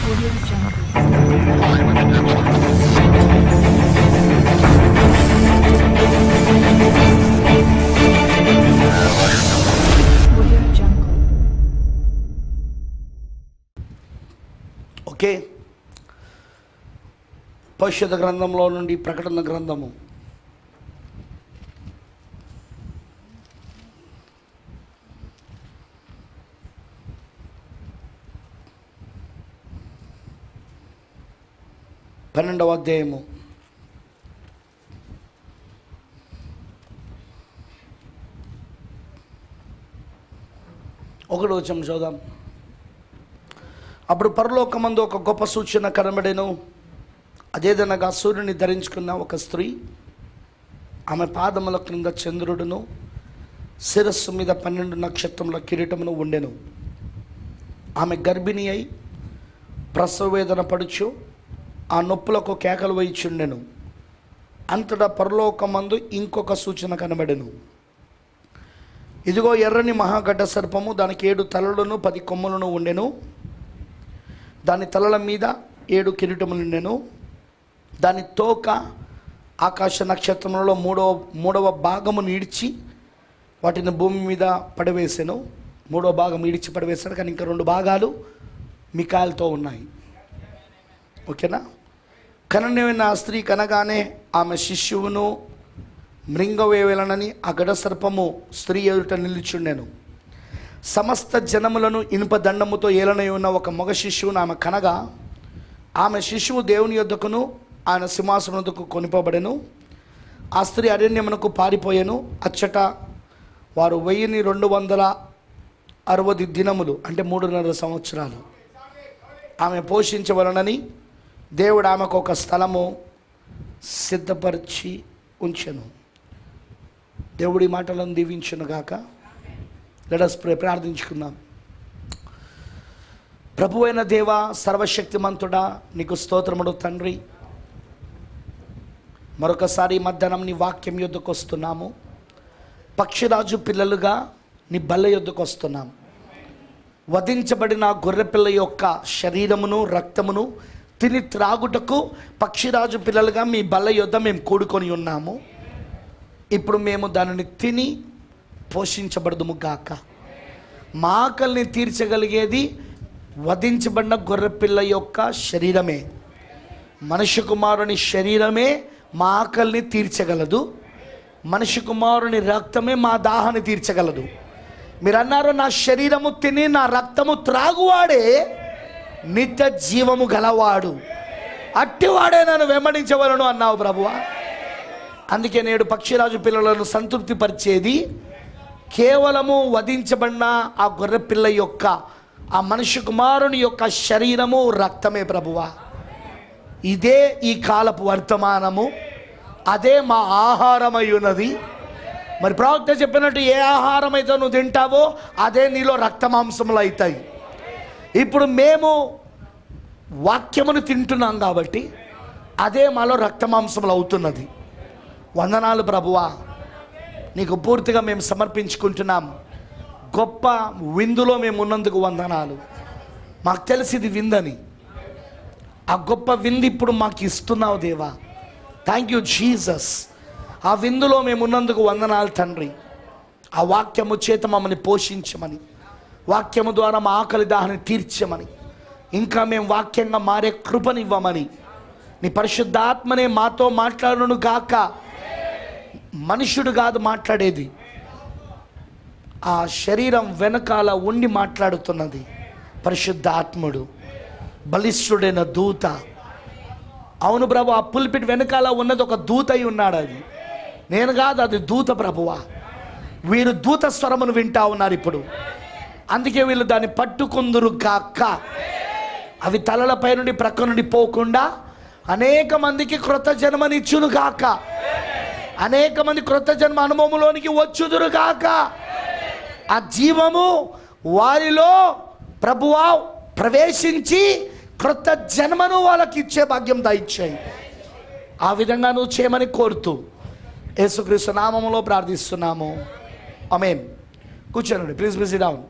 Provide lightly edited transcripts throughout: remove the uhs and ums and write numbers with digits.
Audio Jungle. Audio Jungle. Okay, పరిశుద్ధ గ్రంథంలో నుండి ప్రకటన గ్రంథము 12వ అధ్యాయము 1వ వచనం చూద్దాం. అప్పుడు పరలోకమందు ఒక గొప్ప సూచన కనబడెను. అదేదనగా సూర్యుని ధరించుకున్న ఒక స్త్రీ, ఆమె పాదముల క్రింద చంద్రుడును, శిరస్సు మీద 12 నక్షత్రముల కిరీటమును ఉండెను. ఆమె గర్భిణి అయి ప్రసవ వేదన పడుచు ఆ నొప్పులకు కేకలు వేయుచుండెను. అంతటా పరలోకమందు ఇంకొక సూచన కనబడెను. ఇదిగో ఎర్రని మహాగడ్డ సర్పము, దానికి 7 తలలను 10 కొమ్ములను ఉండెను. దాని తలల మీద 7 కిరీటములు ఉండెను. దాని తోక ఆకాశ నక్షత్రములలో మూడవ భాగము ఈడ్చి వాటిని భూమి మీద పడవేసాను. 3వ భాగం ఈడ్చి పడవేశాడు, కానీ ఇంకా 2 భాగాలు మికాయలతో ఉన్నాయి. ఓకేనా? కననైన ఆ స్త్రీ కనగానే ఆమె శిశువును మృంగవేయాలనని ఆ గడ సర్పము స్త్రీ ఎదుట నిలిచుండెను. సమస్త జనములను ఇనుప దండముతో ఏలనై ఉన్న ఒక మగ శిశువును ఆమె కనగా, ఆమె శిశువు దేవుని యొద్దకును ఆయన సింహాసనమునకు కొనిపోబడెను. ఆ స్త్రీ అరణ్యమునకు పారిపోయెను. అచ్చట వారు 1260 దినములు అంటే 3.5 సంవత్సరాలు ఆమె పోషించవలనని దేవుడు ఆమెకు ఒక స్థలము సిద్ధపరిచి ఉంచెను. దేవుడి మాటలను దీవించును గాక. Let us pray. ప్రార్థించుకుందాం. ప్రభువైన దేవా, సర్వశక్తిమంతుడా, నీకు స్తోత్రముడు తండ్రి. మరొకసారి మధ్యాహ్నం నీ వాక్యం యొద్దకు వస్తున్నాము. పక్షిరాజు పిల్లలుగా నీ బల్ల యొద్దకు వస్తున్నాము. వధించబడిన గొర్రెపిల్ల యొక్క శరీరమును రక్తమును తిని త్రాగుటకు పక్షిరాజు పిల్లలుగా మీ బల్ల యొద్ద మేము కూడుకొని ఉన్నాము. ఇప్పుడు మేము దానిని తిని పోషించబడదుము గాక. మా ఆకలిని తీర్చగలిగేది వధించబడిన గొర్రెపిల్ల యొక్క శరీరమే. మనిషి కుమారుని శరీరమే మా ఆకలిని తీర్చగలదు. మనిషి కుమారుని రక్తమే మా దాహాన్ని తీర్చగలదు. మీరు అన్నారు, నా శరీరము తిని నా రక్తము త్రాగువాడే నిత్య జీవము గలవాడు, అట్టివాడే నన్ను వెంబడించవలను అన్నావు ప్రభువా. అందుకే నేడు పక్షిరాజు పిల్లలను సంతృప్తి పరిచేది కేవలము వధించబడిన ఆ గొర్రె పిల్ల యొక్క ఆ మనిషి కుమారుని యొక్క శరీరము రక్తమే ప్రభువా. ఇదే ఈ కాలపు వర్తమానము, అదే మా ఆహారమై ఉన్నది. మరి ప్రవక్త చెప్పినట్టు ఏ ఆహారం అయితే నువ్వు తింటావో అదే నీలో రక్తమాంసములు అవుతాయి. ఇప్పుడు మేము వాక్యమును తింటున్నాం కాబట్టి అదే మాలో రక్తమాంసములు అవుతున్నది. వందనాలు ప్రభువా, నీకు పూర్తిగా మేము సమర్పించుకుంటున్నాం. గొప్ప విందులో మేము ఉన్నందుకు వందనాలు. మాకు తెలిసింది విందని, ఆ గొప్ప విందు ఇప్పుడు మాకు ఇస్తున్నావు దేవా. Thank you Jesus. ఆ విందులో మేము ఉన్నందుకు వందనాలు తండ్రి. ఆ వాక్యము చేత మమ్మల్ని పోషించమని, వాక్యము ద్వారా మా ఆకలి దాహాన్ని తీర్చమని, ఇంకా మేము వాక్యంగా మారే కృపనివ్వమని, నీ పరిశుద్ధాత్మనే మాతో మాట్లాడును గాక. మనుషుడు కాదు మాట్లాడేది, ఆ శరీరం వెనకాల ఉండి మాట్లాడుతున్నది పరిశుద్ధాత్ముడు, బలిష్ఠుడైన దూత. అవును ప్రభు, ఆ పుల్పిట్ వెనకాల ఉన్నది ఒక దూత అయి ఉన్నాడు. అది నేను కాదు, అది దూత ప్రభువా. వీరు దూత స్వరమును వింటా ఉన్నారు ఇప్పుడు. అందుకే వీళ్ళు దాన్ని పట్టుకుందురు కాక. అవి తలలపై నుండి ప్రక్క నుండి పోకుండా అనేక మందికి క్రొత్త జన్మనిచ్చును కాక. అనేక మంది క్రొత్త జన్మ అనుభవంలోనికి వచ్చుదురు కాక. ఆ జీవము వారిలో ప్రభువా ప్రవేశించి క్రొత్త జన్మను వాళ్ళకి ఇచ్చే భాగ్యం దయచేయి. ఆ విధంగా నువ్వు చేయమని కోరుతూ యేసుక్రీస్తు నామములో ప్రార్థిస్తున్నాము. ఆమేన్. కూర్చోండి, ప్లీజ్ సిట్ డౌన్.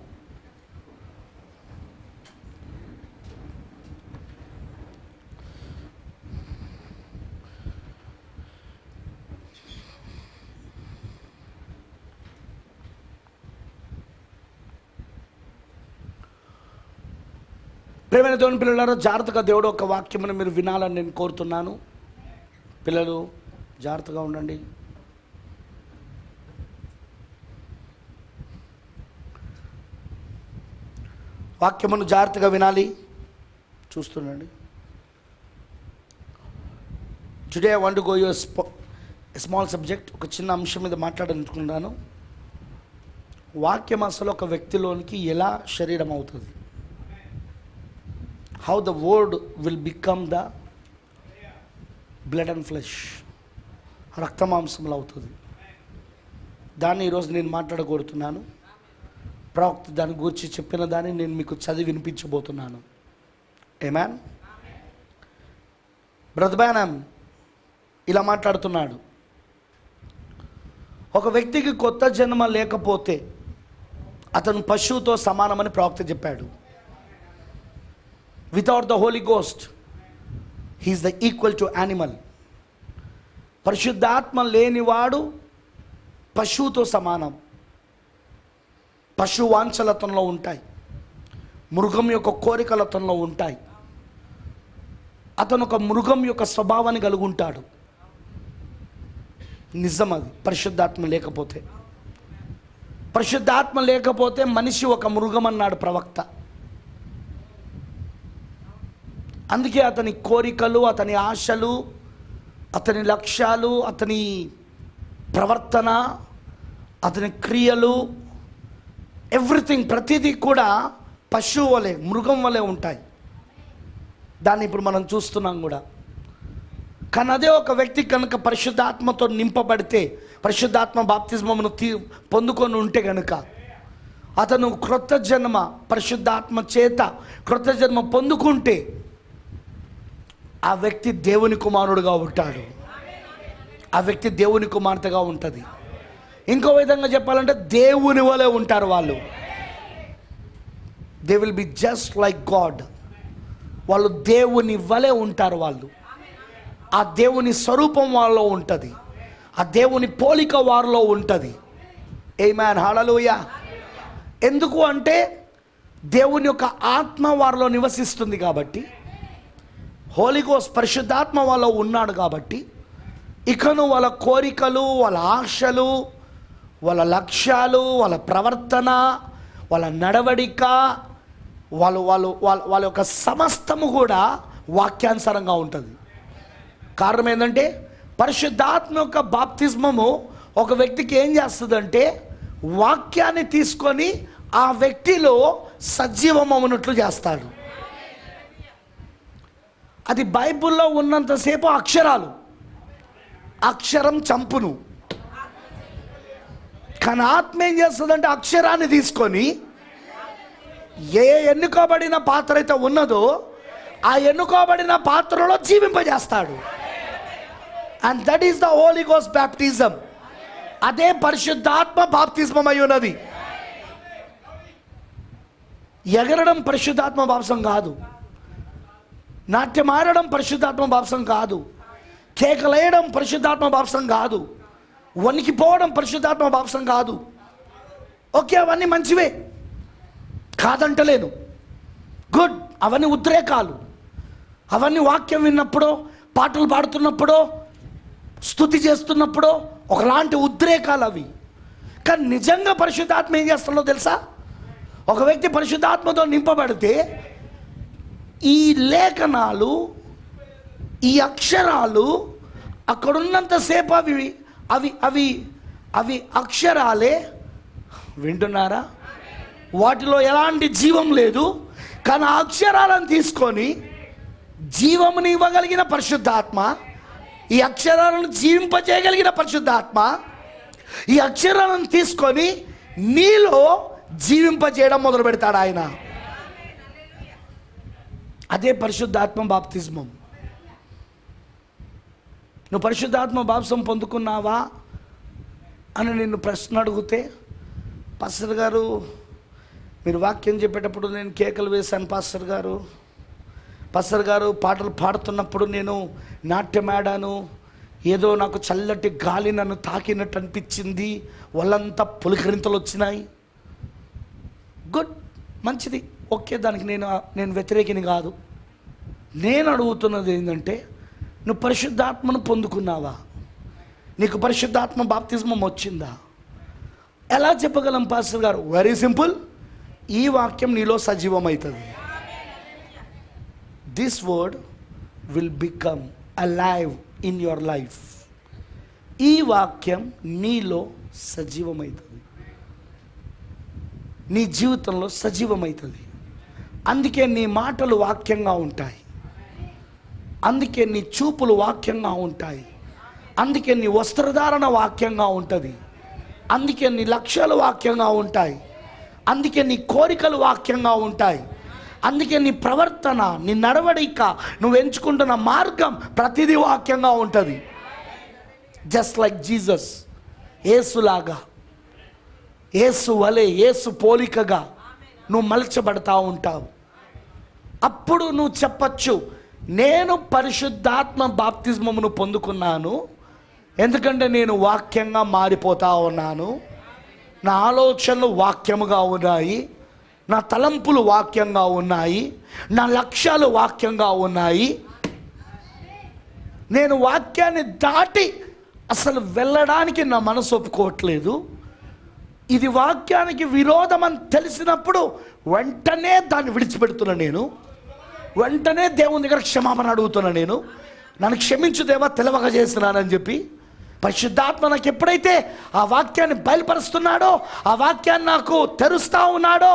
ప్రేమైన దేవుని పిల్లలారా, జాగ్రత్తగా దేవుడు ఒక వాక్యమును మీరు వినాలని నేను కోరుతున్నాను. పిల్లలు జాగ్రత్తగా ఉండండి. వాక్యమును జాగ్రత్తగా వినాలి, చూస్తుండండి. Today I want to go your small subject. ఒక చిన్న అంశం మీద మాట్లాడాలనుకున్నాను. వాక్యం అసలు ఒక వ్యక్తిలోనికి ఎలా శరీరం అవుతుంది, how the word will become the blood and flesh, రక్తమాంసములు అవుతుంది. దాన్ని ఈరోజు నేను మాట్లాడగోరుతున్నాను. ప్రవక్త దాని గురించి చెప్పిన దాన్ని నేను మీకు చదివి వినిపించబోతున్నాను. ఆమేన్. బ్రదర్ బ్రానమ్ ఇలా మాట్లాడుతున్నాడు. ఒక వ్యక్తికి కొత్త జన్మ లేకపోతే అతను పశువుతో సమానమని ప్రవక్త చెప్పాడు. Without the Holi Ghost he is the equal to animal. పరిశుద్ధాత్మ లేనివాడు పశువుతో సమానం. పశు వాంఛలు అతనిలో ఉంటాయి, మృగం యొక్క కోరికలు అతనిలో ఉంటాయి. అతను ఒక మృగం యొక్క స్వభావాన్ని కలిగి ఉంటాడు. నిజం అది. పరిశుద్ధాత్మ లేకపోతే, పరిశుద్ధాత్మ లేకపోతే మనిషి ఒక మృగం అన్నాడు ప్రవక్త. అందుకే అతని కోరికలు, అతని ఆశలు, అతని లక్ష్యాలు, అతని ప్రవర్తన, అతని క్రియలు, ఎవ్రీథింగ్, ప్రతిదీ కూడా పశువు వలె, మృగం వలె ఉంటాయి. దాన్ని ఇప్పుడు మనం చూస్తున్నాం కూడా. కానీ అదే ఒక వ్యక్తి కనుక పరిశుద్ధాత్మతో నింపబడితే, పరిశుద్ధాత్మ బాప్తిజమును పొందుకొని ఉంటే కనుక అతను క్రొత్త జన్మ, పరిశుద్ధాత్మ చేత క్రొత్త జన్మ పొందుకుంటే ఆ వ్యక్తి దేవుని కుమారుడుగా ఉంటాడు. ఆ వ్యక్తి దేవుని కుమార్తెగా ఉంటుంది. ఇంకో విధంగా చెప్పాలంటే దేవుని వలె ఉంటారు వాళ్ళు. They will be just like God. వాళ్ళు దేవుని వలె ఉంటారు. వాళ్ళు ఆ దేవుని స్వరూపం వాళ్ళలో ఉంటుంది, ఆ దేవుని పోలిక వారిలో ఉంటుంది. ఆమేన్, హల్లెలూయా. ఎందుకు అంటే దేవుని యొక్క ఆత్మ వారిలో నివసిస్తుంది కాబట్టి, హోలీ గోస్ట్ పరిశుద్ధాత్మ వాళ్ళలో ఉన్నాడు కాబట్టి, ఇకను వాళ్ళ కోరికలు, వాళ్ళ ఆశలు, వాళ్ళ లక్ష్యాలు, వాళ్ళ ప్రవర్తన, వాళ్ళ నడవడిక, వాళ్ళ యొక్క సమస్తము కూడా వాక్యానుసారంగా ఉంటుంది. కారణం ఏంటంటే పరిశుద్ధాత్మ యొక్క బాప్తిస్మము ఒక వ్యక్తికి ఏం చేస్తుందంటే వాక్యాన్ని తీసుకొని ఆ వ్యక్తిలో సజీవం అవునట్లు చేస్తాడు. అది బైబిల్లో ఉన్నంతసేపు అక్షరాలు, అక్షరం చంపును. కానీ ఆత్మ ఏం చేస్తుందంటే అక్షరాన్ని తీసుకొని ఏ ఎన్నుకోబడిన పాత్ర అయితే ఉన్నదో ఆ ఎన్నుకోబడిన పాత్రలో జీవింపజేస్తాడు. And that is the Holi ghost baptism. అదే పరిశుద్ధాత్మ బాప్తిజం అయి ఉన్నది. ఎగరడం పరిశుద్ధాత్మ బాప్సం కాదు, నాట్యం ఆడడం పరిశుద్ధాత్మ బాప్సం కాదు, కేకలేయడం పరిశుద్ధాత్మ బాప్సం కాదు, వణికిపోవడం పరిశుద్ధాత్మ బాప్సం కాదు. ఓకే, అవన్నీ మంచివే, కాదంటలేను. గుడ్, అవన్నీ ఉద్రేకాలు, అవన్నీ వాక్యం విన్నప్పుడో, పాటలు పాడుతున్నప్పుడో, స్తుతి చేస్తున్నప్పుడో ఒకలాంటి ఉద్రేకాలు అవి. కానీ నిజంగా పరిశుద్ధాత్మ ఏం చేస్తుందో తెలుసా? ఒక వ్యక్తి పరిశుద్ధాత్మతో నింపబడితే ఈ లేఖనాలు, ఈ అక్షరాలు అక్కడున్నంతసేపు అవి అవి అవి అవి అక్షరాలే. వింటున్నారా? వాటిలో ఎలాంటి జీవం లేదు. కానీ ఆ అక్షరాలను తీసుకొని జీవముని ఇవ్వగలిగిన పరిశుద్ధాత్మ, ఈ అక్షరాలను జీవింపజేయగలిగిన పరిశుద్ధాత్మ ఈ అక్షరాలను తీసుకొని నీలో జీవింపజేయడం మొదలు పెడతాడు ఆయన. అదే పరిశుద్ధాత్మ బాప్తిజమం. నువ్వు పరిశుద్ధాత్మ బాప్సం పొందుకున్నావా అని నిన్ను ప్రశ్న అడిగితే, పాస్టర్ గారు మీరు వాక్యం చెప్పేటప్పుడు నేను కేకలు వేశాను పాస్టర్ గారు పాటలు పాడుతున్నప్పుడు నేను నాట్యం ఆడాను, ఏదో నాకు చల్లటి గాలి నన్ను తాకినట్టు అనిపించింది, వాళ్ళంతా పులికరింతలు వచ్చినాయి. గుడ్, మంచిది, ఓకే, దానికి నేను వ్యతిరేకిని కాదు. నేను అడుగుతున్నది ఏంటంటే, నువ్వు పరిశుద్ధాత్మను పొందుకున్నావా? నీకు పరిశుద్ధాత్మ బాప్తిజమం వచ్చిందా? ఎలా చెప్పగలం పాస్టర్ గారు? వెరీ సింపుల్, ఈ వాక్యం నీలో సజీవమవుతుంది. This word will become alive in your life. ఈ వాక్యం నీలో సజీవమవుతుంది, నీ జీవితంలో సజీవమవుతుంది. అందుకే నీ మాటలు వాక్యంగా ఉంటాయి, అందుకే నీ చూపులు వాక్యంగా ఉంటాయి, అందుకే నీ వస్త్రధారణ వాక్యంగా ఉంటుంది, అందుకే నీ లక్ష్యాలు వాక్యంగా ఉంటాయి, అందుకే నీ కోరికలు వాక్యంగా ఉంటాయి, అందుకే నీ ప్రవర్తన, నీ నడవడిక, నువ్వు ఎంచుకుంటున్న మార్గం ప్రతిదీ వాక్యంగా ఉంటుంది. జస్ట్ లైక్ జీసస్, యేసులాగా, యేసు వలె, యేసు పోలికగా నువ్వు మలచబడతా ఉంటావు. అప్పుడు నువ్వు చెప్పచ్చు, నేను పరిశుద్ధాత్మ బాప్తిజమమును పొందుకున్నాను, ఎందుకంటే నేను వాక్యంగా మారిపోతా ఉన్నాను, నా ఆలోచనలు వాక్యముగా ఉన్నాయి, నా తలంపులు వాక్యంగా ఉన్నాయి, నా లక్ష్యాలు వాక్యంగా ఉన్నాయి. నేను వాక్యాన్ని దాటి అసలు వెళ్ళడానికి నా మనసు ఒప్పుకోవట్లేదు. ఇది వాక్యానికి విరోధం అని తెలిసినప్పుడు వెంటనే దాన్ని విడిచిపెడుతున్నా. నేను వెంటనే దేవుని దగ్గర క్షమాపణ అడుగుతున్నా. నేను నన్ను క్షమించు దేవా, తెలవక చేస్తున్నానని చెప్పి. పరిశుద్ధాత్మ నాకు ఎప్పుడైతే ఆ వాక్యాన్ని బయలుపరుస్తున్నాడో, ఆ వాక్యాన్ని నాకు తెరుస్తూ ఉన్నాడో,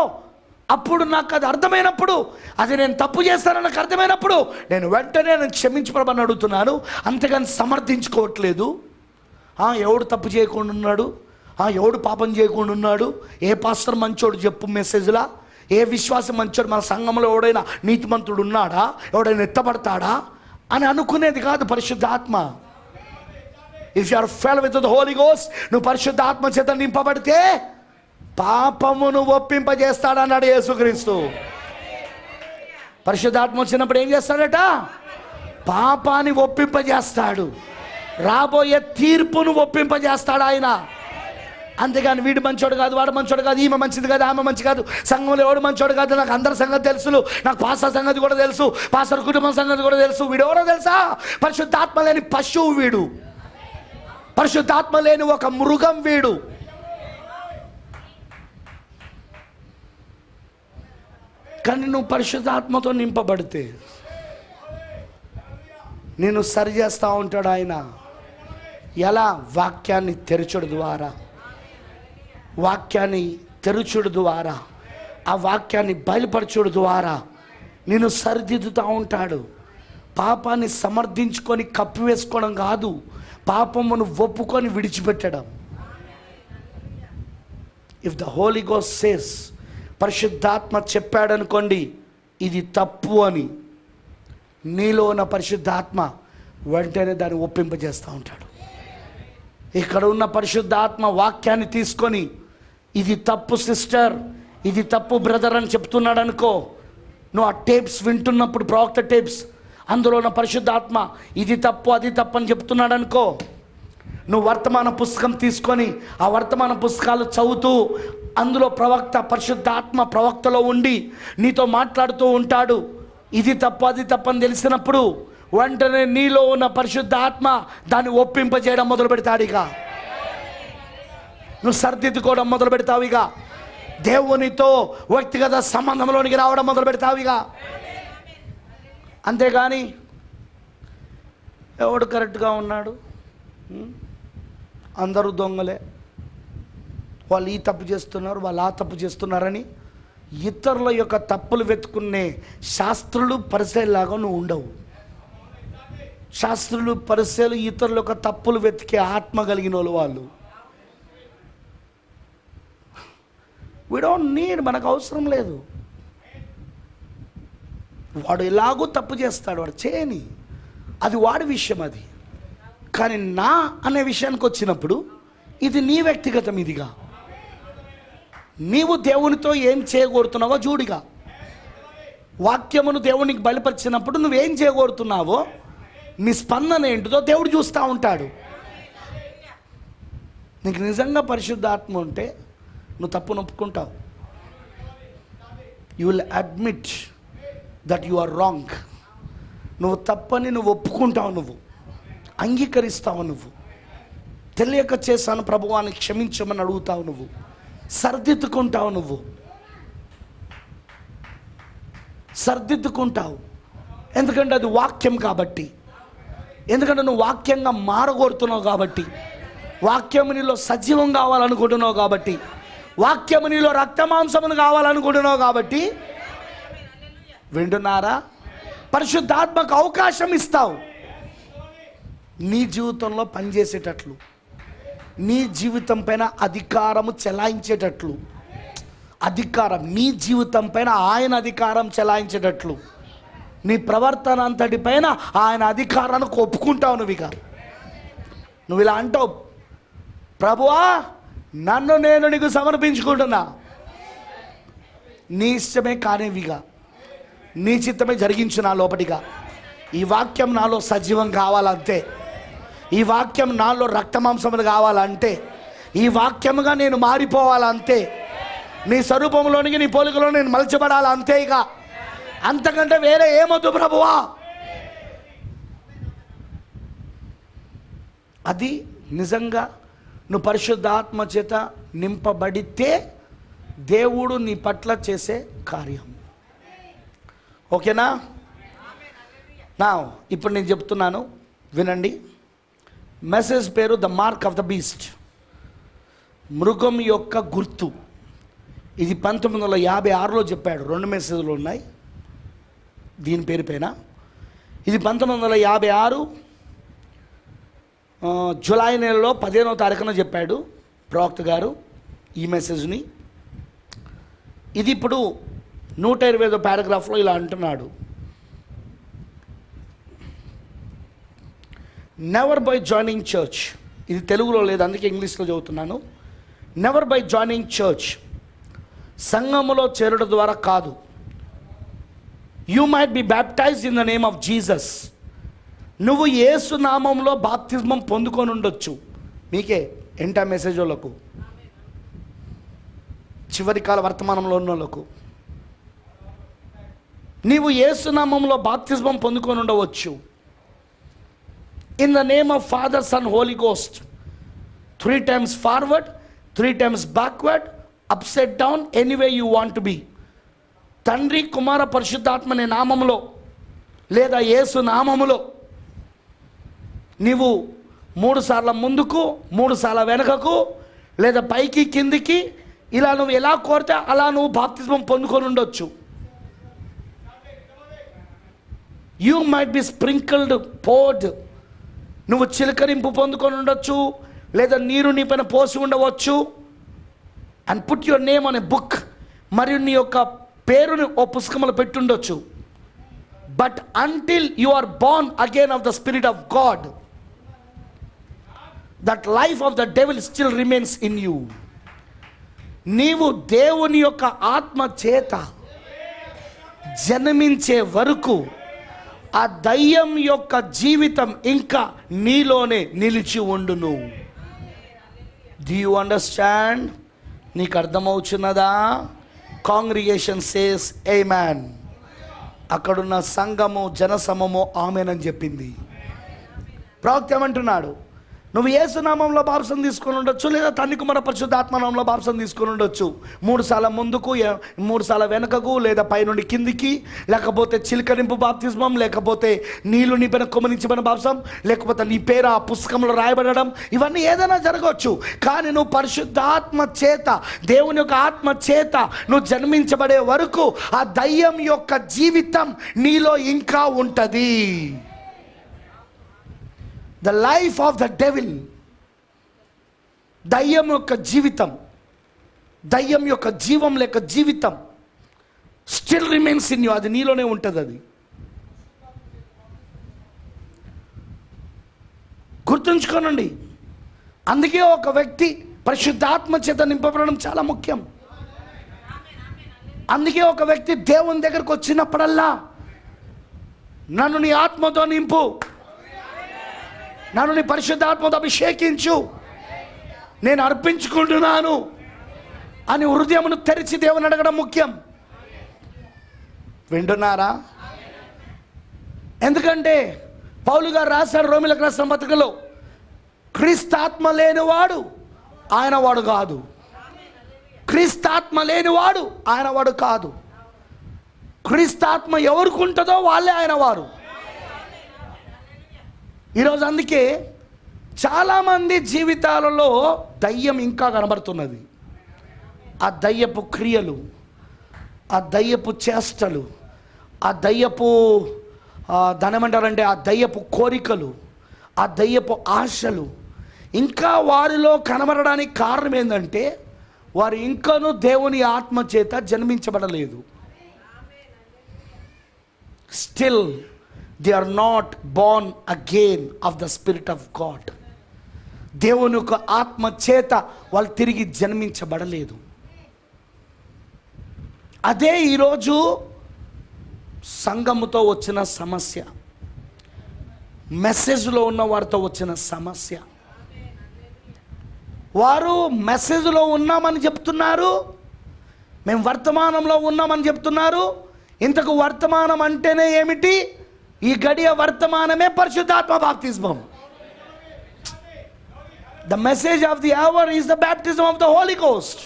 అప్పుడు నాకు అది అర్థమైనప్పుడు, అది నేను తప్పు చేస్తానని నాకు అర్థమైనప్పుడు నేను వెంటనే నేను క్షమించబడమని అడుగుతున్నాను. అంతేగాని సమర్థించుకోవట్లేదు. ఎవడు తప్పు చేయకుండా ఉన్నాడు, ఎవడు పాపం చేయకుండా ఉన్నాడు, ఏ పాస్టర్ మంచోడు చెప్పు మెసేజ్లా, ఏ విశ్వాసం మంచోడు, మన సంఘంలో ఎవడైనా నీతిమంతుడు ఉన్నాడా, ఎవడైనా ఎత్తబడతాడా అని అనుకునేది కాదు పరిశుద్ధాత్మ. If you are filled with the Holi Ghost, నువ్వు పరిశుద్ధాత్మ చేత నింపబడితే పాపమును ఒప్పింపజేస్తాడన్నాడు యేసుక్రీస్తు. పరిశుద్ధాత్మ వచ్చినప్పుడు ఏం చేస్తాడట? పాపాన్ని ఒప్పింపజేస్తాడు, రాబోయే తీర్పును ఒప్పింపజేస్తాడు ఆయన. అంతేగాని వీడు మంచోడు కాదు, వాడు మంచోడు కాదు, ఈమె మంచిది కాదు, ఆమె మంచి కాదు, సంఘంలో ఎవడు మంచోడు కాదు, నాకు అందరి సంగతి తెలుసు, నాకు పాస్టర్ సంగతి కూడా తెలుసు, పాస్టర్ కుటుంబం సంగతి కూడా తెలుసు. వీడు ఎవడో తెలుసా? పరిశుద్ధాత్మ లేని పశువు వీడు, పరిశుద్ధాత్మ లేని ఒక మృగం వీడు. కానీ నువ్వు పరిశుద్ధాత్మతో నింపబడితే నేను సరి చేస్తూ ఉంటాడు ఆయన. ఎలా? వాక్యాన్ని తెరచుడు ద్వారా, వాక్యాన్ని తెరుచుడు ద్వారా, ఆ వాక్యాన్ని బయలుపరచుడు ద్వారా నేను సరిదిద్దుతూ ఉంటాడు. పాపాన్ని సమర్థించుకొని కప్పివేసుకోవడం కాదు, పాపమును ఒప్పుకొని విడిచిపెట్టడం. If the Holi Ghost says, పరిశుద్ధాత్మ చెప్పాడనుకోండి ఇది తప్పు అని, నీలో ఉన్న పరిశుద్ధాత్మ వెంటనే దాన్ని ఒప్పింపజేస్తూ ఉంటాడు. ఇక్కడ ఉన్న పరిశుద్ధాత్మ వాక్యాన్ని తీసుకొని ఇది తప్పు సిస్టర్, ఇది తప్పు బ్రదర్ అని చెప్తున్నాడు అనుకో, నువ్వు ఆ టేప్స్ వింటున్నప్పుడు, ప్రవక్త టేప్స్, అందులో ఉన్న పరిశుద్ధాత్మ ఇది తప్పు అది తప్పు అని చెప్తున్నాడు అనుకో, నువ్వు వర్తమాన పుస్తకం తీసుకొని ఆ వర్తమాన పుస్తకాలు చదువుతూ, అందులో ప్రవక్త, పరిశుద్ధాత్మ ప్రవక్తలో ఉండి నీతో మాట్లాడుతూ ఉంటాడు. ఇది తప్పు అది తప్పు అని తెలిసినప్పుడు వెంటనే నీలో ఉన్న పరిశుద్ధాత్మ దాన్ని ఒప్పింపజేయడం మొదలు పెడతాడు. ఇక నువ్వు సరిదిద్దుకోవడం మొదలు పెడతావు. ఇక దేవునితో వ్యక్తిగత సంబంధంలోనికి రావడం మొదలు పెడతావు. ఇక అంతేగాని ఎవడు కరెక్ట్గా ఉన్నాడు, అందరూ దొంగలే, వాళ్ళు ఈ తప్పు చేస్తున్నారు, వాళ్ళు ఆ తప్పు చేస్తున్నారని ఇతరుల యొక్క తప్పులు వెతుకునే శాస్త్రులు పరిచయలాగా నువ్వు ఉండవు. శాస్త్రులు పరిచయలు ఇతరుల యొక్క తప్పులు వెతికే ఆత్మ కలిగిన వాళ్ళు. వి డోంట్ నీడ్, మనకు అవసరం లేదు. వాడు ఎలాగో తప్పు చేస్తాడు, వాడు చేయని, అది వాడి విషయం అది. కానీ నా అనే విషయానికి వచ్చినప్పుడు ఇది నీ వ్యక్తిగతం. ఇదిగా నీవు దేవునితో ఏం చేయగోరుతున్నావో చూడిగా, వాక్యమును దేవునికి బయలుపరిచినప్పుడు నువ్వేం చేయగోరుతున్నావో, నీ స్పందన ఏంటిదో దేవుడు చూస్తూ ఉంటాడు. నీకు నిజంగా పరిశుద్ధాత్మ ఉంటే నువ్వు తప్పు నొప్పుకుంటావు. You will admit that you are wrong. నువ్వు తప్పని నువ్వు ఒప్పుకుంటావు, నువ్వు అంగీకరిస్తావు, నువ్వు తెలియక చేశాను ప్రభువాన్ని క్షమించమని అడుగుతావు, నువ్వు సర్దిద్దుకుంటావు, నువ్వు సర్దిద్దుకుంటావు. ఎందుకంటే అది వాక్యం కాబట్టి, ఎందుకంటే నువ్వు వాక్యంగా మారగోరుతున్నావు కాబట్టి, వాక్యము నీలో సజీవం కావాలనుకుంటున్నావు కాబట్టి, వాక్యము నీలో రక్తమాంసమును కావాలనుకుంటున్నావు కాబట్టి. వింటున్నారా? పరిశుద్ధాత్మకు అవకాశం ఇస్తావు నీ జీవితంలో పనిచేసేటట్లు, నీ జీవితం పైన అధికారము చెలాయించేటట్లు, అధికారం నీ జీవితం పైన ఆయన అధికారం చెలాయించేటట్లు, నీ ప్రవర్తన అంతటి పైన ఆయన అధికారాన్ని ఒప్పుకుంటావు. నువ్వు ఇలా అంటావు, ప్రభువా నన్ను నేను నీకు సమర్పించుకుంటున్నా, నీ ఇష్టమే కానివిగా, నీ చిత్తమే జరిగించు నా లోపటిగా. ఈ వాక్యం నాలో సజీవం కావాలంటే, ఈ వాక్యం నాలో రక్తమాంసములు కావాలంటే, ఈ వాక్యముగా నేను మారిపోవాలంతే, నీ స్వరూపంలోనికి నీ పోలికలో నేను మలచబడాలంతే. ఇక అంతకంటే వేరే ఏమొద్దు ప్రభువా. అది నిజంగా నువ్వు పరిశుద్ధాత్మ చేత నింపబడితే దేవుడు నీ పట్ల చేసే కార్యం. ఓకేనా? నా ఇప్పుడు నేను చెప్తున్నాను, వినండి. మెసేజ్ పేరు the mark of the beast, మృగం యొక్క గుర్తు. ఇది 1956లో చెప్పాడు. 2 మెసేజ్లు ఉన్నాయి దీని పేరు పైన. ఇది 1956 జూలై నెలలో 15వ తారీఖున చెప్పాడు ప్రవక్త గారు ఈ మెసేజ్ని. ఇది ఇప్పుడు 125వ పారాగ్రాఫ్లో ఇలా అంటున్నాడు, నెవర్ బై జాయినింగ్ చర్చ్. ఇది తెలుగులో లేదు, అందుకే ఇంగ్లీష్లో చదువుతున్నాను. నెవర్ బై జాయినింగ్ చర్చ్, సంఘములో చేరుట ద్వారా కాదు. You might be baptised in the name of Jesus. నువ్వు యేసు నామంలో బాప్తిజమం పొందుకొని ఉండొచ్చు. మీకే ఎంటా మెసేజ్ వాళ్ళకు, చివరి కాల వర్తమానంలో ఉన్న వాళ్ళకు, నీవు యేసు నామంలో బాప్తిజమం పొందుకొని ఉండవచ్చు. In the name of Father, Son, Holy Ghost. 3 times forward, 3 times backward, upside down, anyway you want to be. తండ్రి, కుమార, పరిశుద్ధాత్మ అనే నామములో లేదా యేసు నామములో నీవు 3 సార్లు ముందుకు, 3 సార్లు వెనకకు, లేదా పైకి కిందికి, ఇలా నువ్వు ఎలా కోరితే అలా నువ్వు బాప్తిజమం పొందుకొని ఉండొచ్చు. You might be sprinkled, poured. నువ్వు చిలకరింపు పొందుకొని ఉండొచ్చు, లేదా నీరు నీ పైన పోసి ఉండవచ్చు. అండ్ పుట్ యువర్ నేమ్ అనే బుక్, మరియు నీ యొక్క పేరుని ఓ పుస్తకంలో పెట్టుండొచ్చు. But until you are born again of the spirit of God, that life of the devil still remains in you. నీవు దేవుని యొక్క ఆత్మ చేత జన్మించే వరకు ఆ దయ్యం యొక్క జీవితం ఇంకా నీలోనే నిలిచి ఉండును. Do you understand? నీకు అర్థమవుతున్నదా? కాంగ్రిగేషన్ సేస్ ఆమేన్. అక్కడున్న సంఘము, జనసమము ఆమేనని చెప్పింది. ప్రవక్త ఏమంటున్నాడు? నువ్వు యేసు నామంలో బాప్తిసం తీసుకొని ఉండొచ్చు, లేదా తండ్రి, కుమార, పరిశుద్ధాత్మ నామంలో బాప్తిసం తీసుకొని ఉండొచ్చు. 3 సార్లు ముందుకు, 3 సార్లు వెనకకు, లేదా పైనుండి కిందికి, లేకపోతే చిలకరింపు బాప్తిజమం, లేకపోతే నీళ్లు నీ పైన కుమ్మరించబడిన బాప్తిజం, లేకపోతే నీ పేరు ఆ పుస్తకంలో రాయబడడం, ఇవన్నీ ఏదైనా జరగవచ్చు. కానీ నువ్వు పరిశుద్ధాత్మ చేత, దేవుని యొక్క ఆత్మ చేత నువ్వు జన్మించబడే వరకు ఆ దయ్యం యొక్క జీవితం నీలో ఇంకా ఉంటుంది. The life of the devil, దయ్యం యొక్క జీవితం, దయ్యం యొక్క జీవం లేక జీవితం స్టిల్ రిమైన్స్ ఇన్ యూ. అది నీలోనే ఉంటుంది. అది గుర్తుంచుకోనండి. అందుకే ఒక వ్యక్తి పరిశుద్ధాత్మ చేత నింపబడడం చాలా ముఖ్యం. అందుకే ఒక వ్యక్తి దేవుని దగ్గరకు వచ్చినప్పుడల్లా, నన్ను నీ ఆత్మతో నింపు, నన్ను నీ పరిశుద్ధాత్మతో అభిషేకించు, నేను అర్పించుకుంటున్నాను అని హృదయమును తెరిచి దేవుని అడగడం ముఖ్యం. వింటున్నారా? ఎందుకంటే పౌలు గారు రాశారు రోమిలకు రాసిన పత్రికలో, క్రీస్తాత్మ లేనివాడు ఆయన వాడు కాదు. క్రీస్తాత్మ లేనివాడు ఆయన వాడు కాదు. క్రీస్తాత్మ ఎవరికి ఉంటుందో వాళ్ళే ఆయన వారు. ఈరోజు అందుకే చాలామంది జీవితాలలో దయ్యం ఇంకా కనబడుతున్నది. ఆ దయ్యపు క్రియలు, ఆ దయ్యపు చేష్టలు, ఆ దయ్యపు దానేమంటారంటే ఆ దయ్యపు కోరికలు, ఆ దయ్యపు ఆశలు ఇంకా వారిలో కనబడడానికి కారణం ఏంటంటే వారు ఇంకనూ దేవుని ఆత్మ చేత జన్మించబడలేదు. Still they are not born again of the spirit of God. దేవుని యొక్క ఆత్మ చేత వాళ్ళు తిరిగి జన్మించబడలేదు. అదే ఈరోజు సంఘముతో వచ్చిన సమస్య, మెసేజ్లో ఉన్న వారితో వచ్చిన సమస్య. వారు మెసేజ్లో ఉన్నామని చెప్తున్నారు, మేము వర్తమానంలో ఉన్నామని చెప్తున్నారు. ఇంతకు వర్తమానం అంటేనే ఏమిటి? ఈ గడియ వర్తమానమే పరిశుద్ధాత్మ బాప్తిస్మం. The message of the hour is the baptism of the Holi Ghost.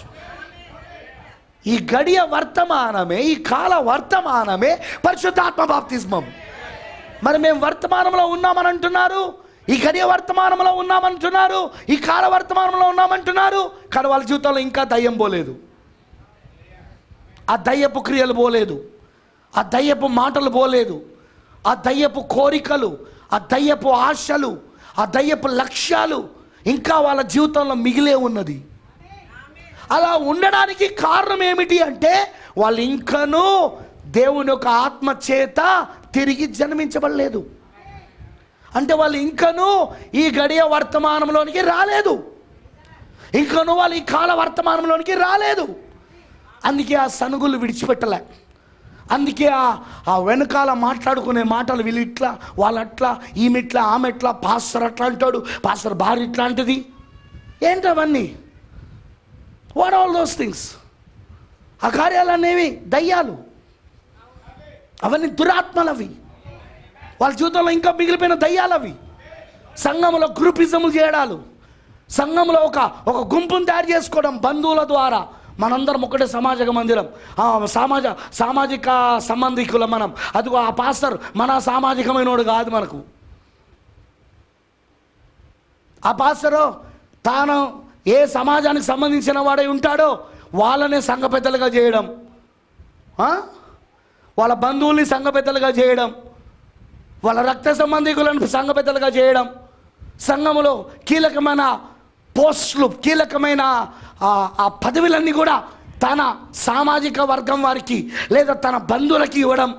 ఈ గడియ వర్తమానమే, ఈ కాల వర్తమానమే పరిశుద్ధాత్మ బాప్తిస్మం. మరి మేము వర్తమానంలో ఉన్నామని అంటున్నారు, ఈ గడియ వర్తమానంలో ఉన్నామంటున్నారు, ఈ కాల వర్తమానంలో ఉన్నామంటున్నారు, కానీ వాళ్ళ జీవితంలో ఇంకా దయ్యం పోలేదు. ఆ దయ్యపు క్రియలు పోలేదు, ఆ దయ్యపు మాటలు పోలేదు, ఆ దయ్యపు కోరికలు, ఆ దయ్యపు ఆశలు, ఆ దయ్యపు లక్ష్యాలు ఇంకా వాళ్ళ జీవితంలో మిగిలే ఉన్నది. అలా ఉండడానికి కారణం ఏమిటి అంటే వాళ్ళు ఇంకనూ దేవుని యొక్క ఆత్మ చేత తిరిగి జన్మించబడలేదు. అంటే వాళ్ళు ఇంకనూ ఈ గడియ వర్తమానంలోనికి రాలేదు, ఇంకనూ వాళ్ళు ఈ కాల వర్తమానంలోనికి రాలేదు. అందుకే ఆ సనుగులు విడిచిపెట్టలే. అందుకే ఆ వెనకాల మాట్లాడుకునే మాటలు, వీళ్ళు ఇట్లా, వాళ్ళు అట్లా, ఈమె ఇట్లా, ఆమె ఇట్లా, పాస్టర్ అట్లా అంటాడు, పాస్టర్ భార్య ఇట్లా అంటది. ఏంటి అవన్నీ? What all those things? ఆ కార్యాలనేవి దయ్యాలు, అవన్నీ దురాత్మలు. అవి వాళ్ళ జీవితంలో ఇంకా మిగిలిపోయిన దయ్యాలు. అవి సంఘంలో గ్రూపిజములు చేయడాలు, సంఘంలో ఒక గుంపును తయారు చేసుకోవడం బంధువుల ద్వారా. మనందరం ఒకటే సామాజిక మందిరం, సామాజిక సంబంధికులం మనం. అదిగో ఆ పాస్టర్ మన సామాజికమైనోడు కాదు మనకు. ఆ పాస్టరు తాను ఏ సమాజానికి సంబంధించిన వాడై ఉంటాడో వాళ్ళనే సంఘ పెద్దలుగా చేయడం, వాళ్ళ బంధువుల్ని సంఘ పెద్దలుగా చేయడం, వాళ్ళ రక్త సంబంధికులను సంఘ పెద్దలుగా చేయడం, సంఘములో కీలకమైన పోస్టులు, కీలకమైన ఆ పదవులన్నీ కూడా తన సామాజిక వర్గం వారికి లేదా తన బంధువులకి ఇవ్వడం,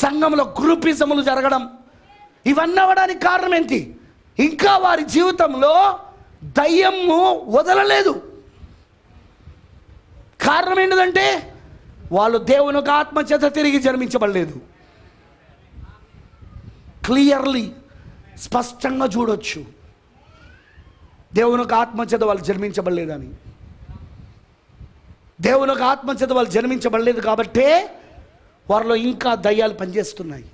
సంఘంలో గ్రూపిజములు జరగడం. ఇవన్నీ అవ్వడానికి కారణం ఏంటి? ఇంకా వారి జీవితంలో దయ్యము వదలలేదు. కారణం ఏంటంటే వాళ్ళు దేవుని యొక్క ఆత్మ చేత తిరిగి జన్మించబడలేదు. క్లియర్లీ, స్పష్టంగా చూడొచ్చు దేవుని యొక్క ఆత్మ చేత వాళ్ళు జన్మించబడలేదని. దేవుని యొక్క ఆత్మ చేత వాళ్ళు జన్మించబడలేదు కాబట్టే వారిలో ఇంకా దయ్యాలు పనిచేస్తున్నాయి.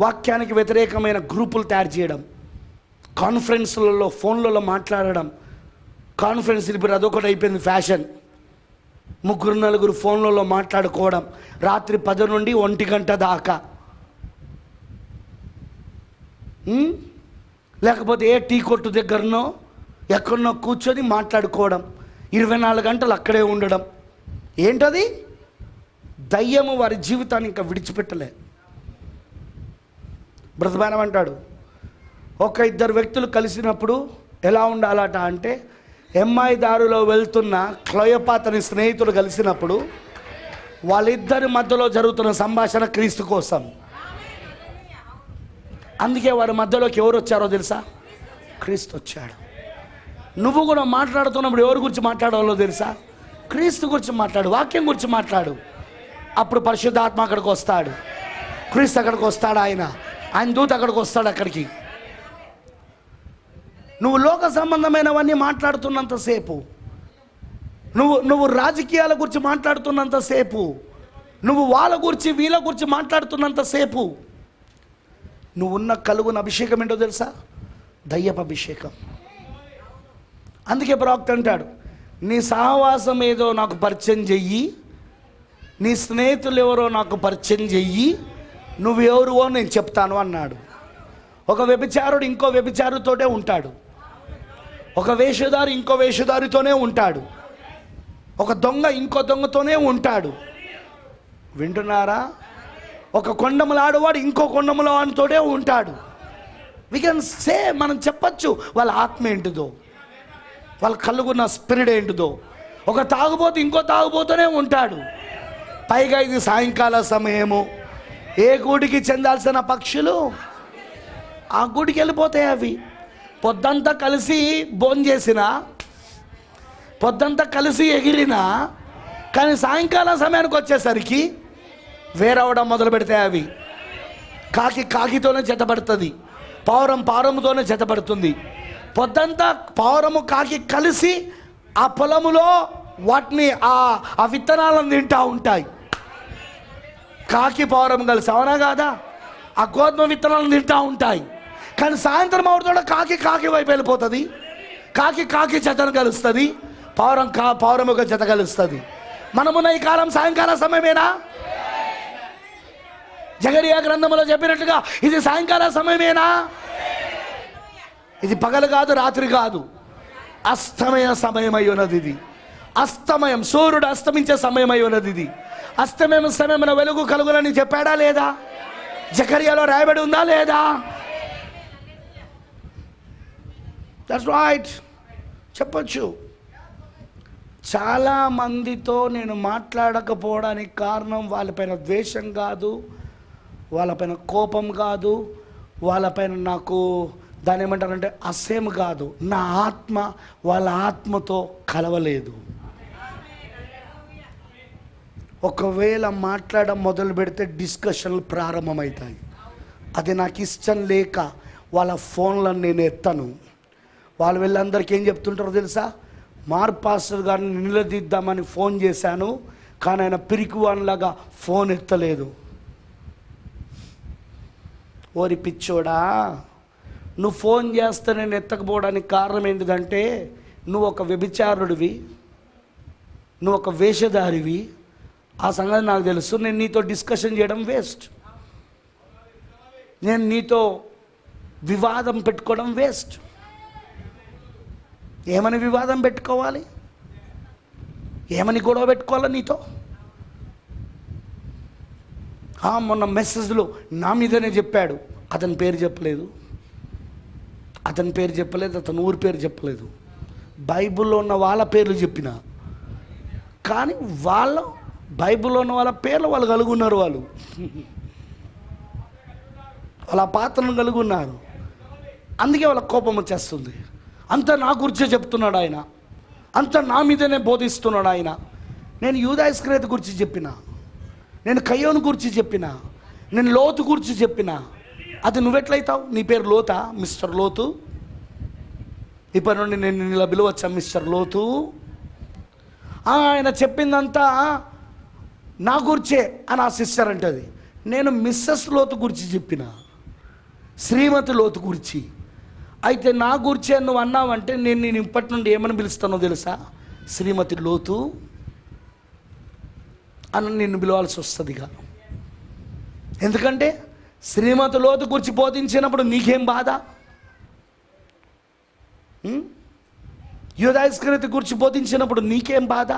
వాక్యానికి వ్యతిరేకమైన గ్రూపులు తయారు చేయడం, కాన్ఫరెన్స్లలో ఫోన్లలో మాట్లాడడం. కాన్ఫరెన్స్ ఇప్పుడు అదొకటి అయిపోయింది ఫ్యాషన్. 3-4 ఫోన్లలో మాట్లాడుకోవడం, రాత్రి 10 నుండి 1 గంట దాకా. లేకపోతే ఏ టీ కొట్టు దగ్గరనో ఎక్కడనో కూర్చొని మాట్లాడుకోవడం, 24 గంటలు అక్కడే ఉండడం. ఏంటది? దయ్యము వారి జీవితాన్ని ఇంకా విడిచిపెట్టలే. బ్రతమానం అంటాడు, 1-2 వ్యక్తులు కలిసినప్పుడు ఎలా ఉండాలట అంటే, ఎమ్మాయి దారిలో వెళ్తున్న క్లయోపాతని స్నేహితుడు కలిసినప్పుడు వాళ్ళిద్దరి మధ్యలో జరుగుతున్న సంభాషణ క్రీస్తు కోసం. అందుకే వారి మధ్యలోకి ఎవరు వచ్చారో తెలుసా? క్రీస్తు వచ్చాడు. నువ్వు కూడా మాట్లాడుతున్నప్పుడు ఎవరి గురించి మాట్లాడాలో తెలుసా? క్రీస్తు గురించి మాట్లాడు, వాక్యం గురించి మాట్లాడు. అప్పుడు పరిశుద్ధాత్మ అక్కడికి వస్తాడు, క్రీస్తు అక్కడికి వస్తాడు, ఆయన దూత అక్కడికి వస్తాడు. అక్కడికి నువ్వు లోక సంబంధమైనవన్నీ మాట్లాడుతున్నంతసేపు, నువ్వు రాజకీయాల గురించి మాట్లాడుతున్నంతసేపు, నువ్వు వాళ్ళ గురించి వీళ్ళ గురించి మాట్లాడుతున్నంతసేపు నువ్వు ఉన్న కలుగున అభిషేకం ఏంటో తెలుసా? దయ్యపు అభిషేకం. అందుకే ప్రవక్త అంటాడు, నీ సహవాసం ఏదో నాకు పరిచయం చెయ్యి, నీ స్నేహితులు ఎవరో నాకు పరిచయం చెయ్యి, నువ్వెవరువో నేను చెప్తాను అన్నాడు. ఒక వ్యభిచారుడు ఇంకో వ్యభిచారుతోటే ఉంటాడు, ఒక వేషధారి ఇంకో వేషధారితోనే ఉంటాడు, ఒక దొంగ ఇంకో దొంగతోనే ఉంటాడు. వింటున్నారా? ఒక కొండములాడువాడు ఇంకో కొండములాడుతోనే ఉంటాడు. వి కెన్ సే, మనం చెప్పచ్చు వాళ్ళ ఆత్మ ఏంటిదో, వాళ్ళ కలుగున్న స్పిరిట్ ఏంటిదో. ఒక తాగుబోతు ఇంకో తాగుబోతూనే ఉంటాడు. పైగా ఇది సాయంకాల సమయము, ఏ గూడికి చెందాల్సిన పక్షులు ఆ గూడికి వెళ్ళిపోతాయి. అవి పొద్దంతా కలిసి భోంచేసినా, పొద్దంతా కలిసి ఎగిరినా, కానీ సాయంకాలం సమయానికి వచ్చేసరికి వేరవడం మొదలు పెడతాయి. అవి కాకి కాకితోనే జతపడుతుంది, పావురం పావురముతోనే జతపడుతుంది. పొద్దంతా పావురము కాకి కలిసి ఆ పొలములో వాటిని ఆ విత్తనాలను తింటూ ఉంటాయి. కాకి పావురం కలిసి, అవునా కాదా? ఆ గోధుమ విత్తనాలను తింటూ ఉంటాయి. కానీ సాయంత్రం అవుతుందో కాకి వైపు వెళ్ళిపోతుంది, కాకి జతను కలుస్తుంది, పావురం ఒక జత కలుస్తుంది. మనమున్న ఈ కాలం సాయంకాల సమయమేనా? జకరియా గ్రంథంలో చెప్పినట్టుగా ఇది సాయంకాల సమయమేనా? ఇది పగలు కాదు, రాత్రి కాదు, అస్తమయ సమయం అయి ఉన్నది. ఇది అస్తమయం, సూర్యుడు అస్తమించే సమయం అయి ఉన్నది. ఇది అస్తమయం సమయమున వెలుగు కలుగులని చెప్పాడా లేదా? జకర్యాలో రాయబడి ఉందా లేదా? దట్స్ రైట్, చెప్పచ్చు. చాలా మందితో నేను మాట్లాడకపోవడానికి కారణం వాళ్ళపైన ద్వేషం కాదు, వాళ్ళపైన కోపం కాదు, వాళ్ళపైన నాకు దాని ఏమంటారంటే అసహ్యం కాదు. నా ఆత్మ వాళ్ళ ఆత్మతో కలవలేదు. ఒకవేళ మాట్లాడడం మొదలు పెడితే డిస్కషన్లు ప్రారంభమవుతాయి. అది నాకు ఇష్టం లేక వాళ్ళ ఫోన్లను నేను ఎత్తను. వాళ్ళు వీళ్ళందరికీ ఏం చెప్తుంటారో తెలుసా? పాస్టర్ గారిని నిలదీద్దామని ఫోన్ చేశాను, కానీ ఆయన పిరికివానిలాగా ఫోన్ ఎత్తలేదు. ఓరి పిచ్చోడా, నువ్వు ఫోన్ చేస్తే నేను ఎత్తకపోవడానికి కారణం ఏంటిదంటే నువ్వు ఒక వ్యభిచారుడివి, నువ్వు ఒక వేషధారివి. ఆ సంగతి నాకు తెలుసు. నేను నీతో డిస్కషన్ చేయడం వేస్ట్, నేను నీతో వివాదం పెట్టుకోవడం వేస్ట్. ఏమని వివాదం పెట్టుకోవాలి? ఏమని గొడవ పెట్టుకోవాలి నీతో? మొన్న మెసేజ్లో నా మీదనే చెప్పాడు, అతని పేరు చెప్పలేదు, అతని పేరు చెప్పలేదు, అతని ఊరి పేరు చెప్పలేదు. బైబిల్లో ఉన్న వాళ్ళ పేర్లు చెప్పిన, కానీ వాళ్ళ బైబిల్లో ఉన్న వాళ్ళ పేర్లు వాళ్ళు కలుగున్నారు. వాళ్ళ పాత్రను కలుగున్నారు. అందుకే వాళ్ళ కోపం వచ్చేస్తుంది. అంతా నా గురించే చెప్తున్నాడు ఆయన, అంతా నా మీదనే బోధిస్తున్నాడు ఆయన. నేను యూదా ఇస్కరియోతు గురించి చెప్పిన, నేను కయ్యోను గురించి చెప్పిన, నేను లోతు గురించి చెప్పిన. అది నువ్వెట్లయితావు? నీ పేరు లోతా? మిస్టర్ లోతు. ఇప్పటి నుండి నేను ఇలా పిలవచ్చా మిస్టర్ లోతు? ఆయన చెప్పిందంతా నా గురించే అని ఆ సిస్టర్ అంటది. నేను మిస్సెస్ లోతు గురించి చెప్పిన, శ్రీమతి లోతు గురించి. అయితే నా గురించే నువ్వు అన్నావంటే నేను ఇప్పటి నుండి ఏమని పిలుస్తానో తెలుసా? శ్రీమతి లోతు అని నిన్ను పిలవాల్సి వస్తుందిగా. ఎందుకంటే శ్రీమతి లోతు గురించి బోధించినప్పుడు నీకేం బాధ? యూదా ఇస్కరియోతు గురించి బోధించినప్పుడు నీకేం బాధ?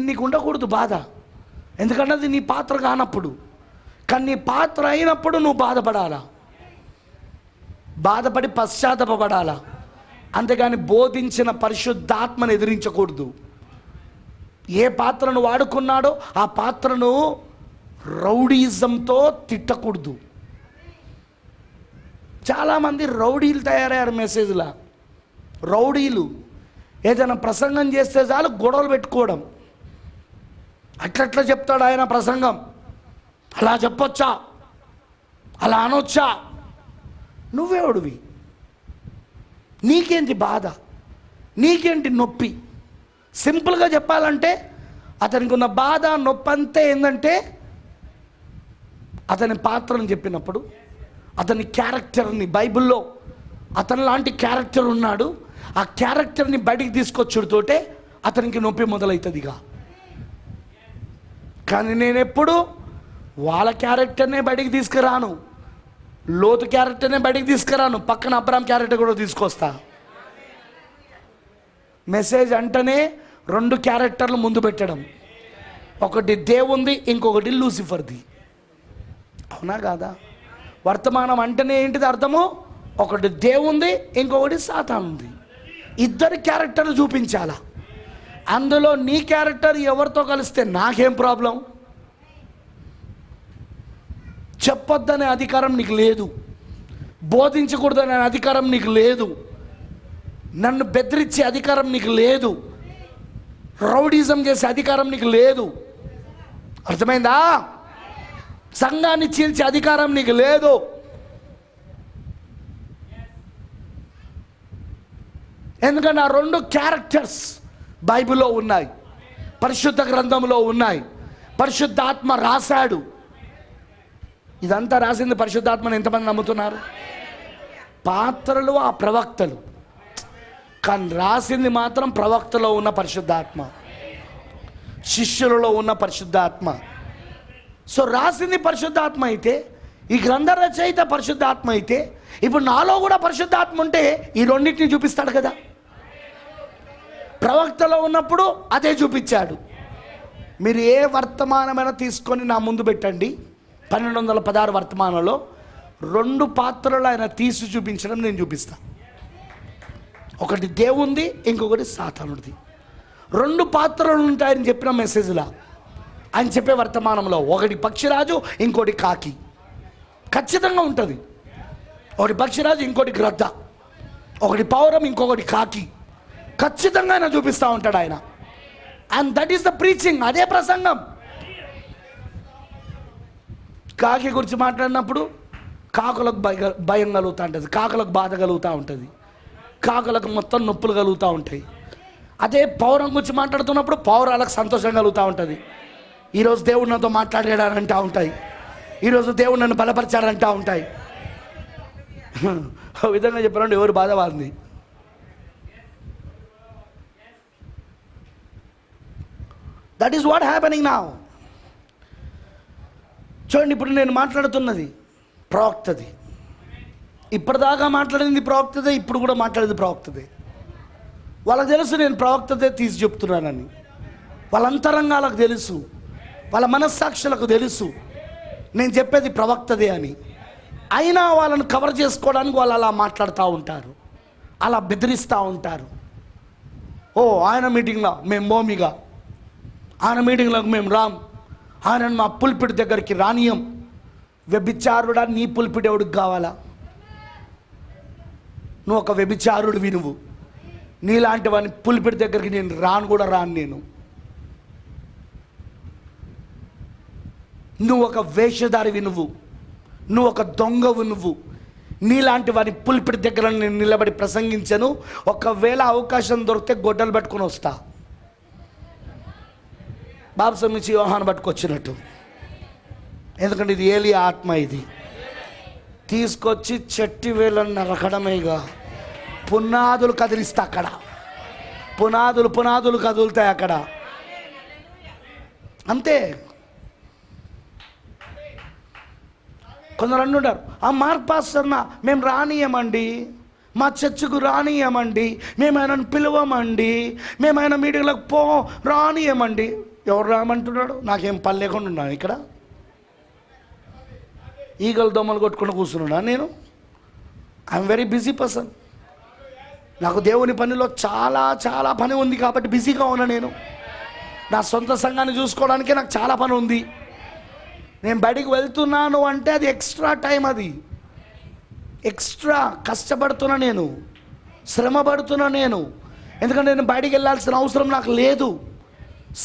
నీకు ఉండకూడదు బాధ, ఎందుకంటే అది నీ పాత్ర కానప్పుడు. కానీ నీ పాత్ర అయినప్పుడు నువ్వు బాధపడాలా, బాధపడి పశ్చాత్తాపపడాలా. అంతేగాని బోధించిన పరిశుద్ధాత్మను ఎదిరించకూడదు. ఏ పాత్రను వాడుకున్నాడో ఆ పాత్రను రౌడీజంతో తిట్టకూడదు. చాలామంది రౌడీలు తయారయ్యారు మెసేజ్లా. రౌడీలు ఏదైనా ప్రసంగం చేస్తే చాలు గొడవలు పెట్టుకోవడం. అట్లట్లా చెప్తాడు ఆయన ప్రసంగం, అలా చెప్పొచ్చా, అలా అనొచ్చా? నువ్వేవుడివి? నీకేంటి బాధ? నీకేంటి నొప్పి? సింపుల్గా చెప్పాలంటే అతనికి ఉన్న బాధ నొప్పంతే ఏంటంటే అతని పాత్రను చెప్పినప్పుడు అతని క్యారెక్టర్ని, బైబిల్లో అతని లాంటి క్యారెక్టర్ ఉన్నాడు, ఆ క్యారెక్టర్ని బయటికి తీసుకొచ్చుడుతోటే అతనికి నొప్పి మొదలవుతుందిగా. కానీ నేను ఎప్పుడు వాళ్ళ క్యారెక్టర్నే బయటికి తీసుకురాను, లోతు క్యారెక్టర్నే బయటికి తీసుకురాను, పక్కన అబ్రామ్ క్యారెక్టర్ కూడా తీసుకొస్తా. మెసేజ్ అంటేనే 2 క్యారెక్టర్లు ముందు పెట్టడం, ఒకటి దేవుంది, ఇంకొకటి లూసిఫర్ది. అవునా కాదా? వర్తమానం అంటేనే ఏంటిది అర్థము? ఒకటి దేవుంది, ఇంకొకటి సాతానుంది. 2 క్యారెక్టర్లు చూపించాలా. అందులో నీ క్యారెక్టర్ ఎవరితో కలిస్తే నాకేం ప్రాబ్లం? చెప్పొద్దనే అధికారం నీకు లేదు, బోధించకూడదనే అధికారం నీకు లేదు, నన్ను బెదిరించే అధికారం నీకు లేదు, రౌడీజం చేసే అధికారం నీకు లేదు. అర్థమైందా? సంఘాన్ని చీల్చే అధికారం నీకు లేదు. ఎందుకంటే ఆ 2 క్యారెక్టర్స్ బైబిల్లో ఉన్నాయి, పరిశుద్ధ గ్రంథంలో ఉన్నాయి, పరిశుద్ధాత్మ రాశాడు. ఇదంతా రాసింది పరిశుద్ధాత్మని ఎంతమంది నమ్ముతున్నారు? పాత్రలు ఆ ప్రవక్తలు, కానీ రాసింది మాత్రం ప్రవక్తలో ఉన్న పరిశుద్ధాత్మ, శిష్యులలో ఉన్న పరిశుద్ధాత్మ. సో రాసింది పరిశుద్ధాత్మ అయితే, ఈ గ్రంథ రచయిత పరిశుద్ధాత్మ అయితే, ఇప్పుడు నాలో కూడా పరిశుద్ధాత్మ ఉంటే ఈ రెండింటిని చూపిస్తాడు కదా. ప్రవక్తలో ఉన్నప్పుడు అదే చూపించాడు. మీరు ఏ వర్తమానమైనా తీసుకొని నా ముందు పెట్టండి, 1216 వర్తమానంలో 2 పాత్రలు ఆయన తీసి చూపించడం నేను చూపిస్తాను. ఒకటి దేవుంది, ఇంకొకటి సాతానుడిది. 2 పాత్రలు ఉంటాయని చెప్పిన మెసేజ్లా ఆయన చెప్పే వర్తమానంలో, ఒకటి పక్షిరాజు, ఇంకోటి కాకి. ఖచ్చితంగా ఉంటుంది. ఒకటి పక్షిరాజు, ఇంకోటి గ్రద్ద, ఒకటి పౌరం, ఇంకొకటి కాకి. ఖచ్చితంగా ఆయన చూపిస్తూ ఉంటాడు ఆయన. And that is the preaching, అదే ప్రసంగం. కాకి గురించి మాట్లాడినప్పుడు కాకులకు భయం కలుగుతూ ఉంటుంది, కాకులకు బాధ కలుగుతూ ఉంటుంది, కాకులకు మొత్తం నొప్పులు కలుగుతూ ఉంటాయి. అదే పౌరం గురించి మాట్లాడుతున్నప్పుడు పౌరాలకు సంతోషం కలుగుతూ ఉంటుంది. ఈరోజు దేవుడు నాతో మాట్లాడాడంటూ ఉంటాయి, ఈరోజు దేవుడు నన్ను బలపరిచాడంటూ ఉంటాయి. ఆ విధంగా చెప్పారంటే ఎవరు బాధ వాళ్ళది. That is what happening now. చూడండి, ఇప్పుడు నేను మాట్లాడుతున్నది ప్రవక్తది, ఇప్పటిదాకా మాట్లాడింది ప్రవక్తదే, ఇప్పుడు కూడా మాట్లాడేది ప్రవక్తదే. వాళ్ళకి తెలుసు నేను ప్రవక్తదే తీసి చెప్తున్నానని, వాళ్ళ అంతరంగాలకు తెలుసు, వాళ్ళ మనస్సాక్షులకు తెలుసు నేను చెప్పేది ప్రవక్తదే అని. అయినా వాళ్ళని కవర్ చేసుకోవడానికి వాళ్ళు అలా మాట్లాడుతూ ఉంటారు, అలా బెదిరిస్తూ ఉంటారు. ఓ ఆయన మీటింగ్లో మేము మోమిగా, ఆయన మీటింగ్లోకి మేము రామ్, ఆయన మా పుల్పిడి దగ్గరికి రానియం. వ్యభిచారుడా, నీ పుల్పిడి ఎవడికి కావాలా? నువ్వు ఒక వ్యభిచారుడివి, నీలాంటి వాడిని పుల్పిడి దగ్గరికి నేను రాను కూడా రాను. నువ్వు ఒక వేషధారివి, నువ్వు ఒక దొంగవు. నీలాంటి వాడిని పుల్పిడి దగ్గర నేను నిలబడి ప్రసంగించను. ఒకవేళ అవకాశం దొరికితే గొడ్డలు పట్టుకొని వస్తా, బాప్తిసం ఇచ్చి యోహాను పట్టుకొచ్చినట్టు. ఎందుకంటే ఇది ఏలియా ఆత్మ, ఇది తీసుకొచ్చి చెట్టి వేళ్ళని నరకడమేగా. పునాదులు కదిలిస్తా అక్కడ, పునాదులు కదులుతాయి అక్కడ, అంతే. కొందరు అంటుంటారు, ఆ మార్పాస్తన్న మేము రానియమండి, మా చర్చకు రానియమండి, మేము ఆయనను పిలవమండి, మేము ఆయన మీటింగ్లకు రానియమండి. ఎవరు రామంటున్నాడు? నాకేం పని లేకుండా ఉన్నాను ఇక్కడ, ఈగలు దొమ్మలు కొట్టుకుంటూ కూర్చున్నా నేను. I'm very busy person. నాకు దేవుని పనిలో చాలా చాలా పని ఉంది కాబట్టి బిజీగా ఉన్నా నేను. నా సొంత సంఘాన్ని చూసుకోవడానికే నాకు చాలా పని ఉంది. నేను బయటికి వెళ్తున్నాను అంటే అది ఎక్స్ట్రా టైం, అది ఎక్స్ట్రా కష్టపడుతున్నా నేను, శ్రమ పడుతున్నా నేను. ఎందుకంటే నేను బయటికి వెళ్ళాల్సిన అవసరం నాకు లేదు.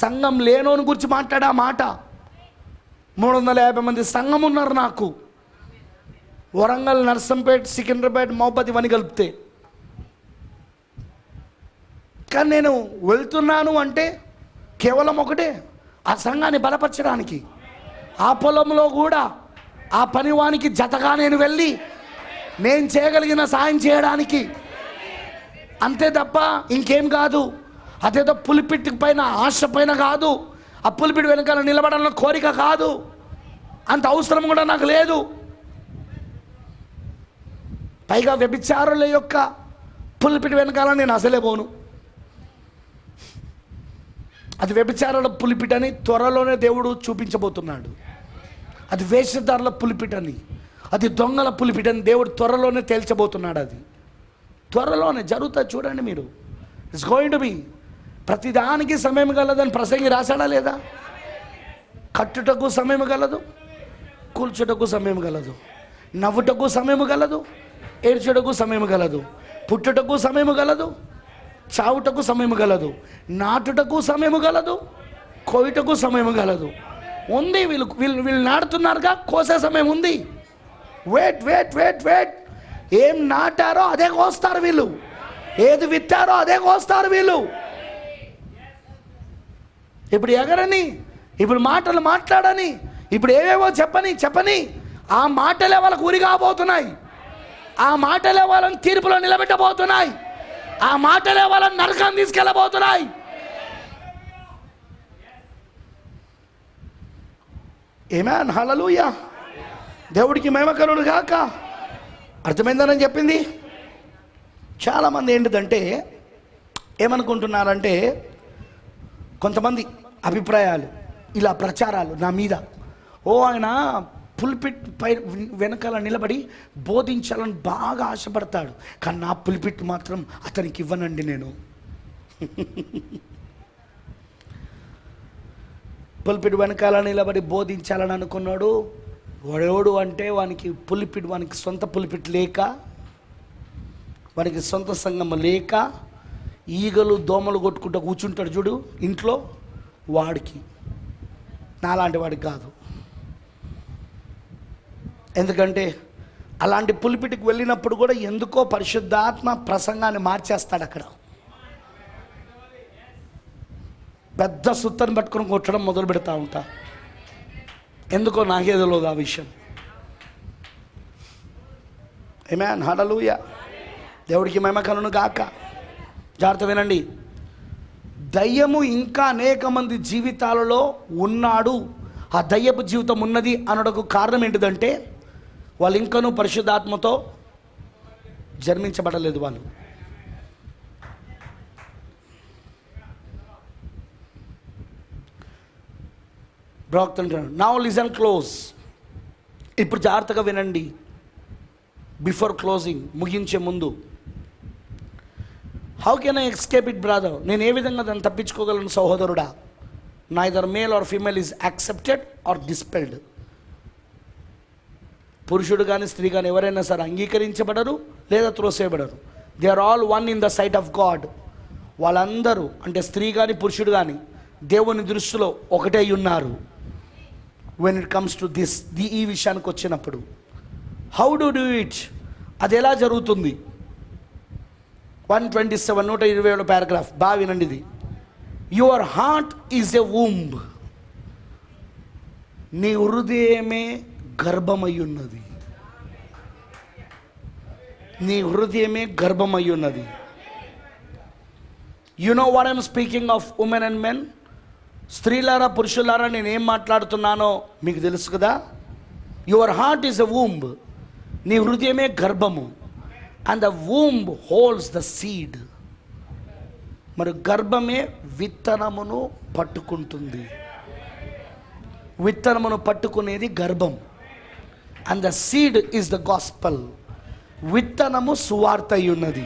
సంఘం లేనోని గురించి మాట్లాడే మాట, 350 మంది సంఘం ఉన్నారు నాకు. వరంగల్, నర్సంపేట్, సికింద్రాబాద్, మహబూబాద్ ఇవన్నీ కలిపితే కానీ నేను వెళ్తున్నాను అంటే కేవలం ఒకటే, ఆ సంఘాన్ని బలపరచడానికి. ఆ పొలంలో కూడా ఆ పనివానికి జతగా నేను వెళ్ళి నేను చేయగలిగిన సాయం చేయడానికి, అంతే తప్ప ఇంకేం కాదు. అదేదో పులిపిట్టి పైన ఆశ పైన కాదు, ఆ పులిపిటి వెనకాల నిలబడాలన్న కోరిక కాదు, అంత అవసరం కూడా నాకు లేదు. పైగా వ్యభిచారుల యొక్క పులిపిటి వెనకాల నేను అసలే పోను. అది వ్యభిచారుల పులిపిటని త్వరలోనే దేవుడు చూపించబోతున్నాడు. అది వేషధారుల పులిపిటని, అది దొంగల పులిపిటని దేవుడు త్వరలోనే తేల్చబోతున్నాడు. అది త్వరలోనే జరుగుతుంది, చూడండి మీరు. It's going to be. ప్రతిదానికి సమయం గలదని ప్రసంగి రాశాడా లేదా? కట్టుటకు సమయం గలదు, కూల్చుటకు సమయం గలదు, నవ్వుటకు సమయం గలదు, ఏడ్చుటకు సమయం గలదు, పుట్టుటకు సమయం గలదు, చావుటకు సమయం గలదు, నాటుటకు సమయం గలదు, కోయుటకు సమయం గలదు. ఉంది. వీళ్ళు నాటుతున్నారుగా, కోసే సమయం ఉంది. Wait wait wait wait. ఏం నాటారో అదే కోస్తారు వీళ్ళు, ఏది విత్తారో అదే కోస్తారు వీళ్ళు. ఇప్పుడు ఎగరని, ఇప్పుడు మాటలు మాట్లాడని, ఇప్పుడు ఏవేవో చెప్పని ఆ మాటలే వాళ్ళకు ఉరి కాబోతున్నాయి. ఆ మాటలే వాళ్ళని తీర్పులో నిలబెట్టబోతున్నాయి. ఆ మాటలే వాళ్ళని నరకాన్ని తీసుకెళ్ళబోతున్నాయి. ఆమేన్, హల్లెలూయా. దేవుడికి మహిమ కలుగును గాక. అర్థమైందని చెప్పింది. చాలామంది ఏంటిదంటే ఏమనుకుంటున్నారంటే, కొంతమంది అభిప్రాయాలు, ఇలా ప్రచారాలు నా మీద, ఓ ఆయన పుల్పిట్ పై వెనకాల నిలబడి బోధించాలని బాగా ఆశపడతాడు, కానీ నా పుల్పిట్ మాత్రం అతనికి ఇవ్వనండి నేను. పుల్పిట్ వెనకాల నిలబడి బోధించాలని అనుకున్నాడు. వాడెవడు అంటే వానికి పుల్పిట్, వానికి సొంత పుల్పిట్ లేక, వానికి సొంత సంఘం లేక, ఈగలు దోమలు కొట్టుకుంటూ కూర్చుంటాడు చూడు ఇంట్లో, వాడికి, నాలాంటి వాడికి కాదు. ఎందుకంటే అలాంటి పులిపిటికి వెళ్ళినప్పుడు కూడా ఎందుకో పరిశుద్ధాత్మ ప్రసంగాన్ని మార్చేస్తాడు. అక్కడ పెద్ద సుత్తని పట్టుకొని కొట్టడం మొదలు పెడతా ఉంటా. ఎందుకో నాకే తెలియదు ఆ విషయం. ఆమేన్, హల్లెలూయా. దేవుడికి మహిమ కలుగును గాక. జాగ్రత్త వినండి. దయ్యము ఇంకా అనేక మంది జీవితాలలో ఉన్నాడు, ఆ దయ్యపు జీవితం ఉన్నది అనడానికి కారణం ఏంటిదంటే, వాళ్ళు ఇంకనూ పరిశుద్ధాత్మతో జన్మించబడలేదు. వాళ్ళు బ్రాక్తుంటారు. Now listen close. ఇప్పుడు జాగ్రత్తగా వినండి. బిఫోర్ క్లోజింగ్, ముగించే ముందు, how can I escape it brother? నేను ఏ విధంగా దాన్ని తప్పించుకోగలను సహోదరుడా? Neither male or female is accepted or dispelled. పురుషుడు కానీ స్త్రీ కానీ ఎవరైనా సరే అంగీకరించబడరు లేదా త్రోసేయబడరు. They are all one in the sight of God. వాళ్ళందరూ అంటే స్త్రీ కానీ పురుషుడు కానీ దేవుని దృష్టిలో ఒకటే ఉన్నారు. When it comes to this, ఈ విషయానికి వచ్చినప్పుడు హౌ డు డూ ఇట్? అది ఎలా జరుగుతుంది? 127 127 పారాగ్రాఫ్ బాగా వినండి. ఇది your heart is a womb. నీ హృదయమే గర్భమై ఉన్నది. నీ హృదయమే గర్భమై ఉన్నది. You know what I'm speaking of women and men. స్త్రీలారా పురుషులారా నేనేం మాట్లాడుతున్నానో మీకు తెలుసు కదా. Your heart is a womb. నీ హృదయమే గర్భము. And the womb holds the seed. మరి గర్భమే విత్తనమును పట్టుకుంటుంది. విత్తనమును పట్టుకునేది గర్భం. And the seed is the gospel. విత్తనము సువార్త అయి ఉన్నది.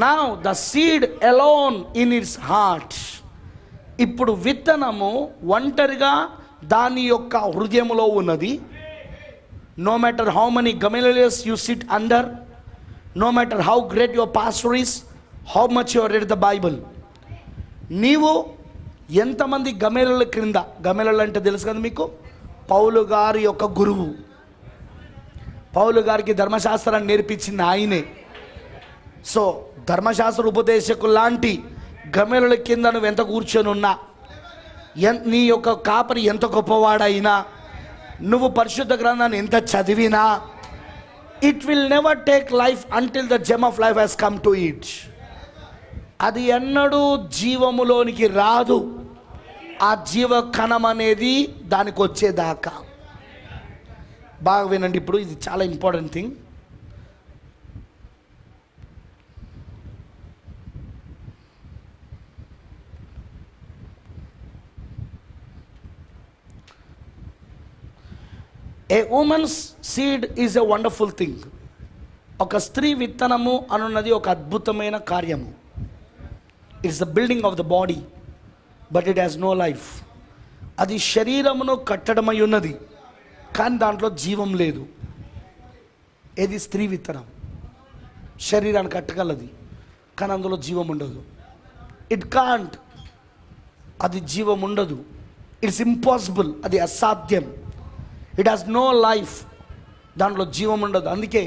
Now the seed alone in it's heart. ఇప్పుడు విత్తనము ఒంటరిగా దాని యొక్క హృదయములో ఉన్నది. No matter how many Gamaliels you sit under, no matter how great your pastor is, how much you read the Bible, నీవు ఎంతమంది గమేలల క్రింద, గమేలలు అంటే తెలుసు కదా మీకు, పౌలు గారి యొక్క గురువు, పౌలు గారికి ధర్మశాస్త్రాన్ని నేర్పించింది ఆయనే. సో ధర్మశాస్త్ర ఉపదేశకులు లాంటి గమ్మెల కింద నువ్వు ఎంత కూర్చొని ఉన్నా, నీ యొక్క కాపరి ఎంత గొప్పవాడైనా, నువ్వు పరిశుద్ధ గ్రంథాన్ని ఎంత చదివినా, it will never take life until the gem of life has come to it. అది ఎన్నడూ జీవములోనికి రాదు, ఆ జీవ కణం అనేది దానికి వచ్చేదాకా. బాగా వినండి, ఇప్పుడు ఇది చాలా important thing. A women's seed is a wonderful thing. ఒక స్త్రీ విత్తనము అనున్నది ఒక అద్భుతమైన కార్యము. It's the building of the body, but it has no life. అది శరీరమును కట్టడమై ఉన్నది, కానీ దాంట్లో జీవం లేదు. ఏది? స్త్రీ విత్తనం. శరీరాన్ని కట్టగలది, కానీ అందులో జీవం ఉండదు. ఇట్ కాంట్, అది జీవం ఉండదు. ఇట్స్ ఇంపాసిబుల్, అది అసాధ్యం. ఇట్ హాస్ నో లైఫ్, దాంట్లో జీవం ఉండదు. అందుకే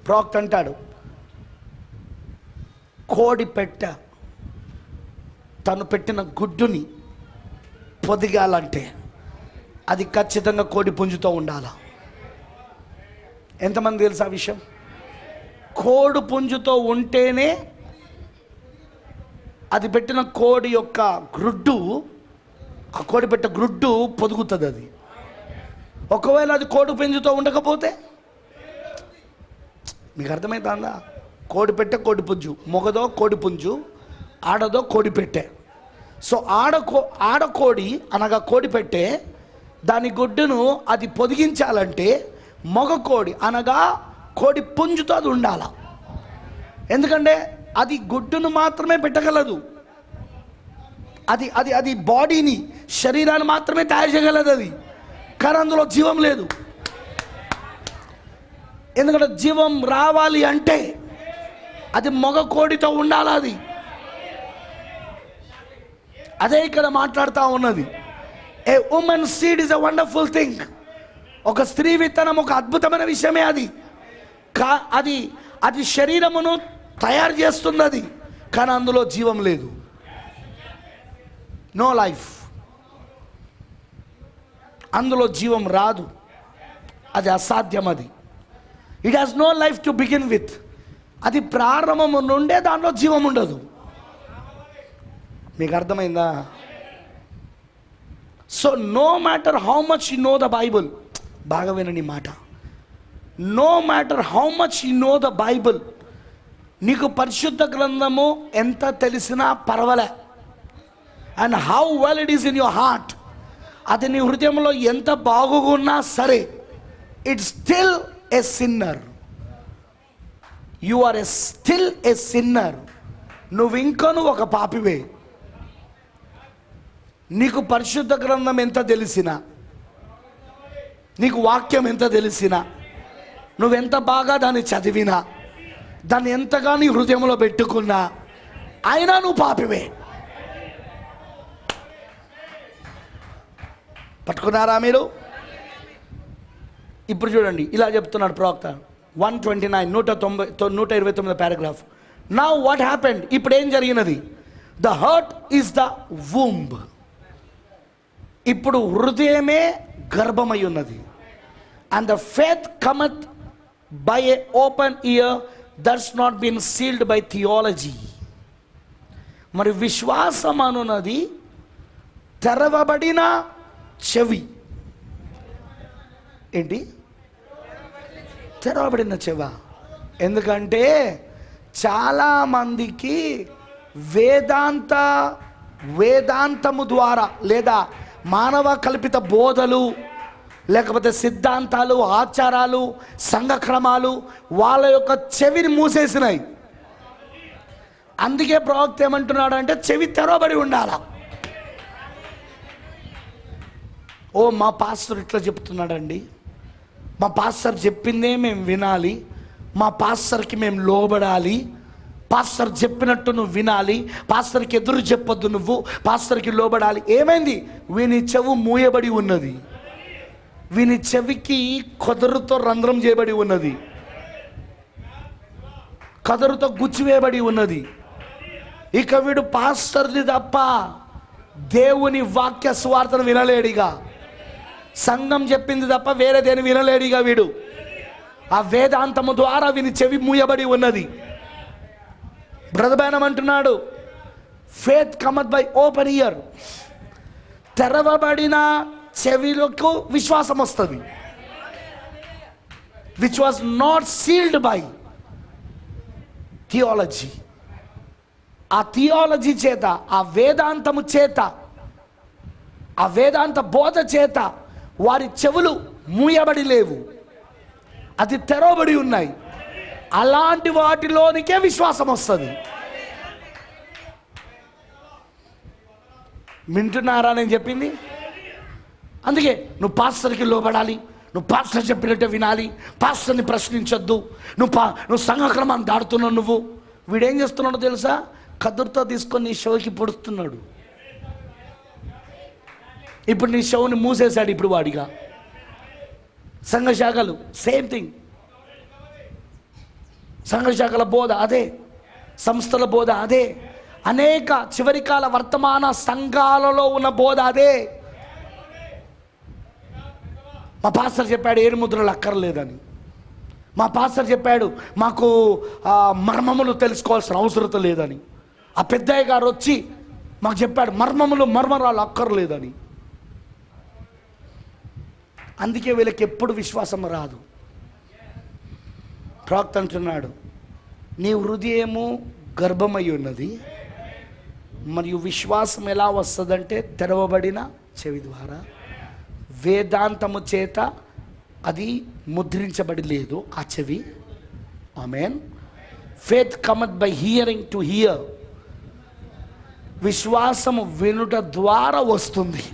ప్రవక్త అంటాడు, కోడి పెట్ట తను పెట్టిన గుడ్డుని పొదిగాలంటే అది ఖచ్చితంగా కోడి పుంజుతో ఉండాలి. ఎంతమంది తెలుసు ఆ విషయం? కోడి పుంజుతో ఉంటేనే అది పెట్టిన కోడి యొక్క గ్రుడ్డు, ఆ కోడి పెట్ట గ్రుడ్డు పొదుగుతుంది. అది ఒకవేళ అది కోడి పుంజుతో ఉండకపోతే, మీకు అర్థమవుతుందా? కోడి పెట్టె కోడి పుంజు, మొగదో కోడి పుంజు, ఆడదో కోడి పెట్టె. సో ఆడకోడి అనగా కోడి పెట్టె దాని గుడ్డును అది పొదిగించాలంటే మగ కోడి అనగా కోడి పుంజుతో అది ఉండాల. ఎందుకంటే అది గుడ్డును మాత్రమే పెట్టగలదు, అది అది అది బాడీని, శరీరాన్ని మాత్రమే తయారు చేయగలదు. అది కానీ అందులో జీవం లేదు. ఎందుకంటే జీవం రావాలి అంటే అది మగ కోడితో ఉండాలి. అది అదే ఇక్కడ మాట్లాడుతూ ఉన్నది. A women seed is a wonderful thing. ఒక స్త్రీ విత్తనం ఒక అద్భుతమైన విషయమే. అది అది అది శరీరమును తయారు చేస్తుంది, అది కానీ అందులో జీవం లేదు. నో లైఫ్, అందులో జీవం రాదు, అది అసాధ్యం. అది it has no life to begin with. అది ప్రారంభము నుండే దాంట్లో జీవం ఉండదు. మీకు అర్థమైందా? So no matter how much you know the Bible, బాగా వినండి మాట, no matter how much you know the Bible, నీకు పరిశుద్ధ గ్రంథము ఎంత తెలిసినా పర్వాలే, and how well it is in your heart, అది నీ హృదయంలో ఎంత బాగున్నా సరే, it's still a sinner. You are a still a sinner. నువ్వు ఇంకను ఒక పాపివే. నీకు పరిశుద్ధ గ్రంథం ఎంత తెలిసినా, నీకు వాక్యం ఎంత తెలిసినా, నువ్వెంత బాగా దాన్ని చదివినా, దాన్ని ఎంతగా నీ హృదయంలో పెట్టుకున్నా, అయినా నువ్వు పాపివే. పట్టుకున్నారా మీరు? ఇప్పుడు చూడండి, ఇలా చెప్తున్నాడు ప్రవక్త 129 129 పారాగ్రాఫ్. నౌ వాట్ హ్యాపెండ్, ఇప్పుడు ఏం జరిగినది? The heart is the womb. ఇప్పుడు హృదయమే గర్భమై ఉన్నది. And the faith cometh by a open ear that's not been sealed by theology. మరి విశ్వాసం అనున్నది తెరవబడిన చెవి. ఏంటి? తెరవబడిన చెవ. ఎందుకంటే చాలామందికి వేదాంతము ద్వారా లేదా మానవ కల్పిత బోధలు, లేకపోతే సిద్ధాంతాలు, ఆచారాలు, సంఘక్రమాలు వాళ్ళ యొక్క చెవిని మూసేసినాయి. అందుకే ప్రవక్త ఏమంటున్నాడు అంటే చెవి తెరవబడి ఉండాల. ఓ మా పాస్టర్ ఇట్లా చెప్తున్నాడండి, మా పాస్టర్ చెప్పిందే మేము వినాలి, మా పాస్టర్కి మేము లోబడాలి, పాస్టర్ చెప్పినట్టు నువ్వు వినాలి, పాస్టర్కి ఎదురు చెప్పొద్దు, నువ్వు పాస్టర్కి లోబడాలి. ఏమైంది? వీని చెవు మూయబడి ఉన్నది, వీని చెవికి కొదరుతో రంధ్రం చేయబడి ఉన్నది. కదరుతో గుచ్చివేయబడి ఉన్నది. ఇక వీడు పాస్టర్ది తప్ప దేవుని వాక్య సువార్తను వినలేడిగా, సంఘం చెప్పింది తప్ప వేరే దేని వినలేడిగా వీడు. ఆ వేదాంతము ద్వారా విని చెవి మూయబడి ఉన్నది. బ్రదర్ బైనం అంటున్నాడు, faith cometh by open ear. తెరవబడిన చెవిలకు విశ్వాసం వస్తుంది, which was not sealed by theology. ఆ థియాలజీ చేత, ఆ వేదాంతము చేత, ఆ వేదాంత బోధ చేత వారి చెవులు మూయబడి లేవు, అది తెరవబడి ఉన్నాయి. అలాంటి వాటిలోనికే విశ్వాసం వస్తుంది. వింటున్నారా నేను చెప్పింది? అందుకే నువ్వు పాస్టర్కి లోబడాలి, నువ్వు పాస్టర్ చెప్పినట్టే వినాలి, పాస్టర్ని ప్రశ్నించొద్దు, నువ్వు సంఘక్రమాన్ని దాడుతున్నావు. నువ్వు వీడేం చేస్తున్నాడో తెలుసా? కదురుతో తీసుకొని నీ షోకి పొడుస్తున్నాడు. ఇప్పుడు నీ షోని మూసేశాడు ఇప్పుడు వాడిగా. సంఘ శాఖలు సేమ్ థింగ్, సంఘ శాఖల బోధ అదే, సంస్థల బోధ అదే, అనేక చివరి కాల వర్తమాన సంఘాలలో ఉన్న బోధ అదే. మా పాస్టర్ చెప్పాడు 7 ముద్రలు అక్కర్లేదని. మా పాస్టర్ చెప్పాడు మాకు మర్మములు తెలుసుకోవాల్సిన అవసరం లేదని. ఆ పెద్దయ్య గారు వచ్చి మాకు చెప్పాడు మర్మరాలు అక్కర్లేదని. అందుకే వీళ్ళకి ఎప్పుడు విశ్వాసం రాదు. ప్రవక్త అంటున్నాడు, నీ హృదయము గర్భమై ఉన్నది, మరియు విశ్వాసం ఎలా వస్తుందంటే తెరవబడిన చెవి ద్వారా, వేదాంతము చేత అది ముద్రించబడి లేదు ఆ చెవి. Amen. Faith cometh by hearing to hear. విశ్వాసము వినుట ద్వారా వస్తుంది.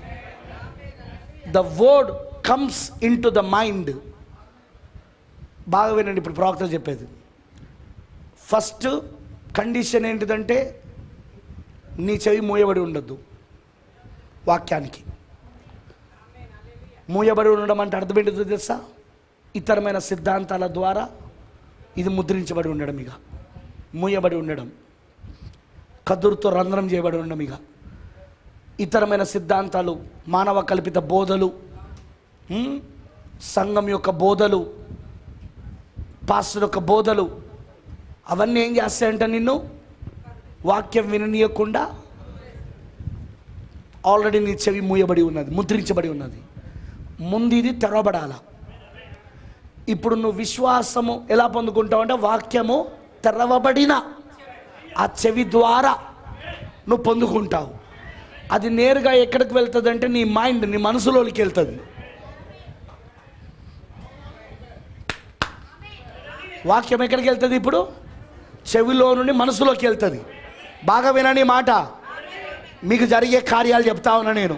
The word comes in to the mind. బాగా వినండి ఇప్పుడు ప్రవక్త చెప్పేది. ఫస్ట్ కండిషన్ ఏంటిదంటే నీ చెవి మూయబడి ఉండద్దు వాక్యానికి. మూయబడి ఉండడం అంటే అర్థం ఏంటిదో తెలుసా? ఇతరమైన సిద్ధాంతాల ద్వారా ఇది ముద్రించబడి ఉండడం, ఇక మూయబడి ఉండడం, కదురుతో రంధ్రం చేయబడి ఉండడం. ఇక ఇతరమైన సిద్ధాంతాలు, మానవ కల్పిత బోధలు, సంఘం యొక్క బోధలు, పాస్టర్ యొక్క బోధలు, అవన్నీ ఏం చేస్తాయంట? నిన్ను వాక్యం విననీయకుండా ఆల్రెడీ నీ చెవి మూయబడి ఉన్నది, ముద్రించబడి ఉన్నది. ముందు ఇది తెరవబడాల. ఇప్పుడు నువ్వు విశ్వాసము ఎలా పొందుకుంటావు అంటే వాక్యము తెరవబడిన ఆ చెవి ద్వారా నువ్వు పొందుకుంటావు. అది నేరుగా ఎక్కడికి వెళ్తుంది అంటే నీ మైండ్, నీ మనసులోకి వెళ్తుంది. వాక్యం ఎక్కడికి వెళ్తుంది? ఇప్పుడు చెవిలో నుండి మనసులోకి వెళ్తుంది. బాగా వినని మాట. మీకు జరిగే కార్యాలు చెప్తా ఉన్నా నేను,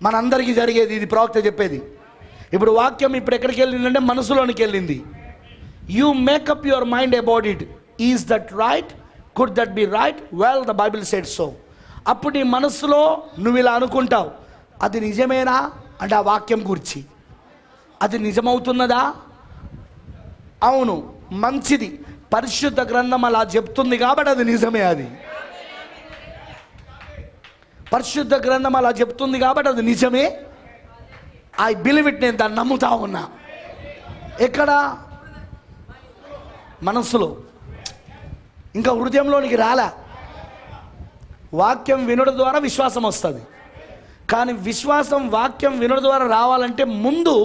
మనందరికీ జరిగేది ఇది ప్రవక్త చెప్పేది. ఇప్పుడు వాక్యం ఇప్పుడు ఎక్కడికి వెళ్ళిందంటే మనసులోనికి వెళ్ళింది. You makeup your mind about it. Is that right? Could that be right? Well, the Bible said so. అప్పుడు నీ మనసులో నువ్వు ఇలా అనుకుంటావు, అది నిజమేనా అంటే ఆ వాక్యం గురించి అది నిజమవుతున్నదా? అవును, మంచిది, పరిశుద్ధ గ్రంథం అలా చెప్తుంది కాబట్టి అది నిజమే. అది పరిశుద్ధ గ్రంథం అలా చెప్తుంది కాబట్టి అది నిజమే. I believe it. నేను దాన్ని నమ్ముతా ఉన్నా. ఎక్కడ? మనస్సులో, ఇంకా హృదయంలోనికి రాలే. వాక్యం వినడం ద్వారా విశ్వాసం వస్తుంది. కానీ విశ్వాసం వాక్యం వినడం ద్వారా రావాలంటే ముందు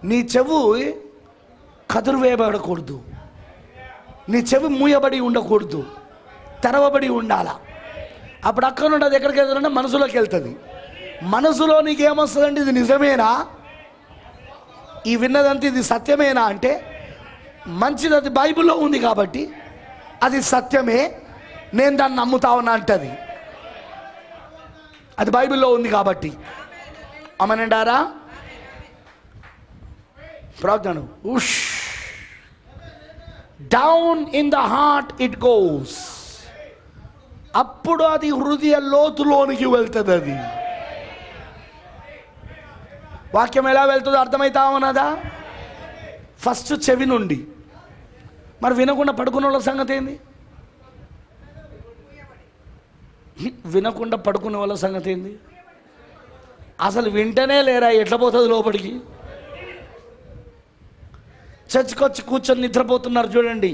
నీ చెవు కదురు వేయబడకూడదు, నీ చెవి మూయబడి ఉండకూడదు, తెరవబడి ఉండాల. అప్పుడు అక్కడ నుండి అది ఎక్కడికి వెళ్తుందంటే మనసులోకి వెళ్తుంది. మనసులో నీకేమొస్తుందంటే ఇది నిజమేనా, ఈ విన్నదంతా ఇది సత్యమేనా అంటే మంచిది, అది బైబిల్లో ఉంది కాబట్టి అది సత్యమే, నేను దాన్ని నమ్ముతా ఉన్నా అంటది. అది బైబిల్లో ఉంది కాబట్టి. అమనండారా? ప్రార్థన. Hush down in the heart it goes. అప్పుడు అది హృదయ లోతులోనికి వెళ్తుంది. అది వాక్యం ఎలా వెళ్తుందో అర్థమవుతా ఉన్నదా? ఫస్ట్ చెవి నుండి, మరి వినకుండా పడుకున్న వాళ్ళ సంగతి ఏంది? వినకుండా పడుకునే వాళ్ళ సంగతి ఏంది? అసలు వింటనే లేరా, ఎట్లా పోతుంది లోపలికి? చర్చికి వచ్చి కూర్చొని నిద్రపోతున్నారు చూడండి,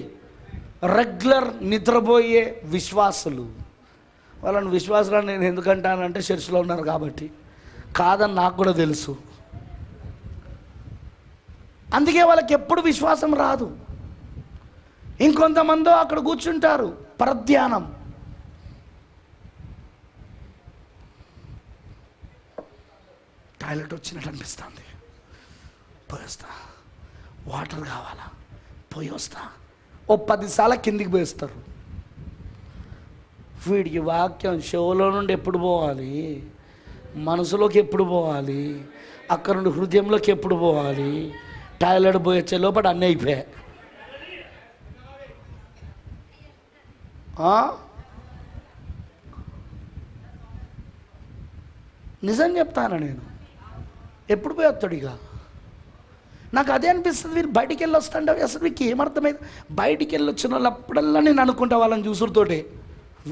రెగ్యులర్ నిద్రపోయే విశ్వాసులు. వాళ్ళని విశ్వాసులను నేను ఎందుకంటానంటే చర్చిలో ఉన్నారు కాబట్టి, కాదని నాకు కూడా తెలుసు. అందుకే వాళ్ళకి ఎప్పుడు విశ్వాసం రాదు. ఇంకొంతమంది అక్కడ కూర్చుంటారు పరధ్యానం. టాయిలెట్ వచ్చినట్టు అనిపిస్తుంది, పోయి వస్తా. వాటర్ కావాలా, పోయి వస్తా. ఓ 10 సార్లు కిందికి పోయిస్తారు. వీడికి వాక్యం చెవులో నుండి ఎప్పుడు పోవాలి, మనసులోకి ఎప్పుడు పోవాలి, అక్కడ నుండి హృదయంలోకి ఎప్పుడు పోవాలి? టాయిలెట్ పోయి వచ్చే లోపల అన్నీ అయిపోయాయి. నిజం చెప్తాను నేను, ఎప్పుడు పోయి వస్తాడు ఇక? నాకు అదే అనిపిస్తుంది. వీళ్ళు బయటికి వెళ్ళి వస్తుంటే అసలు మీకు ఏమర్థమైంది? బయటికి వెళ్ళి వచ్చిన వాళ్ళు అప్పుడల్లా నేను అనుకుంటా వాళ్ళని చూసుడుతోటే,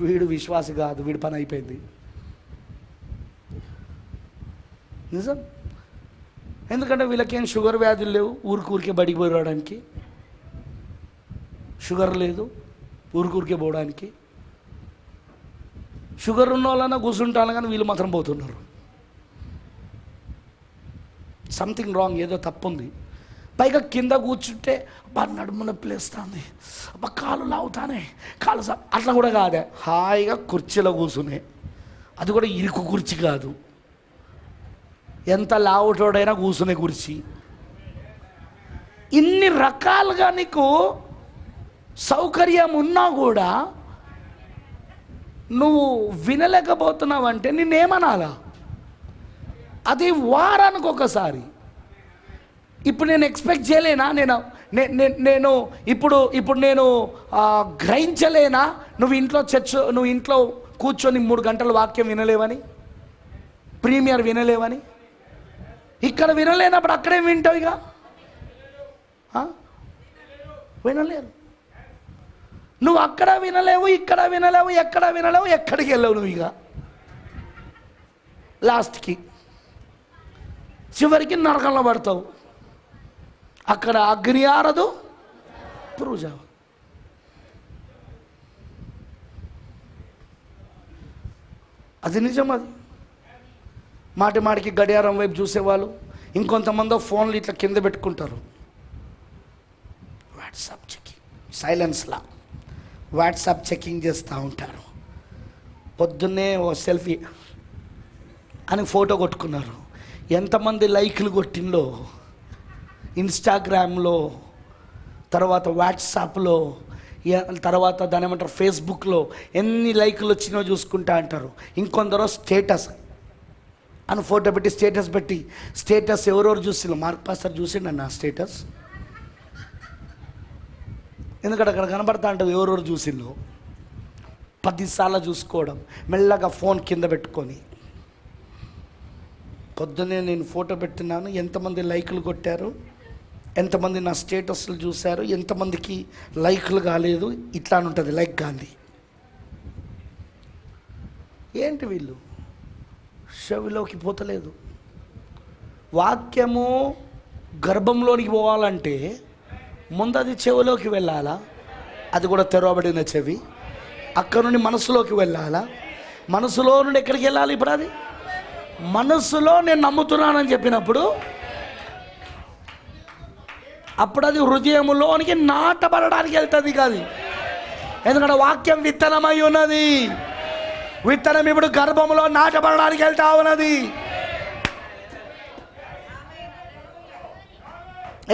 వీడు విశ్వాసి కాదు, వీడి పని అయిపోయింది. నిజం. ఎందుకంటే వీళ్ళకేం షుగర్ వ్యాధులు లేవు, ఊరికే బడికి పోయి రావడానికి. షుగర్ లేదు, ఊరికే పోవడానికి. షుగర్ ఉన్న వాళ్ళన్నా కూర్చుంటాను, కానీ వీళ్ళు మాత్రం పోతున్నారు. సంథింగ్ రాంగ్, ఏదో తప్పు ఉంది. పైగా కింద కూర్చుంటే అబ్బా నడుము నొప్పి లేస్తుంది, అబ్బా కాలు లాగుతానే, కాలు అట్లా కూడా కాదే. హాయిగా కుర్చీలో కూర్చునే, అది కూడా ఇరుకు కుర్చీ కాదు, ఎంత లావుటోడైనా కూర్చునే కుర్చీ. ఇన్ని రకాలుగా నీకు సౌకర్యం ఉన్నా కూడా నువ్వు వినలేకపోతున్నావంటే నిన్నేమనాలా? అది వారానికి ఒకసారి. ఇప్పుడు నేను ఎక్స్పెక్ట్ చేయలేనా? నేను ఇప్పుడు నేను గ్రహించలేనా నువ్వు ఇంట్లో కూర్చొని 3 గంటల వాక్యం వినలేవని, ప్రీమియర్ వినలేవని? ఇక్కడ వినలేనప్పుడు అక్కడే వింటావు ఇక? వినలేరు. నువ్వు అక్కడ వినలేవు, ఇక్కడ వినలేవు, ఎక్కడ వినలేవు, ఎక్కడికి వెళ్ళవు నువ్వు ఇక. లాస్ట్కి చివరికి నరకంలో పడతావు. అక్కడ అగ్ని ఆరదు, పురుజావు. అది నిజం. అది మాటికి గడియారం వైపు చూసేవాళ్ళు, ఇంకొంతమంది ఫోన్లు ఇట్లా కింద పెట్టుకుంటారు. వాట్సాప్ చెకింగ్, సైలెన్స్లా వాట్సాప్ చెకింగ్ చేస్తూ ఉంటారు. పొద్దున్నే ఓ సెల్ఫీ అని ఫోటో కొట్టుకున్నారు. ఎంతమంది లైక్లు కొట్టిందో ఇన్స్టాగ్రామ్లో, తర్వాత వాట్సాప్లో, తర్వాత దాని ఏమంటారు ఫేస్బుక్లో ఎన్ని లైక్లు వచ్చినో చూసుకుంటా అంటారు. ఇంకొందరు స్టేటస్ అని ఫోటో పెట్టి స్టేటస్ ఎవరెవరు చూసిండు? మార్క్ పాస్టర్ చూసిండు నా స్టేటస్. ఎందుకంటే అక్కడ కనబడతా ఉంటుంది ఎవరెవరు చూసిండు. 10 సార్లు చూసుకోవడం, మెల్లగా ఫోన్ కింద పెట్టుకొని. పొద్దున్నే నేను ఫోటో పెట్టినాను, ఎంతమంది లైక్లు కొట్టారు, ఎంతమంది నా స్టేటస్లు చూశారు, ఎంతమందికి లైక్లు కాలేదు, ఇట్లా అని ఉంటుంది. లైక్ గాంధీ ఏంటి వీళ్ళు? చెవిలోకి పోతలేదు. వాక్యము గర్భంలోనికి పోవాలంటే ముందు అది చెవిలోకి వెళ్ళాలా, అది కూడా తెరవబడిన చెవి. అక్కడ నుండి మనసులోకి వెళ్ళాలా, మనసులో నుండి ఎక్కడికి వెళ్ళాలి? ఇప్పుడు అది మనసులో నేను నమ్ముతున్నానని చెప్పినప్పుడు అప్పుడు అది హృదయంలోనికి నాటబడడానికి వెళ్తుంది కాదు. ఎందుకంటే వాక్యం విత్తనమై ఉన్నది. విత్తనం ఇప్పుడు గర్భంలో నాటబడడానికి వెళ్తా ఉన్నది.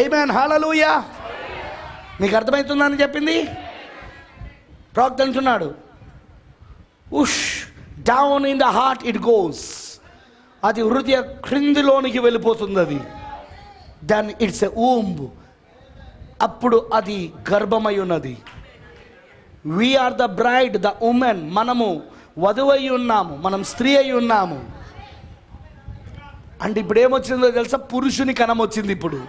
ఆమేన్, హల్లెలూయా. మీకు అర్థమవుతుందని చెప్పింది ప్రవక్త అంటున్నాడు. Hush down in the heart it goes. అది హృదయ క్రిందిలోనికి వెళ్ళిపోతుంది. అది దాన్ని ఇట్స్ ఎ ఊంబ్. అప్పుడు అది గర్భమై ఉన్నది. We are the bride, the woman. మనము వధువై ఉన్నాము, మనం స్త్రీ అయి ఉన్నాము. అంటే ఇప్పుడు ఏమొచ్చిందో తెలుసా? పురుషుని కణం వచ్చింది. ఇప్పుడు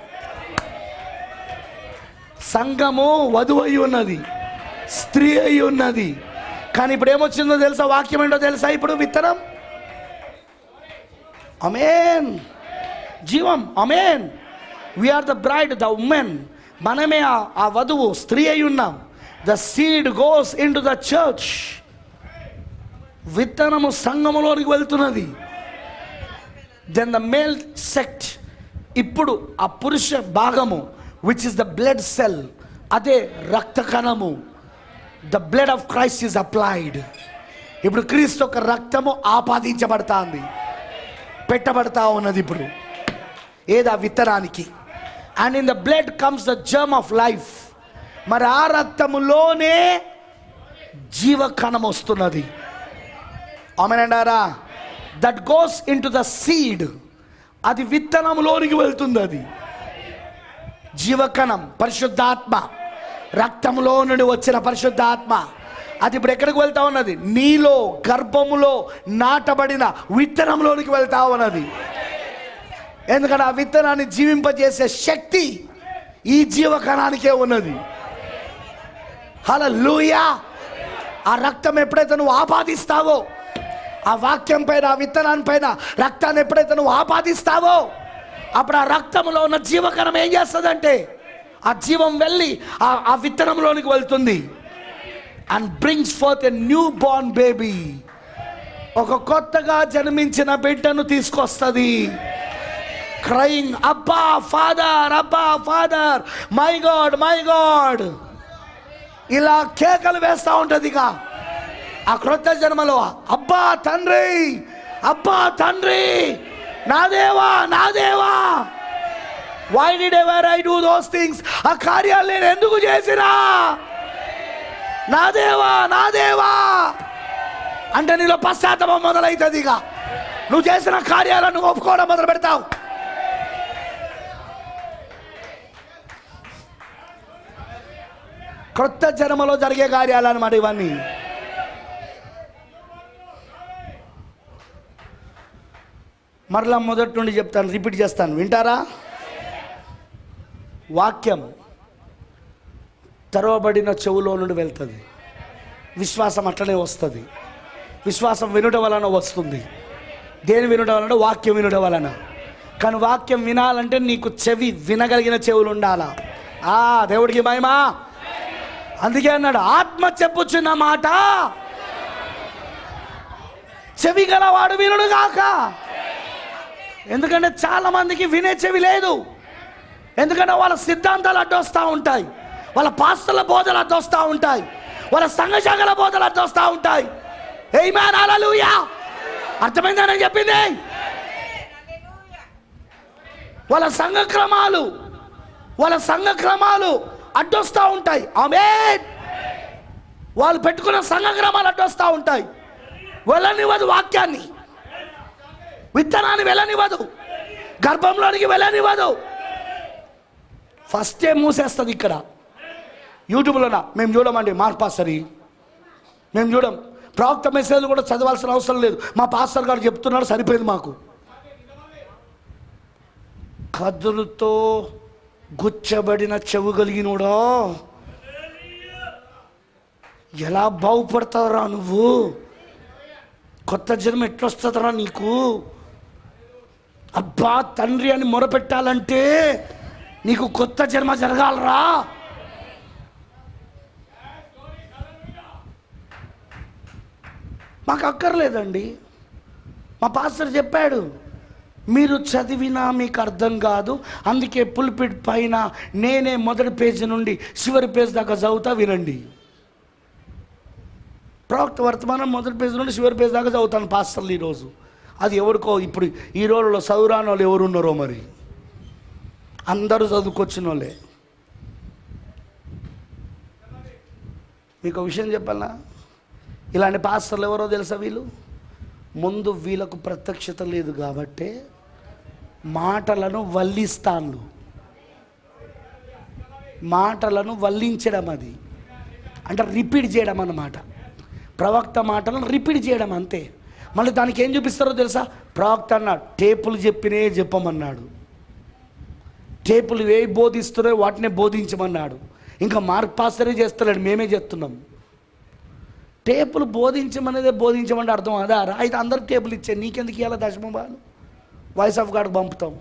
సంఘము వధువు అయి ఉన్నది, స్త్రీ అయి ఉన్నది. కానీ ఇప్పుడు ఏమొచ్చిందో తెలుసా? వాక్యం ఏంటో తెలుసా? ఇప్పుడు విత్తనం, ఆమేన్, జీవం, amen. We are the bride, the women. మనమే ఆ వధువు, స్త్రీ అయి ఉన్నాం. The seed goes in to the church. విత్తనము సంఘములోనికి వెళ్తున్నది. దెన్ ద మేల్ సెక్ట్, ఇప్పుడు ఆ పురుష భాగము which is the blood cell, అదే రక్త కణము. The blood of Christ is applied. ఇప్పుడు క్రీస్తు యొక్క రక్తము ఆపాదించబడతాంది, పెట్టబడతా ఉన్నది ఇప్పుడు ఏదా విత్తనానికి. And in the blood comes the germ of life. మరి ఆ రక్తములోనే జీవకణం వస్తున్నది. ఆమేనంటారా? That goes in to the seed. అది విత్తనంలోనికి వెళ్తుంది. అది జీవకణం, పరిశుద్ధాత్మ, రక్తంలో నుండి వచ్చిన పరిశుద్ధాత్మ. అది ఇప్పుడు ఎక్కడికి వెళ్తా ఉన్నది? నీలో గర్భములో నాటబడిన విత్తనంలోనికి వెళ్తా ఉన్నది. ఎందుకంటే ఆ విత్తనాన్ని జీవింపజేసే శక్తి ఈ జీవకణానికే ఉన్నది. హల్లెలూయా. ఆ రక్తం ఎప్పుడైతే నువ్వు ఆపాదిస్తావో, ఆ వాక్యం పైన, ఆ విత్తనాన్ని పైన రక్తాన్ని ఎప్పుడైతే నువ్వు ఆపాదిస్తావో, అప్పుడు ఆ రక్తంలో ఉన్న జీవకణం ఏం చేస్తుందంటే ఆ జీవం వెళ్ళి ఆ విత్తనంలోనికి వెళ్తుంది. And brings fourth a new Born baby. ఒక కొత్తగా జన్మించిన బిడ్డను తీసుకొస్తుంది. క్రయింగ్, అబ్బా ఫాదర్, అబ్బా father, my God, my God, ఇలా కేకలు వేస్తూ ఉంటుంది. ఇక ఆ క్రొత్త జన్మలో అబ్బా తండ్రి, అబ్బా తండ్రి, నా దేవా, నా దేవా, why did ever I do those things? ఆ కార్యాలు నేను ఎందుకు చేసినా? నా దేవా, నా దేవా అంటే నీలో పశ్చాత్తాపం మొదలవుతుంది. ఇక నువ్వు చేసిన కార్యాలను ఒప్పుకోవడం మొదలు పెడతావు. క్రొత్త జన్మలో జరిగే కార్యాలు అన్నమాట ఇవన్నీ. మరలా మొదటి నుండి చెప్తాను, రిపీట్ చేస్తాను, వింటారా? వాక్యం తెరవబడిన చెవులో నుండి వెళ్తుంది. విశ్వాసం అట్లనే వస్తుంది. విశ్వాసం వినడం వలన వస్తుంది. దేని వినడం వలన? వాక్యం వినడం వలన. కానీ వాక్యం వినాలంటే నీకు చెవి, వినగలిగిన చెవులు ఉండాలా. దేవుడికి మహిమా. అందుకే అన్నాడు, ఆత్మ చెప్పుచున్న మాట చెవి గలవాడు వినుడు గాక. ఎందుకంటే చాలా మందికి వినే చెవి లేదు. ఎందుకంటే వాళ్ళ సిద్ధాంతాలు అడ్డొస్తూ ఉంటాయి, వాళ్ళ పాస్టర్ల బోధలు అడ్డొస్తూ ఉంటాయి, వాళ్ళ సంఘశాఖల బోధలు అడ్డొస్తూ ఉంటాయి. ఆమేన్, హల్లెలూయా. అర్థమైందా నేను చెప్పింది? వాళ్ళ సంఘ క్రమాలు అడ్డొస్తూ ఉంటాయి. ఆమేన్. వాళ్ళు పెట్టుకున్న సంఘ క్రమాలు అడ్డొస్తూ ఉంటాయి. వెళ్ళనివ్వదు వాక్యాన్ని, విత్తనాన్ని వెళ్ళనివ్వదు, గర్భంలోనికి వెళ్ళనివ్వదు. ఫస్టే మూసేస్తుంది. ఇక్కడ యూట్యూబ్లోనా మేము చూడమండి, మా పాస్టరీ మేము చూడం. ప్రవక్త మెసేజ్లు కూడా చదవాల్సిన అవసరం లేదు, మా పాస్టర్ గారు చెప్తున్నాడు, సరిపోయింది మాకు. కదులతో గుచ్చబడిన చెవు కలిగినోడా, ఎలా బాగుపడతావురా నువ్వు? కొత్త జన్మ ఎట్లొస్తుందిరా నీకు? అబ్బా తండ్రి అని మొరపెట్టాలంటే నీకు కొత్త జన్మ జరగాలరా. మాకు అక్కర్లేదండి. మా పాస్టర్ చెప్పాడు, మీరు చదివినా మీకు అర్థం కాదు, అందుకే పుల్పిట్ పైన నేనే మొదటి పేజీ నుండి చివరి పేజీ దాకా చదువుతా, వినండి. ప్రవక్త వర్తమానం మొదటి పేజీ నుండి చివరి పేజీ దాకా చదువుతాను పాస్టర్లు ఈరోజు. అది ఎవరికో ఇప్పుడు ఈ రోజుల్లో చదువురాని వాళ్ళు ఎవరు ఉన్నారో మరి. అందరూ చదువుకొచ్చిన వాళ్ళే. మీకు విషయం చెప్పాలా? ఇలాంటి పాస్టర్లు ఎవరో తెలుసా? వీళ్ళు ముందు వీళ్ళకు ప్రత్యక్షత లేదు కాబట్టి మాటలను వల్లిస్తాను. మాటలను వల్లించడం, అది అంటే రిపీట్ చేయడం అన్నమాట. ప్రవక్త మాటలను రిపీట్ చేయడం అంతే. మళ్ళీ దానికి ఏం చూపిస్తారో తెలుసా? ప్రవక్త అన్నాడు, టేపులు చెప్పినే చెప్పమన్నాడు. టేపులు ఏ బోధిస్తున్నారో వాటినే బోధించమన్నాడు. ఇంకా మార్క్ పాస్టరే చేస్తలేడు, మేమే చేస్తున్నాం. టేపులు బోధించమంటే అర్థం అదా? అయితే అందరికి టేపులు ఇచ్చే, నీకెందుకు ఇవ్వాలి దశమభాగాలు? వాయిస్ ఆఫ్ గాడ్ పంపుతావు,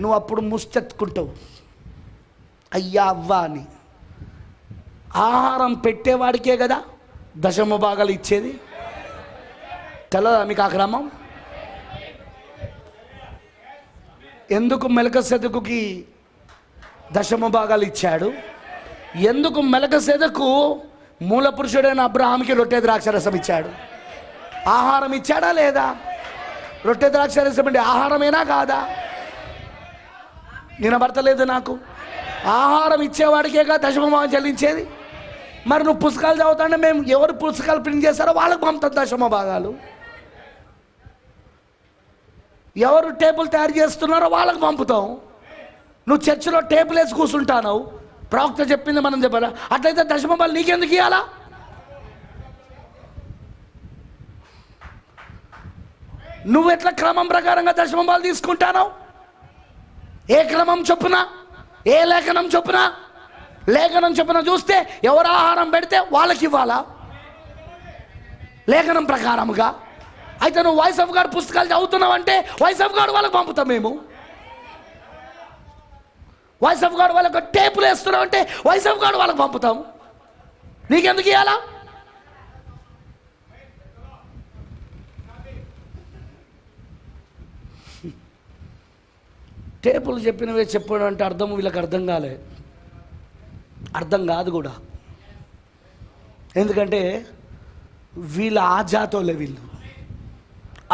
నువ్వు అప్పుడు ముష్టెత్తుకుంటావు అయ్యా అవ్వా అని. ఆహారం పెట్టేవాడికే కదా దశమభాగాలు ఇచ్చేది. తెలదా మీకు ఆ క్రమం? ఎందుకు మెలకసెదకుకి దశమభాగాలు ఇచ్చాడు? ఎందుకు మెలకసెదకు మూల పురుషుడైన అబ్రహాంకి రొట్టె ద్రాక్షరసం ఇచ్చాడు? ఆహారం ఇచ్చాడా లేదా? రొట్టె ద్రాక్షరసం అంటే ఆహారమేనా కాదా? వినబడతలేదు నాకు. ఆహారం ఇచ్చేవాడికేగా దశమభాగం చెల్లించేది. మరి నువ్వు పుస్తకాలు చదువుతాంటే మేము ఎవరు పుస్తకాలు ప్రింట్ చేస్తారో వాళ్ళకు పంపుతాం దశమభాగాలు. ఎవరు టేబుల్ తయారు చేస్తున్నారో వాళ్ళకు పంపుతాం. నువ్వు చర్చిలో టేబుల్ వేసి కూర్చుంటాను, ప్రవక్త చెప్పింది మనం చెప్పాలా? అట్లయితే దశమభాగాలు నీకెందుకు ఇవ్వాలా? నువ్వు ఎట్లా క్రమం ప్రకారంగా దశమభాగాలు తీసుకుంటాను? ఏ క్రమం చొప్పున, ఏ లేఖనం చొప్పున? లేఖనం చొప్పున చూస్తే ఎవరు ఆహారం పెడితే వాళ్ళకి ఇవ్వాలా లేఖనం ప్రకారముగా. అయితే నువ్వు వాయిస్ ఆఫ్ గాడ్ పుస్తకాలు చదువుతున్నావు అంటే వాయిస్ ఆఫ్ గాడ్ వాళ్ళకి పంపుతాం మేము. వాయిస్ ఆఫ్ గాడ్ వాళ్ళకి టేపులు వేస్తున్నావు అంటే వాయిస్ ఆఫ్ గాడ్ వాళ్ళకి పంపుతాం. నీకెందుకు ఇవ్వాలా? టేపులు చెప్పినవే చెప్పడం అంటే అర్థం వీళ్ళకి అర్థం కాలే, అర్థం కాదు కూడా. ఎందుకంటే వీళ్ళ ఆ జాతోలే, వీళ్ళు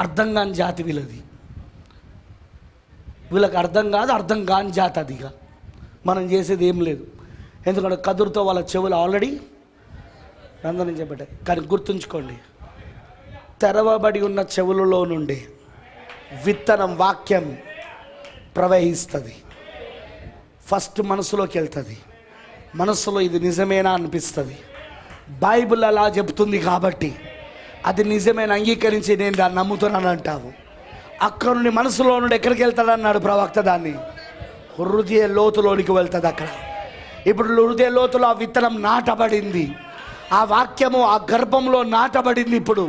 అర్థం కాని జాతి వీళ్ళది. వీళ్ళకి అర్థం కాదు, అర్థం కాని జాతి అదిగా. మనం చేసేది ఏం లేదు. ఎందుకంటే కదురుతో వాళ్ళ చెవులు ఆల్రెడీ రంధ్రించబడ్డాయి. కానీ గుర్తుంచుకోండి, తెరవబడి ఉన్న చెవులలో నుండి విత్తనం వాక్యం ప్రవహిస్తుంది. ఫస్ట్ మనసులోకి వెళ్తుంది. మనసులో ఇది నిజమేనా అనిపిస్తుంది. బైబిల్ అలా చెబుతుంది కాబట్టి అది నిజమైన అంగీకరించి నేను దాన్ని నమ్ముతున్నాను అంటావు. అక్కడ నుండి మనసులో నుండి ఎక్కడికి వెళ్తాడన్నాడు ప్రవక్త? దాన్ని హృదయ లోతులోనికి వెళ్తుంది. అక్కడ ఇప్పుడు హృదయ లోతులో ఆ విత్తనం నాటబడింది, ఆ వాక్యము ఆ గర్భంలో నాటబడింది ఇప్పుడు.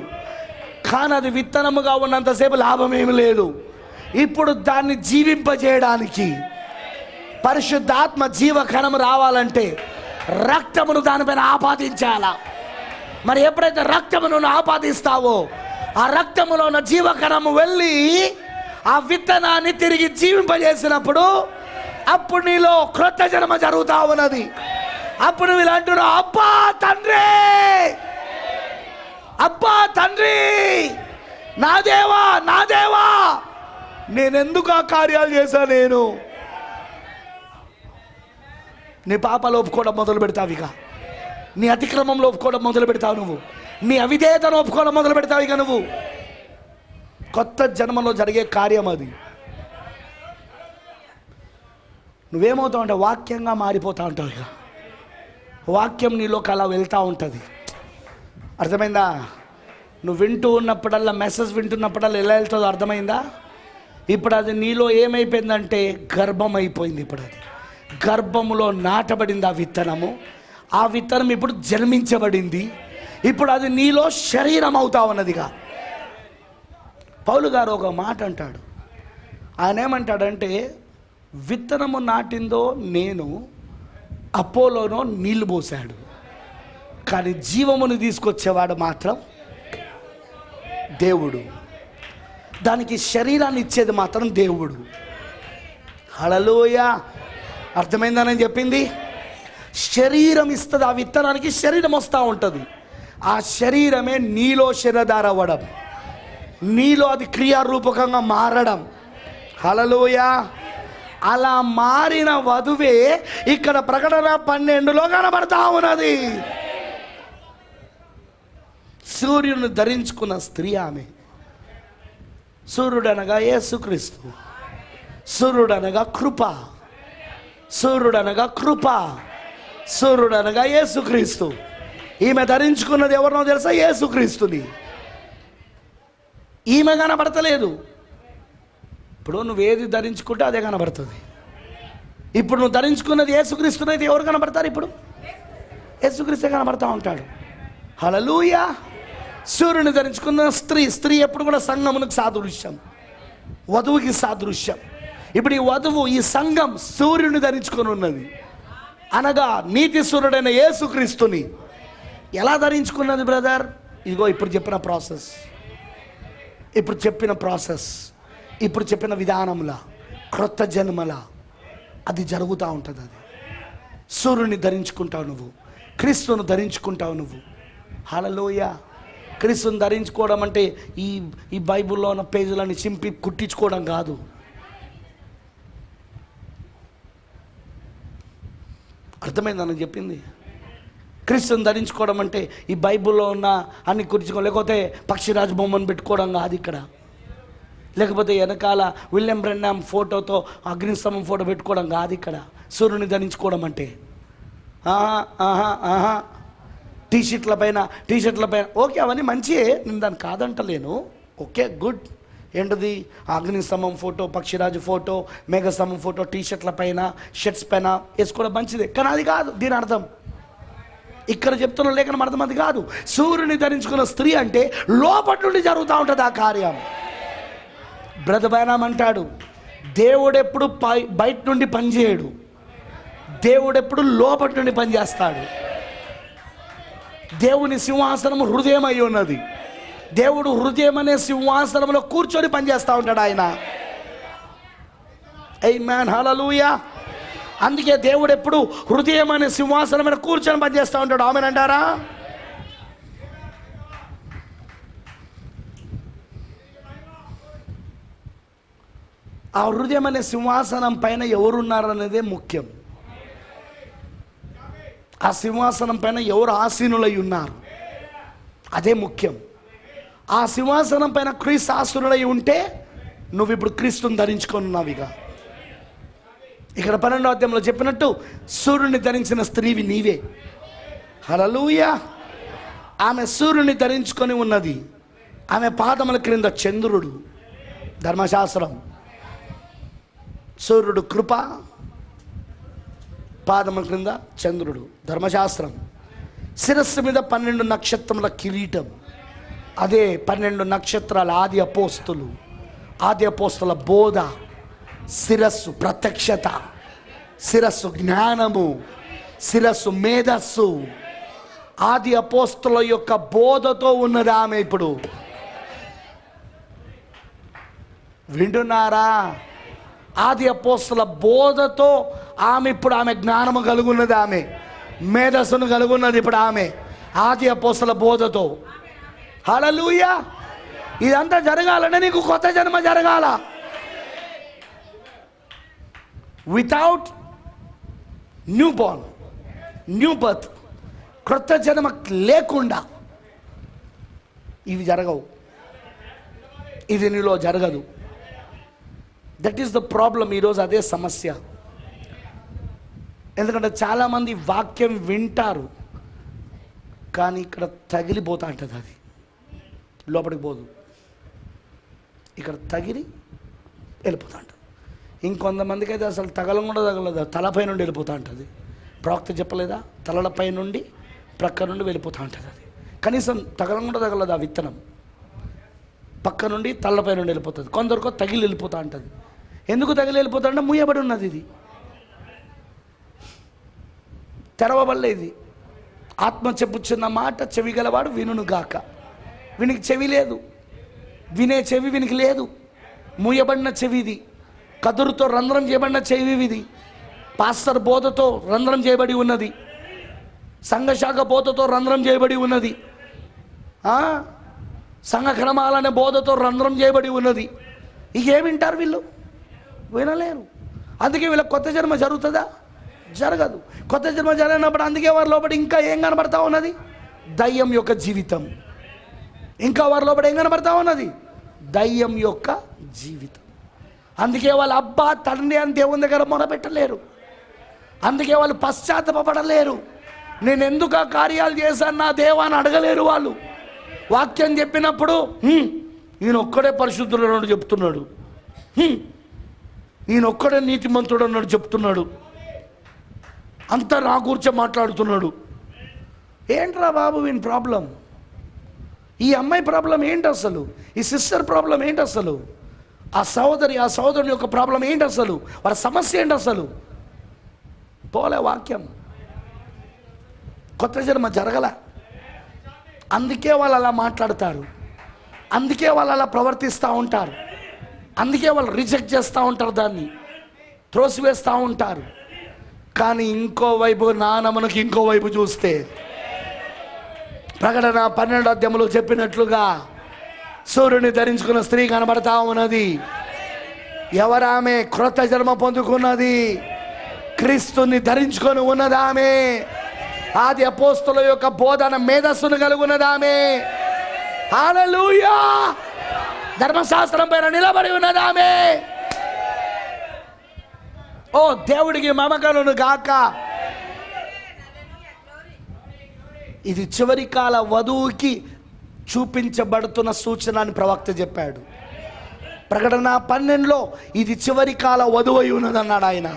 కానీ అది విత్తనముగా ఉన్నంతసేపు లాభం ఏమి లేదు. ఇప్పుడు దాన్ని జీవింపజేయడానికి పరిశుద్ధాత్మ జీవకణం రావాలంటే రక్తమును దానిపైన ఆపాదించాలా. మరి ఎప్పుడైతే రక్తమును ఆపాదిస్తావో ఆ రక్తములో ఉన్న జీవకణము వెళ్ళి ఆ విత్తనాన్ని తిరిగి జీవింపజేసినప్పుడు అప్పుడు నీలో క్రొత్త జన్మ జరుగుతా ఉన్నది. అప్పుడు వీళ్ళు అంటున్నారు, అబ్బా తండ్రి, అబ్బా తండ్రి, నా దేవా, నా దేవా, నేనెందుకు ఆ కార్యాలు చేశాను? నేను నీ పాపాలు ఒప్పుకోవడం మొదలు పెడతావు, ఇక నీ అతిక్రమంలో ఒప్పుకోవడం మొదలు పెడతావు, నువ్వు నీ అవిధేయతను ఒప్పుకోవడం మొదలు పెడతావు. ఇక నువ్వు కొత్త జన్మలో జరిగే కార్యం అది. నువ్వేమవుతావు అంటే వాక్యంగా మారిపోతూ ఉంటావు. ఇక వాక్యం నీలోకి అలా వెళ్తూ ఉంటుంది. అర్థమైందా? నువ్వు వింటూ ఉన్నప్పుడల్లా, మెసేజ్ వింటున్నప్పుడల్లా ఎలా వెళ్తుందో అర్థమైందా? ఇప్పుడు అది నీలో ఏమైపోయిందంటే గర్భం అయిపోయింది. ఇప్పుడు అది గర్భములో నాటబడింది ఆ విత్తనము. ఆ విత్తనం ఇప్పుడు జన్మించబడింది. ఇప్పుడు అది నీలో శరీరం అవుతా ఉన్నదిగా. పౌలు గారు ఒక మాట అంటాడు. ఆయన ఏమంటాడంటే, విత్తనము నాటిందో నేను, అపోలోనో నీళ్లు పోసాడు, కానీ జీవమును తీసుకొచ్చేవాడు మాత్రం దేవుడు. దానికి శరీరాన్ని ఇచ్చేది మాత్రం దేవుడు. హల్లెలూయా! అర్థమైందని చెప్పింది. శరీరం ఇస్తుంది, ఆ విత్తనానికి శరీరం వస్తూ ఉంటుంది. ఆ శరీరమే నీలో శరీరధార అవ్వడం, నీలో అది క్రియారూపకంగా మారడం. హల్లెలూయా! అలా మారిన వధువే ఇక్కడ ప్రకటన 12లో కనబడతా ఉన్నది. సూర్యుని ధరించుకున్న స్త్రీ ఆమె. సూర్యుడనగా యేసుక్రీస్తు, సూర్యుడనగా కృప, సూర్యుడనగా కృప, సూర్యుడనగా యేసుక్రీస్తు. ఈమె ధరించుకున్నది ఎవరినో తెలుసా? యేసుక్రీస్తుని. ఈమె కనబడతలేదు. ఇప్పుడు నువ్వేది ధరించుకుంటే అదే కనబడుతుంది. ఇప్పుడు నువ్వు ధరించుకున్నది యేసుక్రీస్తునైతే ఎవరు కనబడతారు? ఇప్పుడు యేసుక్రీస్తే కనబడతా ఉంటాడు. హల్లెలూయా. సూర్యుని ధరించుకున్న స్త్రీ ఎప్పుడు కూడా సంఘమునకు సాదృశ్యం, వధువుకి సాదృశ్యం. ఇప్పుడు ఈ వధువు, ఈ సంఘం సూర్యుని ధరించుకొని ఉన్నది, అనగా నీతి సూర్యుడైన యేసుక్రీస్తుని ఎలా ధరించుకున్నది బ్రదర్? ఇదిగో ఇప్పుడు చెప్పిన ప్రాసెస్, ఇప్పుడు చెప్పిన విధానంలా, క్రొత్త జన్మల అది జరుగుతూ ఉంటుంది. అది సూర్యుని ధరించుకుంటావు నువ్వు, క్రీస్తును ధరించుకుంటావు నువ్వు. హల్లెలూయా. క్రీస్తుని ధరించుకోవడం అంటే ఈ బైబిల్లో ఉన్న పేజీలని చింపి కుట్టించుకోవడం కాదు. అర్థమైందని చెప్పింది. క్రీస్తుని ధరించుకోవడం అంటే ఈ బైబిల్లో ఉన్న అన్ని కుట్టించుకోవడం, లేకపోతే పక్షిరాజు బొమ్మను పెట్టుకోవడం కాదు ఇక్కడ, లేకపోతే వెనకాల విలియం బ్రెన్నామ్ ఫోటోతో అగ్నిస్తంభం ఫోటో పెట్టుకోవడం కాదు ఇక్కడ. సూర్యుని ధరించుకోవడం అంటే టీషర్ట్ల పైన ఓకే, అవన్నీ మంచియే, నేను దాన్ని కాదంటలేను. Okay, good. ఏంటిది? అగ్నిస్తంభం ఫోటో, పక్షిరాజు ఫోటో, మేఘస్తంభం ఫోటో టీషర్ట్ల పైన, షర్ట్స్ పైన వేసుకోవడం మంచిదే, కానీ అది కాదు దీని అర్థం. ఇక్కడ చెప్తున్న లేఖనం అర్థం అది కాదు. సూర్యుని ధరించుకున్న స్త్రీ అంటే లోపటి నుండి జరుగుతూ ఉంటుంది ఆ కార్యం. బ్రదర్ బైనామ్ అంటాడు, దేవుడెప్పుడు బయట నుండి పనిచేయడు, దేవుడెప్పుడు లోపటి నుండి పనిచేస్తాడు. దేవుని సింహాసనం హృదయం అయి ఉన్నది. దేవుడు హృదయం అనే సింహాసనంలో కూర్చొని పనిచేస్తూ ఉంటాడు ఆయన. ఆమేన్, హల్లెలూయా. అందుకే దేవుడు ఎప్పుడు హృదయం అనే సింహాసనం మీద కూర్చొని పనిచేస్తూ ఉంటాడు. ఆమేన్ అంటారా? ఆ హృదయం అనే సింహాసనం పైన ఎవరున్నారనేదే ముఖ్యం. ఆ సింహాసనం పైన ఎవరు ఆసీనులై ఉన్నారు అదే ముఖ్యం. ఆ సింహాసనం పైన క్రీస్తు ఆసీనులై ఉంటే నువ్వు ఇప్పుడు క్రీస్తుని ధరించుకొని ఉన్నావు. ఇక్కడ 12వ అధ్యాయంలో చెప్పినట్టు సూర్యుని ధరించిన స్త్రీవి నీవే. హల్లెలూయా. ఆమె సూర్యుని ధరించుకొని ఉన్నది. ఆమె పాదముల క్రింద చంద్రుడు, ధర్మశాస్త్రం. సూర్యుడు కృప, పాదముల క్రింద చంద్రుడు, ధర్మశాస్త్రం. శిరస్సు మీద 12 నక్షత్రముల కిరీటం, అదే 12 నక్షత్రాల ఆది అపోస్తుల బోధ. శిరస్సు ప్రత్యక్షత, శిరస్సు జ్ఞానము, శిరస్సు మేధస్సు. ఆది అపోస్తుల యొక్క బోధతో ఉన్నది ఆమె. ఇప్పుడు వింటున్నారా? ఆది అపోస్తుల బోధతో ఆమె జ్ఞానము కలుగున్నది, ఆమె మేధస్సును కలుగున్నది ఇప్పుడు ఆమె ఆది అపోస్తుల బోధతో. హల్లెలూయా. ఇదంతా జరగాలంటే నీకు కొత్త జన్మ జరగాల. వితౌట్ న్యూ బర్త్, క్రొత్త జన్మ లేకుండా ఇవి జరగవు, ఇది నీలో జరగదు. That is the problem. ఈరోజు అదే సమస్య. ఎందుకంటే చాలామంది వాక్యం వింటారు, కానీ ఇక్కడ తగిలిపోతా ఉంటుంది, అది లోపలికి పోదు, ఇక్కడ తగిలి వెళ్ళిపోతా ఉంటుంది. ఇంకొంతమందికి అయితే అసలు తగలం కూడా తగలదు, తలపై నుండి వెళ్ళిపోతూ ఉంటుంది. ప్రవక్త చెప్పలేదా? తలలపై నుండి ప్రక్క నుండి వెళ్ళిపోతూ ఉంటుంది. అది కనీసం తగలం కూడా తగలదు. ఆ విత్తనం పక్క నుండి తలపై నుండి వెళ్ళిపోతుంది. కొందరికో తగిలి వెళ్ళిపోతూ ఉంటుంది. ఎందుకు తగిలి వెళ్ళిపోతా అంటే మూయబడి ఉన్నది, ఇది తెరవబడలేదు. ఆత్మ చెప్పుచున్న మాట చెవి గలవాడు వినును గాక. వీనికి చెవి లేదు, వినే చెవి వీనికి లేదు. మూయబడిన చెవి ఇది, కదురుతో రంధ్రం చేయబడిన చెవి ఇది. పాస్టర్ బోధతో రంధ్రం చేయబడి ఉన్నది, సంఘశాఖ బోధతో రంధ్రం చేయబడి ఉన్నది, సంఘ క్రమాలనే బోధతో రంధ్రం చేయబడి ఉన్నది. ఇకేం వింటారు వీళ్ళు? వినలేరు. అందుకే వీళ్ళకి కొత్త జన్మ జరుగుతుందా? జరగదు. కొత్త జన్మ జరిగినప్పుడు అందుకే వారి లోపల ఇంకా ఏం కనబడతా ఉన్నది? దయ్యం యొక్క జీవితం. ఇంకా వారి లోపల ఏం కనబడతా ఉన్నది? దయ్యం యొక్క జీవితం. అందుకే వాళ్ళు అబ్బా తండ్రి అని దేవుని దగ్గర మొరపెట్టలేరు. అందుకే వాళ్ళు పశ్చాత్తాపపడలేరు. నేను ఎందుకు ఆ కార్యాలు చేశాను నా దేవా అని అడగలేరు వాళ్ళు. వాక్యం చెప్పినప్పుడు ఈయన ఒక్కడే పరిశుద్ధుడు అన్నాడు చెప్తున్నాడు, ఈయన ఒక్కడే నీతిమంతుడు అన్నాడు చెప్తున్నాడు. అంతా నా గురించే మాట్లాడుతున్నాడు. ఏంట్రా బాబు వీని ప్రాబ్లం? ఈ అమ్మాయి ప్రాబ్లం ఏంటి అసలు? ఈ సిస్టర్ ప్రాబ్లం ఏంటి అసలు? ఆ సహోదరుని యొక్క ప్రాబ్లం ఏంటి అసలు? వాళ్ళ సమస్య ఏంటి అసలు? పోలే వాక్యం. కొత్త జన్మ జరగల. అందుకే వాళ్ళు అలా మాట్లాడతారు, అందుకే వాళ్ళు అలా ప్రవర్తిస్తూ ఉంటారు, అందుకే వాళ్ళు రిజెక్ట్ చేస్తూ ఉంటారు, దాన్ని త్రోసివేస్తూ ఉంటారు. కానీ ఇంకోవైపు నానమ్మకి ఇంకోవైపు చూస్తే ప్రకటన 12వ అధ్యాయంలో చెప్పినట్లుగా సూర్యుని ధరించుకున్న స్త్రీ కనబడతా ఉన్నది. ఎవరామె? క్రొత్త జన్మ పొందుకున్నది, క్రీస్తుని ధరించుకొని ఉన్నదామె, ఆది అపోస్తలుల యొక్క బోధన మేధస్సును కలిగి ఉన్నదామె. హల్లెలూయా! ధర్మశాస్త్రం పైన నిలబడి ఉన్నదామె. ఓ దేవుడికి మమకలను గాక. ఇది చివరి కాల వధువుకి చూపించబడుతున్న సూచన అని ప్రవక్త చెప్పాడు. ప్రకటన 12లో ఇది చివరి కాల వధువు అయి ఉన్నదన్నాడు ఆయన.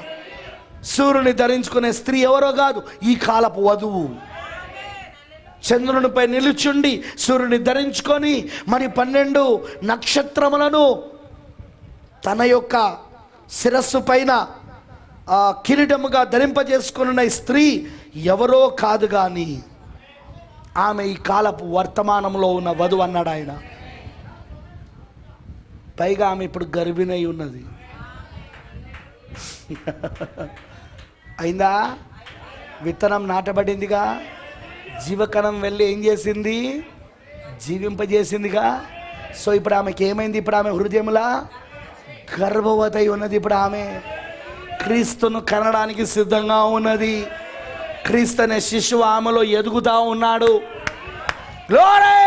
సూర్యుని ధరించుకునే స్త్రీ ఎవరో కాదు, ఈ కాలపు వధువు. చంద్రునిపై నిలుచుండి సూర్యుని ధరించుకొని మరి 12 నక్షత్రములను తన యొక్క శిరస్సు పైన కిరీటముగా ధరింపజేసుకున్న ఈ స్త్రీ ఎవరో కాదు కానీ ఆమె ఈ కాలపు వర్తమానంలో ఉన్న వధువు అన్నాడు ఆయన. పైగా ఆమె ఇప్పుడు గర్భిణై ఉన్నది. అయిందా? విత్తనం నాటబడిందిగా, జీవకణం వెళ్ళి ఏం చేసింది? జీవింపజేసిందిగా. సో ఇప్పుడు ఆమెకి ఏమైంది? ఇప్పుడు ఆమె హృదయములా గర్భవతి ఉన్నది. ఇప్పుడు ఆమె క్రీస్తును కనడానికి సిద్ధంగా ఉన్నది. క్రీస్తు అనే శిశువు ఆమెలో ఎదుగుతా ఉన్నాడు. గ్లోరీ!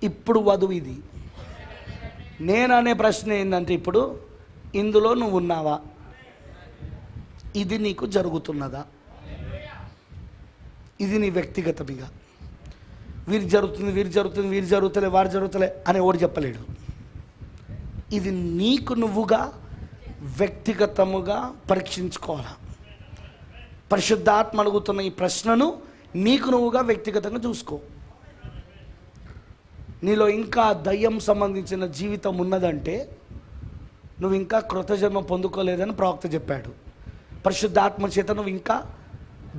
ఇప్పుడు వధువు ఇది. నేను అనే ప్రశ్న ఏంటంటే, ఇప్పుడు ఇందులో నువ్వు ఉన్నావా? ఇది నీకు జరుగుతున్నదా? ఇది నీ వ్యక్తిగతమిగా వీరు జరుగుతుంది, వీరు జరుగుతుంది, వీరు జరుగుతలే, వారు జరుగుతలే అని ఎవడు చెప్పలేడు. ఇది నీకు నువ్వుగా వ్యక్తిగతముగా పరీక్షించుకోవాలి. పరిశుద్ధాత్మ అడుగుతున్న ఈ ప్రశ్నను నీకు నువ్వుగా వ్యక్తిగతంగా చూసుకో. నీలో ఇంకా దయ్యం సంబంధించిన జీవితం ఉన్నదంటే నువ్వు ఇంకా కృత జన్మ పొందుకోలేదని ప్రవక్త చెప్పాడు. పరిశుద్ధాత్మ చేత నువ్వు ఇంకా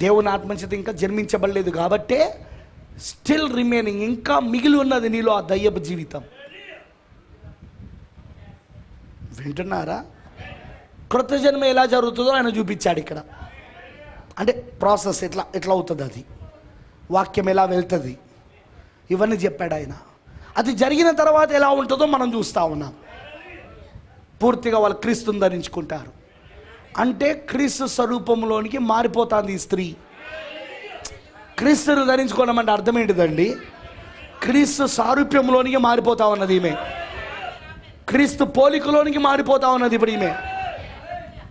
దేవుని ఆత్మ చేత ఇంకా జన్మించబడలేదు కాబట్టే స్టిల్ రిమైనింగ్, ఇంకా మిగిలి ఉన్నది నీలో ఆ దయ్యపు జీవితం. వింటున్నారా? కృత జన్మ ఎలా జరుగుతుందో ఆయన చూపించాడు ఇక్కడ. అంటే ప్రాసెస్ ఎట్లా అవుతుంది, అది వాక్యం ఎలా వెళ్తుంది, ఇవన్నీ చెప్పాడు ఆయన. అది జరిగిన తర్వాత ఎలా ఉంటుందో మనం చూస్తూ ఉన్నాం. పూర్తిగా వాళ్ళు క్రీస్తుని ధరించుకుంటారు అంటే క్రీస్తు స్వరూపంలోనికి మారిపోతుంది ఈ స్త్రీ. క్రీస్తుని ధరించుకోవడం అంటే అర్థం ఏంటిదండి? క్రీస్తు సారూప్యంలోనికి మారిపోతా ఉన్నది ఈమె. క్రీస్తు పోలికలోనికి మారిపోతా ఉన్నది ఇప్పుడు ఈమె.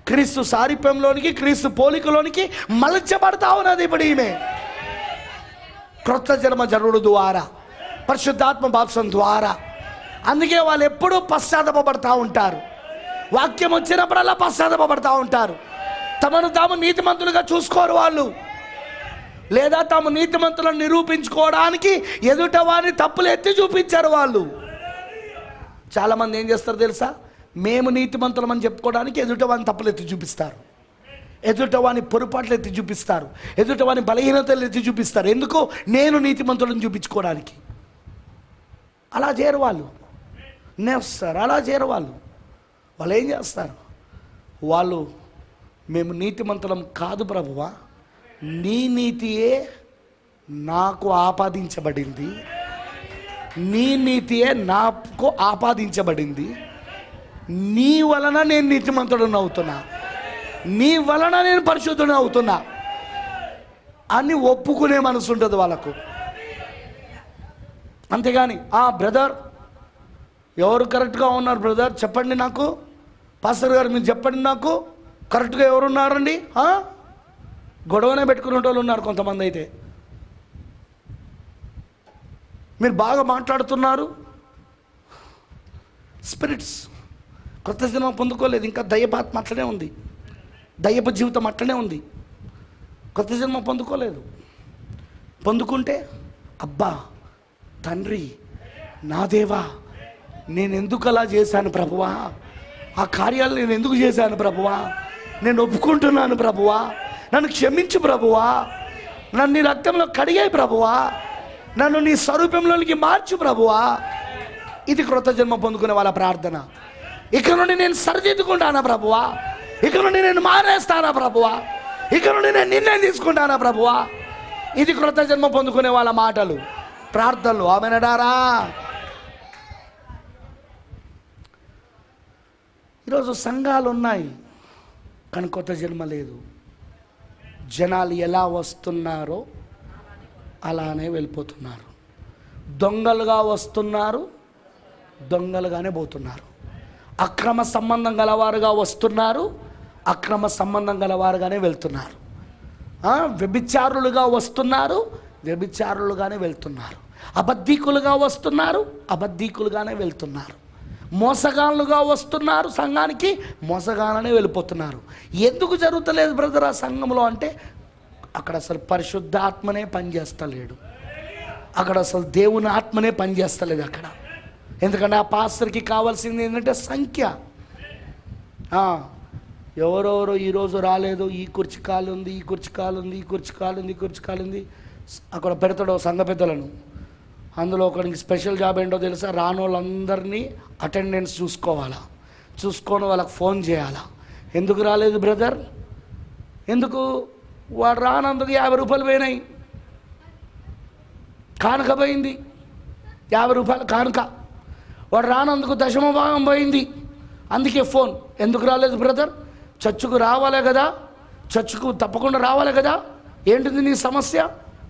క్రీస్తు సారూప్యంలోనికి, క్రీస్తు పోలికలోనికి మలచబడతా ఉన్నది ఇప్పుడు ఈమె. క్రొత్త జన్మ జరుగుడు ద్వారా, పరిశుద్ధాత్మ బాప్సం ద్వారా. అందుకే వాళ్ళు ఎప్పుడూ పశ్చాత్తాపపడతా ఉంటారు. వాక్యం వచ్చినప్పుడల్లా పశ్చాత్తాపపడతా ఉంటారు. తమను తాము నీతిమంతులుగా చూసుకోరు వాళ్ళు, లేదా తాము నీతిమంతులను నిరూపించుకోవడానికి ఎదుట వారిని తప్పులు ఎత్తి చూపించారు వాళ్ళు. చాలామంది ఏం చేస్తారు తెలుసా? మేము నీతిమంతులమని చెప్పుకోవడానికి ఎదుట వారిని తప్పులు ఎత్తి చూపిస్తారు, ఎదుట వాని పొరపాట్లు ఎత్తి చూపిస్తారు, ఎదుట వాని బలహీనతలు ఎత్తి చూపిస్తారు. ఎందుకు? నేను నీతిమంతులను చూపించుకోవడానికి. అలా చేయరు వాళ్ళు. నేస్తారు అలా చేయరు వాళ్ళు. వాళ్ళు ఏం చేస్తారు? వాళ్ళు మేము నీతిమంతులం కాదు ప్రభువా, నీ నీతియే నాకు ఆపాదించబడింది, నీ నీతియే నాకు ఆపాదించబడింది, నీ వలన నేను నీతిమంతుడిని అవుతున్నా, నీ వలన నేను పరిశుద్ధుని అవుతున్నా అని ఒప్పుకునే మనసు ఉంటుంది వాళ్ళకు. అంతేగాని బ్రదర్ ఎవరు కరెక్ట్గా ఉన్నారు బ్రదర్ చెప్పండి నాకు, పాస్టర్ గారు మీరు చెప్పండి నాకు, కరెక్ట్గా ఎవరున్నారండి? గొడవనే పెట్టుకునే వాళ్ళు ఉన్నారు కొంతమంది. అయితే మీరు బాగా మాట్లాడుతున్నారు, స్పిరిట్స్ కొత్త జన్మ పొందుకోలేదు, ఇంకా దయ్యపాత్మ అట్లనే ఉంది, దయ్యపు జీవితం అట్లనే ఉంది. కొత్త జన్మ పొందుకోలేదు. పొందుకుంటే అబ్బా తండ్రి నా దేవా, నేను ఎందుకు అలా చేశాను ప్రభువా, ఆ కార్యాలు నేను ఎందుకు చేశాను ప్రభువా, నేను ఒప్పుకుంటున్నాను ప్రభువా, నన్ను క్షమించు ప్రభువా, నన్ను నీ రక్తంలో కడిగాయి ప్రభువా, నన్ను నీ స్వరూపంలోనికి మార్చు ప్రభువా. ఇది క్రొత్త జన్మ పొందుకునే వాళ్ళ ప్రార్థన. ఇక నుండి నేను సరిదిద్దుకుంటానా ప్రభువా, ఇక నుండి నేను మారేస్తానా ప్రభువా, ఇక నుండి నేను నిర్ణయం తీసుకుంటానా ప్రభువా. ఇది క్రొత్త జన్మ పొందుకునే వాళ్ళ మాటలు, ప్రార్థనలు. ఆమెనడారా? ఈరోజు సంఘాలు ఉన్నాయి కానీ కొత్త జన్మ లేదు. జనాలు ఎలా వస్తున్నారో అలానే వెళ్ళిపోతున్నారు. దొంగలుగా వస్తున్నారు, దొంగలుగానే పోతున్నారు. అక్రమ సంబంధం గలవారుగా వస్తున్నారు, అక్రమ సంబంధం గలవారుగానే వెళ్తున్నారు. వ్యభిచారులుగా వస్తున్నారు, వ్యభిచారులుగానే వెళ్తున్నారు. అబద్ధీకులుగా వస్తున్నారు, అబద్ధీకులుగానే వెళ్తున్నారు. మోసగాళ్ళుగా వస్తున్నారు సంఘానికి, మోసగాళ్ళనే వెళ్ళిపోతున్నారు. ఎందుకు జరుగుతలేదు బ్రదర్ ఆ సంఘంలో అంటే, అక్కడ అసలు పరిశుద్ధాత్మనే పనిచేస్తలేడు, అక్కడ అసలు దేవుని ఆత్మనే పనిచేస్తలేదు అక్కడ. ఎందుకంటే ఆ పాస్టర్కి కావాల్సింది ఏంటంటే సంఖ్య. ఎవరెవరో ఈరోజు రాలేదు, ఈ కుర్చీ కాలు ఉంది, ఈ కుర్చీ కాలు ఉంది, ఈ కుర్చీ కాలు ఉంది, ఈ కుర్చీ కాలు ఉంది, అక్కడ పెడతాడు సంఘ పెద్దలను. అందులో ఒకరికి స్పెషల్ జాబ్ ఏంటో తెలుసా? రాని వాళ్ళందరినీ అటెండెన్స్ చూసుకోవాలా, చూసుకొని వాళ్ళకి ఫోన్ చేయాలా. ఎందుకు రాలేదు బ్రదర్, ఎందుకు? వాడు రానందుకు 50 రూపాయలు పోయినాయి, కానుక పోయింది, 50 రూపాయలు కానుక. వాడు రానందుకు దశమ భాగం పోయింది, అందుకే ఫోన్. ఎందుకు రాలేదు బ్రదర్? చర్చుకు రావాలే కదా, చర్చుకు తప్పకుండా రావాలి కదా. ఏంటిది నీ సమస్య?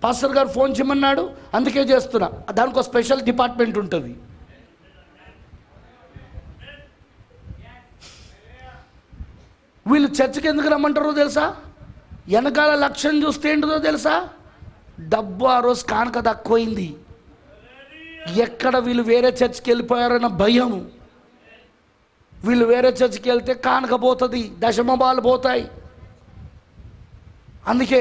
పాస్టర్ గారు ఫోన్ చేయమన్నాడు అందుకే చేస్తున్నా. దానికి ఒక స్పెషల్ డిపార్ట్మెంట్ ఉంటుంది. వీళ్ళు చర్చికి ఎందుకు రమ్మంటారో తెలుసా? వెనకాల లక్ష్యం చూస్తే ఏంటిదో తెలుసా? డబ్బు ఆ రోజు కానుక తక్కువైంది, ఎక్కడ వీళ్ళు వేరే చర్చికి వెళ్ళిపోయారన్న భయం. వీళ్ళు వేరే చర్చికి వెళ్తే కానుక పోతుంది, దశమభాలు పోతాయి. అందుకే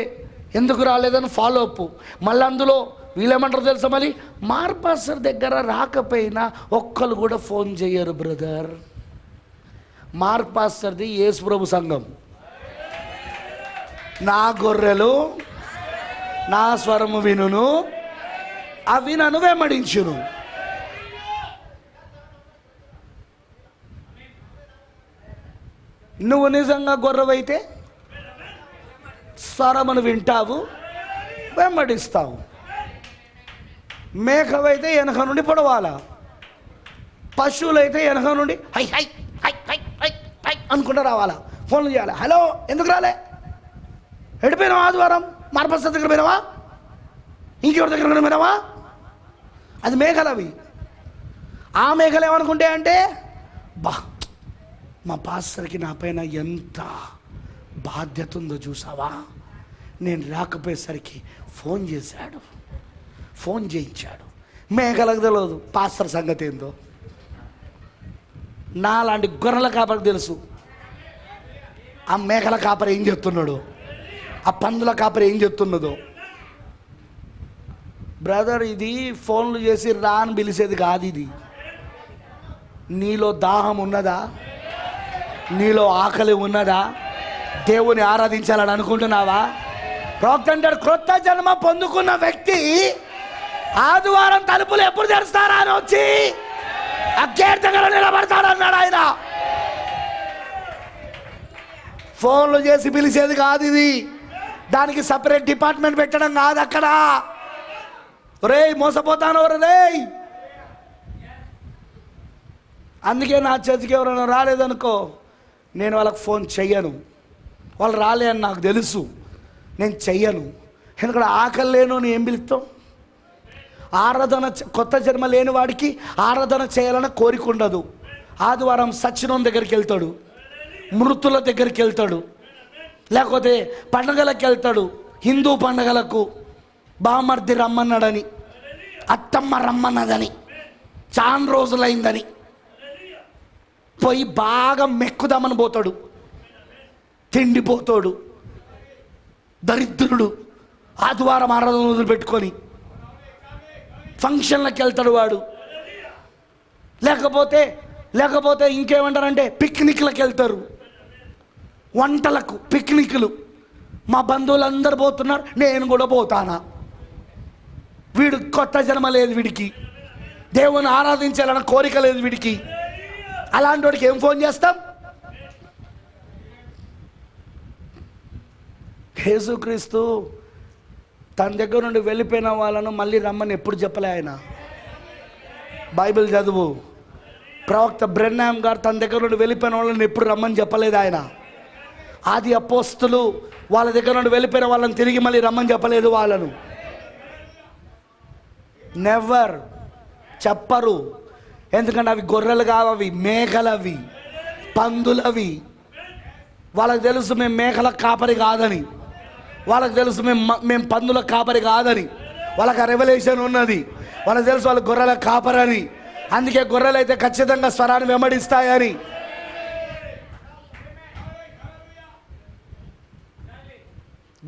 ఎందుకు రాలేదని ఫాలో అప్. మళ్ళీ అందులో వీళ్ళేమంటారు తెలుసా? మళ్ళీ మార్పాస్టర్ దగ్గర రాకపోయినా ఒక్కరు కూడా ఫోన్ చేయరు బ్రదర్. మార్పాస్టర్ది యేసు ప్రభు సంఘం. నా గొర్రెలు నా స్వరము వినును, అవి నన్ను వెంబడించును. నువ్వు నిజంగా గొర్రెవైతే స్వరమును వింటావు, వెంబడిస్తావు. మేకవైతే వెనక నుండి పొడవాలా, పశువులైతే వెనక నుండి high high high high high high అనుకుంటూ రావాలా, ఫోన్లు చేయాలి. హలో ఎందుకు రాలే? ఎడిపోయినావా? ఆదివారం మార్పస్టర్ దగ్గర పోయినావా? ఇంకెవరి దగ్గర పోయినావా? అది మేకలు. అవి ఆ మేకలు ఏమనుకుంటే అంటే, బా మా పాస్టర్కి నా పైన ఎంత బాధ్యత ఉందో చూసావా, నేను రాకపోయేసరికి ఫోన్ చేశాడు, ఫోన్ చేయించాడు. మేకలకు తెలియదు పాస్టర్ సంగతి ఏందో. నాలాంటి గొర్రెల కాపరికి తెలుసు ఆ మేకల కాపరి ఏం చెప్తున్నాడు, ఆ పందుల కాపరి ఏం చెప్తున్నదో. బ్రదర్, ఇది ఫోన్లు చేసి రా అని పిలిచేది కాదు. ఇది నీలో దాహం ఉన్నదా, నీలో ఆకలి ఉన్నదా, దేవుని ఆరాధించాలని అనుకుంటున్నావా? ప్రవక్త అంటాడు, క్రొత్త జన్మ పొందుకున్న వ్యక్తి ఆదివారం తలుపులు ఎప్పుడు తెరుస్తారా అని వచ్చి ఆ గేట్ దగ్గర నిలబడతాడన్నాడు ఆయన. ఫోన్లు చేసి పిలిచేది కాదు ఇది, దానికి సపరేట్ డిపార్ట్మెంట్ పెట్టడం కాదు అక్కడ. రే మోసపోతాను రే. అందుకే నా చర్చికి ఎవరైనా రాలేదనుకో, నేను వాళ్ళకి ఫోన్ చెయ్యను. వాళ్ళు రాలే అని నాకు తెలుసు, నేను చెయ్యను. ఎందుకంటే ఆకలి లేను అని ఏం పిలుస్తాం? ఆరాధన, కొత్త జన్మ లేని వాడికి ఆరాధన చేయాలని కోరిక ఉండదు. ఆదివారం సచ్చినం దగ్గరికి వెళ్తాడు, మృతుల దగ్గరికి వెళ్తాడు, లేకపోతే పండగలకు వెళ్తాడు. హిందూ పండగలకు బామర్ది రమ్మన్నాడని, అత్తమ్మ రమ్మన్నదని, చాలా రోజులైందని పోయి బాగా మెక్కుదామని పోతాడు, తిండిపోతాడు, దరిద్రుడు, ఆదివారం ఆరాధన వదిలిపెట్టుకొని ఫంక్షన్లకు వెళ్తాడు వాడు. లేకపోతే ఇంకేమంటారంటే పిక్నిక్లకు వెళ్తారు, వంటలకు పిక్నిక్లు. మా బంధువులందరూ పోతున్నారు, నేను కూడా పోతానా? వీడు కొత్త జన్మ లేదు వీడికి, దేవుని ఆరాధించాలన్న కోరిక లేదు వీడికి. అలాంటి వాడికి ఏం ఫోన్ చేస్తాం? యేసుక్రీస్తు తన దగ్గర నుండి వెళ్ళిపోయిన వాళ్ళను మళ్ళీ రమ్మని ఎప్పుడు చెప్పలే ఆయన. బైబిల్ చదువు. ప్రవక్త బ్రెన్హామ్ గారు తన దగ్గర నుండి వెళ్ళిపోయిన వాళ్ళని ఎప్పుడు రమ్మని చెప్పలేదు ఆయన. ఆది అపోస్తులు వాళ్ళ దగ్గర నుండి వెళ్ళిపోయిన వాళ్ళని తిరిగి మళ్ళీ రమ్మని చెప్పలేదు వాళ్ళను. నెవర్ చెప్పరు. ఎందుకంటే అవి గొర్రెలు కావవి, మేకలవి, పందులవి. వాళ్ళకి తెలుసు మేము మేకల కాపరి కాదని, వాళ్ళకి తెలుసు మేము పందుల కాపరి కాదని. వాళ్ళకి ఆ రెవల్యూషన్ ఉన్నది. వాళ్ళకి తెలుసు వాళ్ళు గొర్రెల కాపరని. అందుకే గొర్రెలు అయితే ఖచ్చితంగా స్వరాన్ని వెంబడిస్తాయని.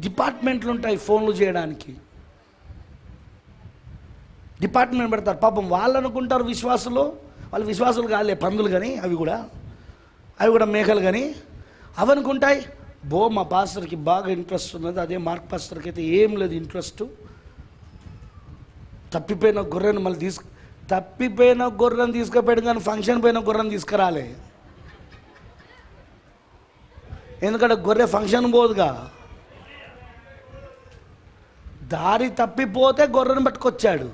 డిపార్ట్మెంట్లు ఉంటాయి ఫోన్లు చేయడానికి, డిపార్ట్మెంట్ పెడతారు. పాపం వాళ్ళు అనుకుంటారు విశ్వాసులు, వాళ్ళు విశ్వాసులు కాలే, పందులు కానీ అవి కూడా మేకలు కానీ అవి అనుకుంటాయి. మా పాస్టర్కి బాగా ఇంట్రెస్ట్ ఉన్నది, అదే మార్క్ పాస్టర్కి అయితే ఏం లేదు ఇంట్రెస్ట్. తప్పిపోయిన గొర్రెను తీసుకుపోయాడు కానీ ఫంక్షన్ పోయిన గొర్రెను తీసుకురాలే. ఎందుకంటే గొర్రె ఫంక్షన్ పోదుగా. దారి తప్పిపోతే గొర్రెను పట్టుకొచ్చాడు,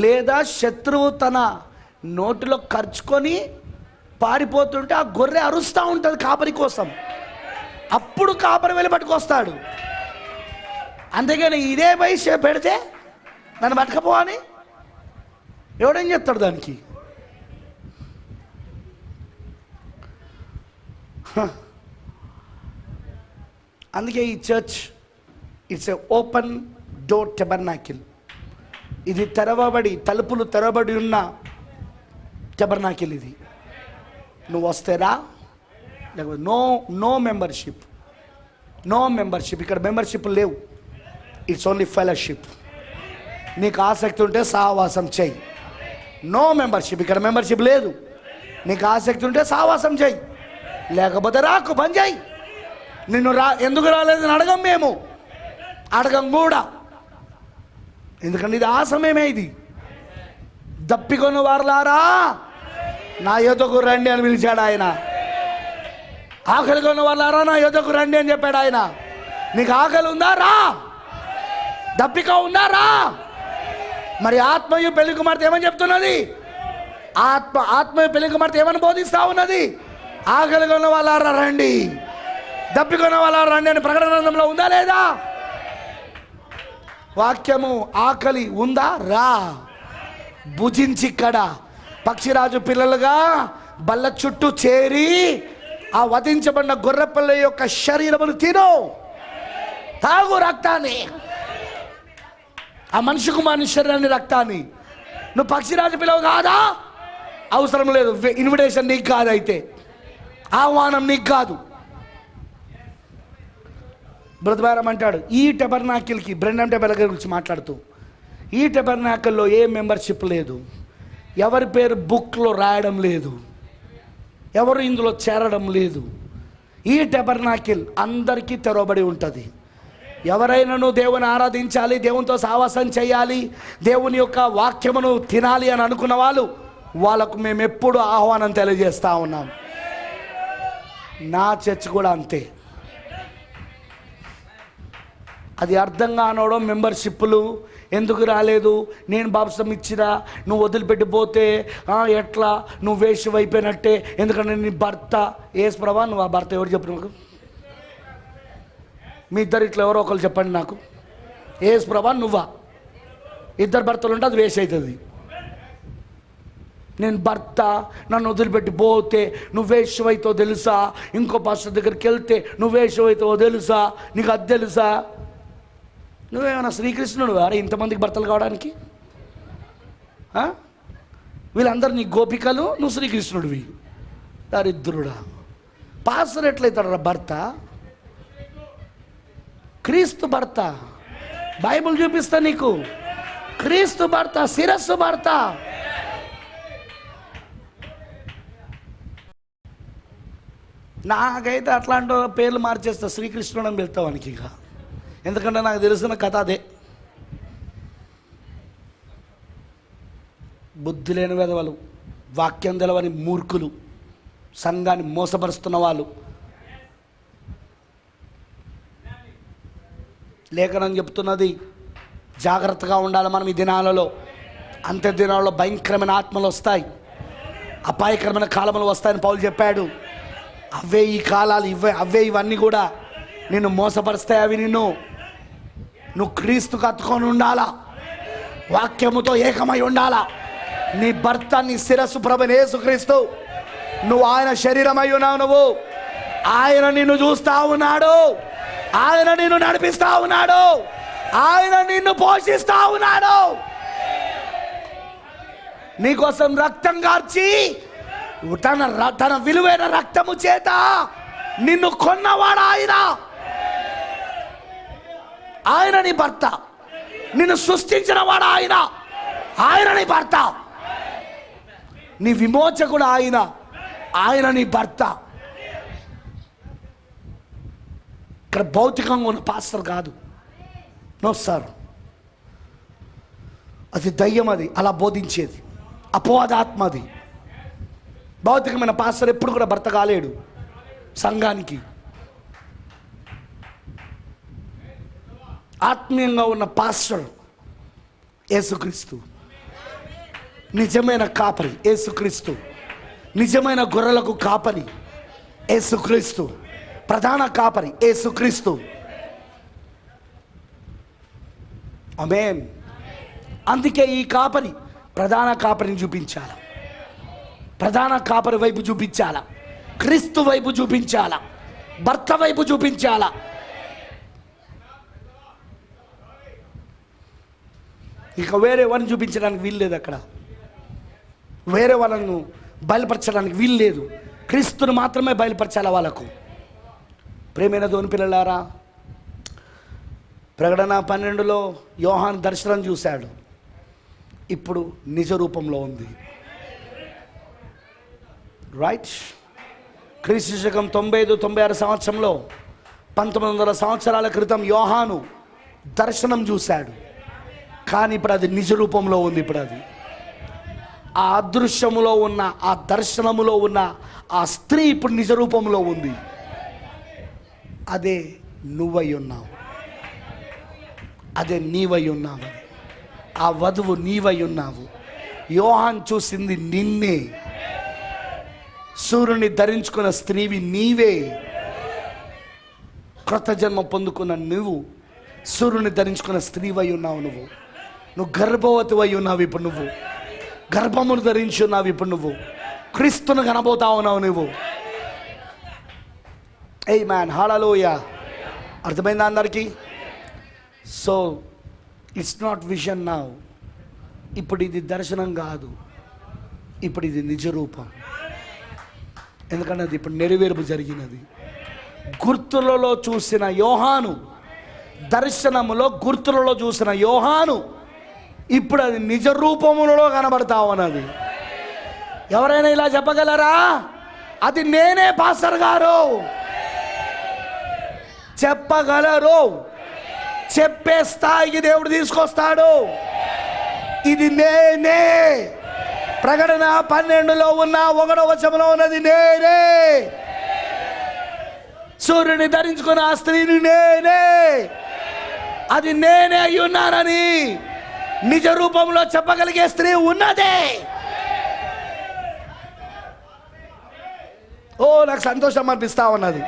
లేదా శత్రువు తన నోటిలో ఖర్చుకొని పారిపోతుంటే ఆ గొర్రె అరుస్తూ ఉంటుంది కాపరి కోసం. అప్పుడు కాపరి వెళ్ళి పట్టుకొస్తాడు. అంతేగాని ఇదే వయసు పెడితే నన్ను పట్టుకపో అని ఎవడేం చెప్తాడు దానికి? అందుకే ఈ church it's a open door tabernacle. ఇది తలుపులు తెరవబడి ఉన్న టెబర్నాకిల్. ఇది నువ్వు వస్తేరా, లేకపోతే నో మెంబర్షిప్. ఇక్కడ మెంబర్షిప్ లేవు. It's only fellowship. నీకు ఆసక్తి ఉంటే సహవాసం చెయ్యి. No membership. ఇక్కడ మెంబర్షిప్ లేదు. నీకు ఆసక్తి ఉంటే సహవాసం చెయ్యి, లేకపోతే రాకు, బంద్ చెయ్యి. నిన్ను ఎందుకు రాలేదని అడగం కూడా. ఎందుకంటే ఇది ఆ సమయమే. ఇది దప్పికొని వారలారా నా యొద్దకు రండి అని పిలిచాడు ఆయన. ఆకలి కొన్న వాళ్ళారా నా యొద్దకు రండి అని చెప్పాడు ఆయన. నీకు ఆకలి ఉందా? రా. దప్పిక ఉందా? రా. మరి ఆత్మయు పెళ్లి కుమార్తె ఏమని చెప్తున్నది? ఆత్మయు పెళ్లి కుమార్తె ఏమని బోధిస్తా ఉన్నది? ఆకలి కొన్న వాళ్ళారా రండి, దప్పికొన్న వాళ్ళారా రండి అని ప్రకటన గ్రంథంలో ఉందా లేదా? వాక్యము ఆకలి ఉందా? రా, భుజించి ఇక్కడ పక్షిరాజు పిల్లలుగా బల్ల చుట్టూ చేరి ఆ వధించబడిన గొర్రెపిల్ల యొక్క శరీరమును తిను, తాగు రక్తాన్ని, ఆ మనిషి కుమారుని శరీరాన్ని, రక్తాన్ని. నువ్వు పక్షిరాజు పిల్లవు కాదా? అవసరం లేదు. ఇన్విటేషన్ నీకు కాదు, అయితే ఆహ్వానం నీకు కాదు. బ్రదర్ అంటాడు ఈ టెబర్నాకిల్కి, బ్రెన్హామ్ టెబర్నాకిల్ గురించి మాట్లాడుతూ, ఈ టెబర్నాకిల్లో ఏ మెంబర్షిప్ లేదు, ఎవరి పేరు బుక్లో రాయడం లేదు, ఎవరు ఇందులో చేరడం లేదు. ఈ టెబర్నాకిల్ అందరికీ తెరవబడి ఉంటుంది. ఎవరైనాను దేవుని ఆరాధించాలి, దేవునితో సావాసం చేయాలి, దేవుని యొక్క వాక్యమును తినాలి అని అనుకున్న వాళ్ళకు మేము ఎప్పుడు ఆహ్వానం తెలియజేస్తూ ఉన్నాం. నా చర్చ్ కూడా అంతే. అది అర్థం కానోడం మెంబర్షిప్లు ఎందుకు రాలేదు, నేను బాప్సం ఇచ్చినా నువ్వు వదిలిపెట్టిపోతే ఎట్లా, నువ్వు వేషం అయిపోయినట్టే, ఎందుకంటే నీ భర్త ఏసు ప్రభా. నువ్వు ఆ భర్త ఎవరు చెప్పు నాకు? మీ ఇద్దరు ఇట్లా ఎవరో ఒకరు చెప్పండి నాకు. ఏసు ప్రభా నువ్వా? ఇద్దరు భర్తలు ఉంటే అది వేష అవుతుంది. నేను భర్త, నన్ను వదిలిపెట్టి పోతే నువ్వు వేషవైతో తెలుసా? ఇంకో పాస్టర్ దగ్గరికి వెళ్తే నువ్వు వేషవైతో తెలుసా? నీకు అది తెలుసా? నువ్వేమైనా శ్రీకృష్ణుడు వారా ఇంతమందికి భర్తలు కావడానికి? వీళ్ళందరూ నీ గోపికలు, నువ్వు శ్రీకృష్ణుడివి. దరిద్రుడా, పాస్టర్ ఎట్లయితాడు రా భర్త? క్రీస్తు భర్త, బైబిల్ చూపిస్తా నీకు. క్రీస్తు భర్త, శిరస్సు భర్త. నాకైతే అట్లాంటి పేర్లు మార్చేస్తా, శ్రీకృష్ణుడు అని వెళ్తావానికి ఇక. ఎందుకంటే నాకు తెలిసిన కథ అదే. బుద్ధి లేని వెధవలు, వాక్యం తెలవని మూర్ఖులు, సంఘాన్ని మోసపరుస్తున్న వాళ్ళు. లేఖనం చెప్తున్నది జాగ్రత్తగా ఉండాలి మనం ఈ దినాలలో. అంత్య దినాలలో భయంకరమైన ఆత్మలు వస్తాయి, అపాయకరమైన కాలములు వస్తాయని పౌలు చెప్పాడు. అవే ఈ కాలాలు, అవే ఇవన్నీ కూడా నిన్ను మోసపరుస్తాయి. అవి నువ్వు క్రీస్తుకు అతుకొని ఉండాలా, వాక్యముతో ఏకమై ఉండాలా. నీ భర్త, నీ శిరస్సు ప్రభువైన యేసుక్రీస్తు. నువ్వు ఆయన శరీరమై ఉన్నావు. నువ్వు ఆయన నిన్ను చూస్తా ఉన్నాడు, ఆయన నిన్ను నడిపిస్తా ఉన్నాడు, ఆయన నిన్ను పోషిస్తా ఉన్నాడు. నీకోసం రక్తం కార్చి తన విలువైన రక్తము చేత నిన్ను కొన్నవాడు ఆయన. ఆయన నీ భర్త, నిన్ను సృష్టించిన వాడు ఆయన. ఆయన నీ భర్త, నీ విమోచకుడు ఆయన. ఆయన నీ భర్త. ఇక్కడ భౌతికంగా ఉన్న పాస్టర్ కాదు, నో సార్. అది దయ్యం, అది అలా బోధించేది అపవాదాత్మ. అది భౌతికమైన పాస్టర్ ఎప్పుడు కూడా భర్త కాలేడు సంఘానికి. ఆత్మీయంగా ఉన్న పాస్టర్ యేసుక్రీస్తు, నిజమైన కాపరి యేసుక్రీస్తు, నిజమైన గొర్రెలకు కాపరి యేసుక్రీస్తు, ప్రధాన కాపరి యేసుక్రీస్తు. ఆమేన్. అందుకే ఈ కాపరి ప్రధాన కాపరిని చూపించాల, ప్రధాన కాపరి వైపు చూపించాలా, క్రీస్తు వైపు చూపించాలా, భర్త వైపు చూపించాలా. ఇక వేరే వాళ్ళని చూపించడానికి వీల్లేదు, అక్కడ వేరే వాళ్ళను బయలుపరచడానికి వీల్లేదు. క్రీస్తును మాత్రమే బయలుపరచాలి వాళ్ళకు. ప్రేమైన దేవుని పిల్లలారా, ప్రకటన 12లో యోహాను దర్శనం చూశాడు, ఇప్పుడు నిజ రూపంలో ఉంది. రైట్. క్రీస్తు శకం 95-96 సంవత్సరంలో 1900 సంవత్సరాల క్రితం యోహాను దర్శనం చూశాడు, కానీ ఇప్పుడు అది నిజ రూపంలో ఉంది. ఇప్పుడు అది ఆ అదృశ్యములో ఉన్న, ఆ దర్శనములో ఉన్న ఆ స్త్రీ ఇప్పుడు నిజ రూపంలో ఉంది. అదే నువ్వై ఉన్నావు, అదే నీవై ఉన్నావు, ఆ వధువు నీవై ఉన్నావు. యోహాన్ చూసింది నిన్నే. సూర్యుని ధరించుకున్న స్త్రీవి నీవే. క్రొత్త జన్మ పొందుకున్న నువ్వు సూర్యుని ధరించుకున్న స్త్రీవై ఉన్నావు. నువ్వు గర్భవతివై ఉన్నావు. ఇప్పుడు నువ్వు గర్భమును ధరించి ఉన్నావు. ఇప్పుడు నువ్వు క్రీస్తును కనబోతా ఉన్నావు. నువ్వు ఆమేన్, హల్లెలూయా. అర్థమైందా అందరికీ? So it's not vision now. ఇప్పుడు ఇది దర్శనం కాదు, ఇప్పుడు ఇది నిజ రూపం. ఎందుకంటే అది ఇప్పుడు నెరవేర్పు జరిగినది. గుర్తులలో చూసిన యోహాను, దర్శనములో గుర్తులలో చూసిన యోహాను ఇప్పుడు అది నిజ రూపములలో కనబడతా ఉన్నది. ఎవరైనా ఇలా చెప్పగలరా? అది నేనే పాస్టర్ గారు చెప్పగలరు. చెప్పే స్థాయికి దేవుడు తీసుకొస్తాడు. ఇది నేనే. ప్రకటన 12లో ఉన్న 1వ వచనంలో ఉన్నది నేనే. సూర్యుని ధరించుకున్న ఆ స్త్రీని నేనే, అది నేనే అయి ఉన్నానని నిజ రూపంలో చెప్పగలిగే స్త్రీ ఉన్నదే. ఓ, నాకు సంతోషం అనిపిస్తా ఉన్నది.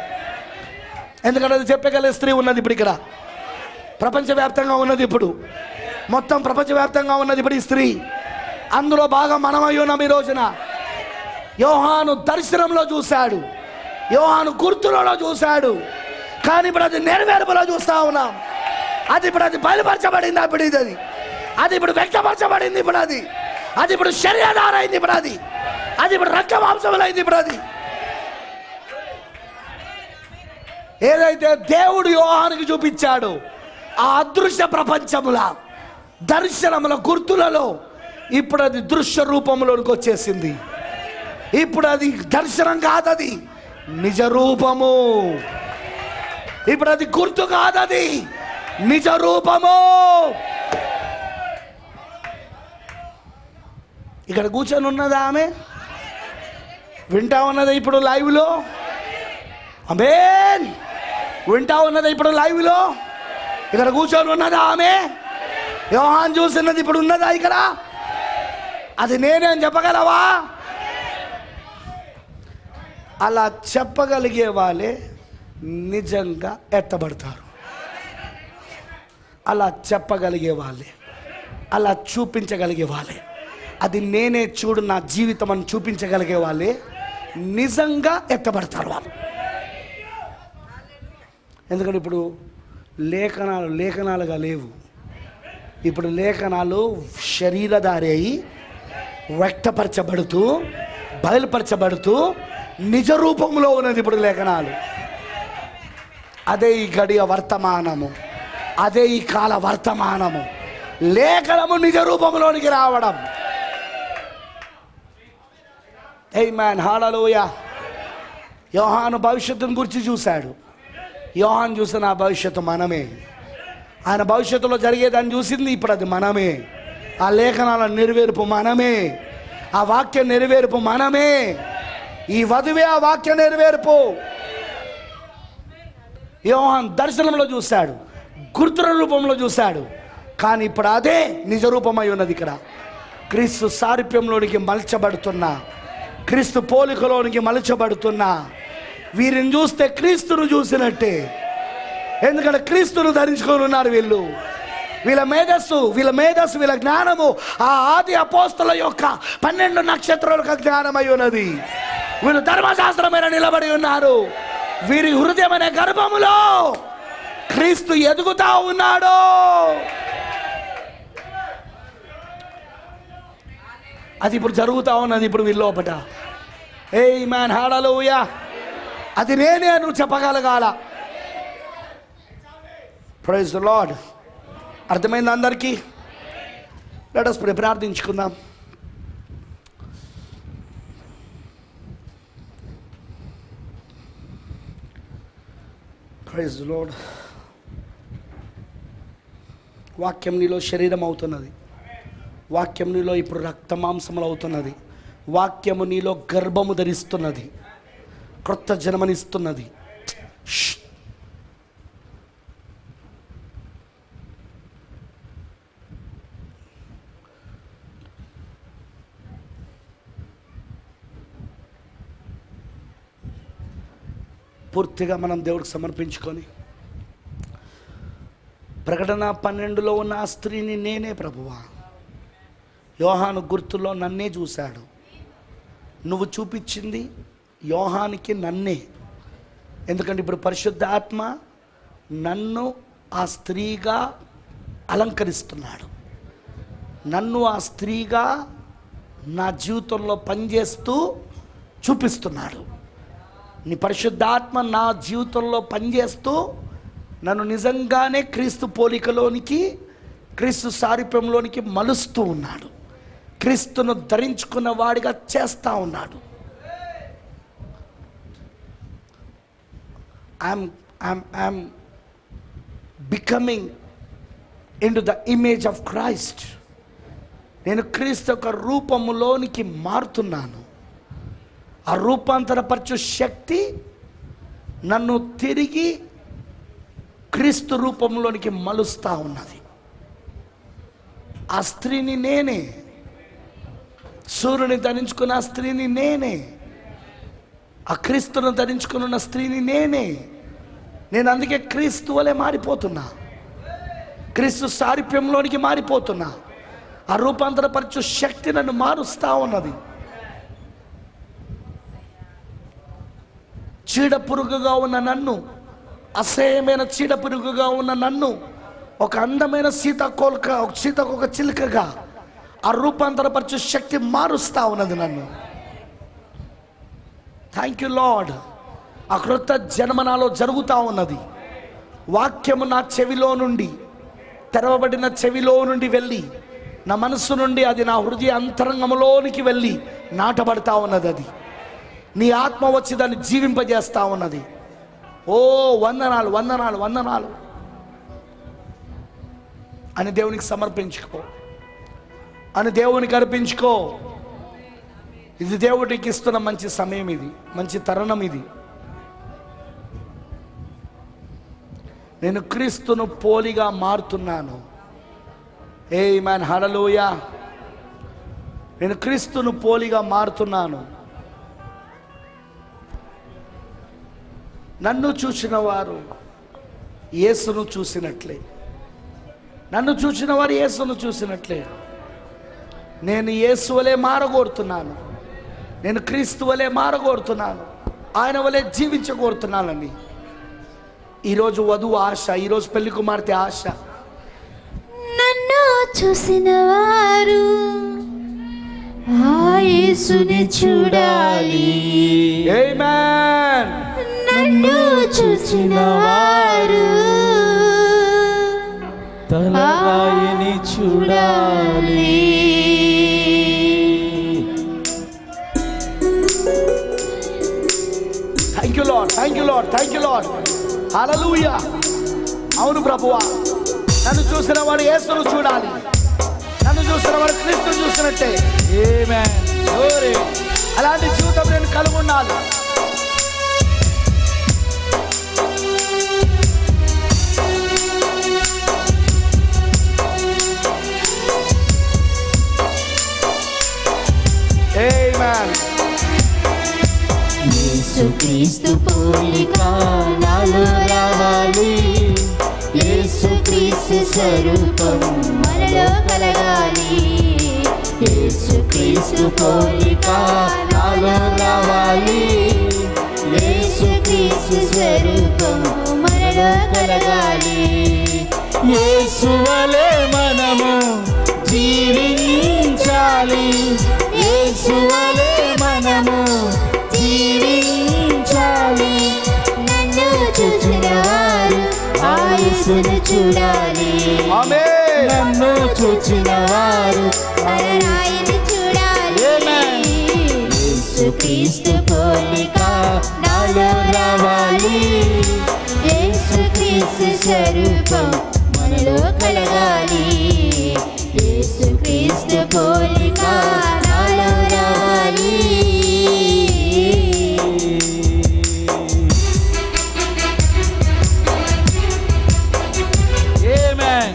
ఎందుకంటే అది చెప్పగలిగే స్త్రీ ఉన్నది ఇప్పుడు ఇక్కడ ప్రపంచవ్యాప్తంగా ఉన్నది. ఇప్పుడు మొత్తం ప్రపంచవ్యాప్తంగా ఉన్నది ఇప్పుడు ఈ స్త్రీ. అందులో బాగా మనమై ఉన్నాం ఈ రోజున. యోహాను దర్శనంలో చూశాడు, యోహాను గుర్తులలో చూశాడు, కానీ ఇప్పుడు అది నెరవేర్పులో చూస్తా ఉన్నాం. అది ఇప్పుడు అది బయలుపరచబడింది. అప్పుడు ఇది అది ఇప్పుడు వ్యక్తపరచబడింది. ఇప్పుడు అది ఇప్పుడు శరీరధార అయింది. ఇప్పుడు అది ఇప్పుడు రక్త మాంసములు అయింది. ఇప్పుడు అది ఏదైతే దేవుడు యోహానుకి చూపించాడు ఆ అదృశ్య ప్రపంచముల దర్శనముల గుర్తులలో ఇప్పుడు అది దృశ్య రూపంలోనికి వచ్చేసింది. ఇప్పుడు అది దర్శనం కాదు, అది నిజ రూపము. ఇప్పుడు అది గుర్తు కాదు, అది నిజ రూపము. ఇక్కడ కూర్చొని ఉన్నదా ఆమె? వింటా ఉన్నదా ఇప్పుడు లైవ్లో? ఆమేన్. వింటా ఉన్నదా ఇప్పుడు లైవ్లో? ఇక్కడ కూర్చొని ఉన్నదా ఆమె? యోహాన్ చూసినది ఇప్పుడు ఉన్నదా ఇక్కడ? అది నేనే అని చెప్పగలవా? అలా చెప్పగలిగే వాళ్ళే నిజంగా ఎత్తబడతారు. అలా చెప్పగలిగే వాళ్ళే, అలా చూపించగలిగే వాళ్ళే, అది నేనే చూడు నా జీవితం అని చూపించగలిగే వాళ్ళే నిజంగా ఎత్తబడతారు వాళ్ళు. ఎందుకంటే ఇప్పుడు లేఖనాలుగా లేవు. ఇప్పుడు లేఖనాలు శరీరధారి అయి వ్యక్తపరచబడుతూ బయలుపరచబడుతూ నిజ రూపంలో ఉన్నది ఇప్పుడు లేఖనాలు. అదే ఈ గడియ వర్తమానము, అదే ఈ కాల వర్తమానము. లేఖనము నిజ రూపంలోనికి రావడం. ఆమేన్, హల్లెలూయా. యోహాను భవిష్యత్తును గురించి చూశాడు. యోహాను చూసిన ఆ భవిష్యత్తు మనమే. ఆయన భవిష్యత్తులో జరిగేదాన్ని చూసింది ఇప్పుడు అది మనమే. ఆ లేఖనాల నెరవేర్పు మనమే. ఆ వాక్య నెరవేర్పు మనమే. ఈ వధువే ఆ వాక్య నెరవేర్పు. యోహాను దర్శనంలో చూశాడు, గుర్తుల రూపంలో చూశాడు. కానీ ఇప్పుడు అదే నిజ రూపమై ఉన్నది. ఇక్కడ క్రీస్తు సారూప్యంలోనికి మలచబడుతున్నా, క్రీస్తు పోలికలోనికి మలచబడుతున్నా. వీరిని చూస్తే క్రీస్తును చూసినట్టే. ఎందుకంటే క్రీస్తును ధరించుకొని ఉన్నారు వీళ్ళు. వీళ్ళ మేధస్సు, వీళ్ళ జ్ఞానము ఆ ఆది అపోస్తల యొక్క 12 నక్షత్రాలకు జ్ఞానమై ఉన్నది. వీళ్ళు ధర్మశాస్త్రమైన నిలబడి ఉన్నారు. వీరి హృదయం అనే గర్భములో క్రీస్తు ఎదుగుతా ఉన్నాడు. అది ఇప్పుడు జరుగుతా ఉన్నది ఇప్పుడు వీళ్ళ లోపట. ఆమేన్, హల్లెలూయా. అది నేనే నువ్వు చెప్పగలగాల. Praise the lord. అర్థమైంది అందరికీ? Let us pray. ప్రార్థించుకుందాం. Praise the lord. వాక్యం నీలో శరీరం అవుతున్నది. వాక్యం నీలో ఇప్పుడు రక్త మాంసములు అవుతున్నది. వాక్యము నీలో గర్భము ధరిస్తున్నది, క్రొత్త జన్మనిస్తున్నది. పూర్తిగా మనం దేవుడికి సమర్పించుకొని, ప్రకటన 12లో ఉన్న ఆ స్త్రీని నేనే ప్రభువా. యోహాను గుర్తులో నన్నే చూశాడు. నువ్వు చూపించింది యోహానికి నన్నే. ఎందుకంటే ఇప్పుడు పరిశుద్ధ ఆత్మ నన్ను ఆ స్త్రీగా అలంకరిస్తున్నాడు. నన్ను ఆ స్త్రీగా నా జీవితంలో పనిచేస్తూ చూపిస్తున్నాడు. నీ పరిశుద్ధాత్మ నా జీవితంలో పనిచేస్తూ నన్ను నిజంగానే క్రీస్తు పోలికలోనికి, క్రీస్తు సారూప్యంలోనికి మలుస్తూ ఉన్నాడు. క్రీస్తును ధరించుకున్న వాడిగా చేస్తూ ఉన్నాడు. I'm becoming into the image of Christ. నేను క్రీస్తు యొక్క రూపములోనికి మారుతున్నాను. ఆ రూపాంతరపరచు శక్తి నన్ను తిరిగి క్రీస్తు రూపంలోనికి మలుస్తూ ఉన్నది. ఆ స్త్రీని నేనే, సూర్యుని ధరించుకున్న ఆ స్త్రీని నేనే, ఆ క్రీస్తును ధరించుకుని ఉన్న స్త్రీని నేనే. నేను అందుకే క్రీస్తు వలె మారిపోతున్నా, క్రీస్తు సారూప్యంలోనికి మారిపోతున్నా. ఆ రూపాంతరపరచు శక్తి నన్ను మారుస్తూ ఉన్నది. చీడ పురుగుగా ఉన్న నన్ను, అసహ్యమైన చీడ పురుగుగా ఉన్న నన్ను ఒక అందమైన సీతాకోక చిలుకగా ఆ రూపాంతరపరచు శక్తి మారుస్తా ఉన్నది నన్ను. Thank you lord. ఆ క్రొత్త జన్మ నాలో జరుగుతూ ఉన్నది. వాక్యము నా చెవిలో నుండి, తెరవబడిన చెవిలో నుండి వెళ్ళి నా మనస్సు నుండి అది నా హృదయ అంతరంగంలోనికి వెళ్ళి నాటబడతా ఉన్నది. అది నీ ఆత్మ వచ్చి దాన్ని జీవింపజేస్తూ ఉన్నది. ఓ వందనాలు వందనాలు వందనాలు అని దేవునికి సమర్పించుకో, అని దేవునికి అర్పించుకో. ఇది దేవుడికి ఇస్తున్న మంచి సమయం, ఇది మంచి తరుణం. ఇది నేను క్రీస్తును పోలిగా మారుతున్నాను. ఆమేన్, హల్లెలూయా. నేను క్రీస్తును పోలిగా మారుతున్నాను. నన్ను చూసిన వారు యేసును చూసినట్లే, నన్ను చూసిన వారు యేసును చూసినట్లే. నేను యేసు వలె మారగోరుతున్నాను, నేను క్రీస్తు వలె మారగోరుతున్నాను, ఆయన వలె జీవించగోరుతున్నానని ఈరోజు వధువు ఆశ, ఈరోజు పెళ్లి కుమార్తె ఆశ. నన్ను చూసిన వారు ఆ యేసుని చూడాలి. ఆమేన్. నన్ను చూసిన వారు తలరాయిని చూడాలి. Thank you lord, thank you lord, thank you lord. Hallelujah. అవును ప్రభువా, నన్ను చూసిన వాడు యేసును చూడాలి, నన్ను చూసిన వాడు క్రీస్తును చూసినట్టే. ఆమేన్. గ్లోరీ. అలాంటి జీవితం నేను కలిగి ఉండాలి. ఆమేన్. యేసుక్రీస్తు పోలిక నాలో రావాలి. యేసుక్రీస్తు స్వరూపం మనలో కలగాలి. యేసుక్రీస్తు పోలిక నాలో రావాలి. యేసుక్రీస్తు స్వరూపం మనలో కలగాలి. యేసు వలె మనము జీవించాలి. యేసు వలె మనము జీవించాలి. నన్ను చూసిన వారు ఆ యేసును చూడాలి. ఆమేన్. నన్ను చూచిన వారు తలరాయిని చూడాలి. ఆమేన్. యేసుక్రీస్తు పోలిక నాలో రావాలి. యేసుక్రీస్తు స్వరూపం మనలో కలగాలి. యేసుక్రీస్తు పోలిక నాలో రావాలి. ఆమేన్.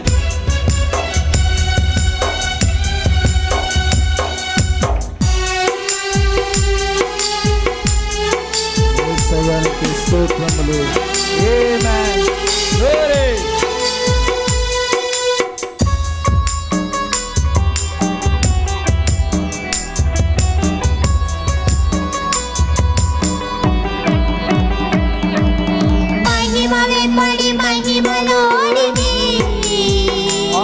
యేసయ్యకి స్తోత్రములు. ఆమేన్. గ్లోరీ. మహిమ వెంబడి మహిమలోనికి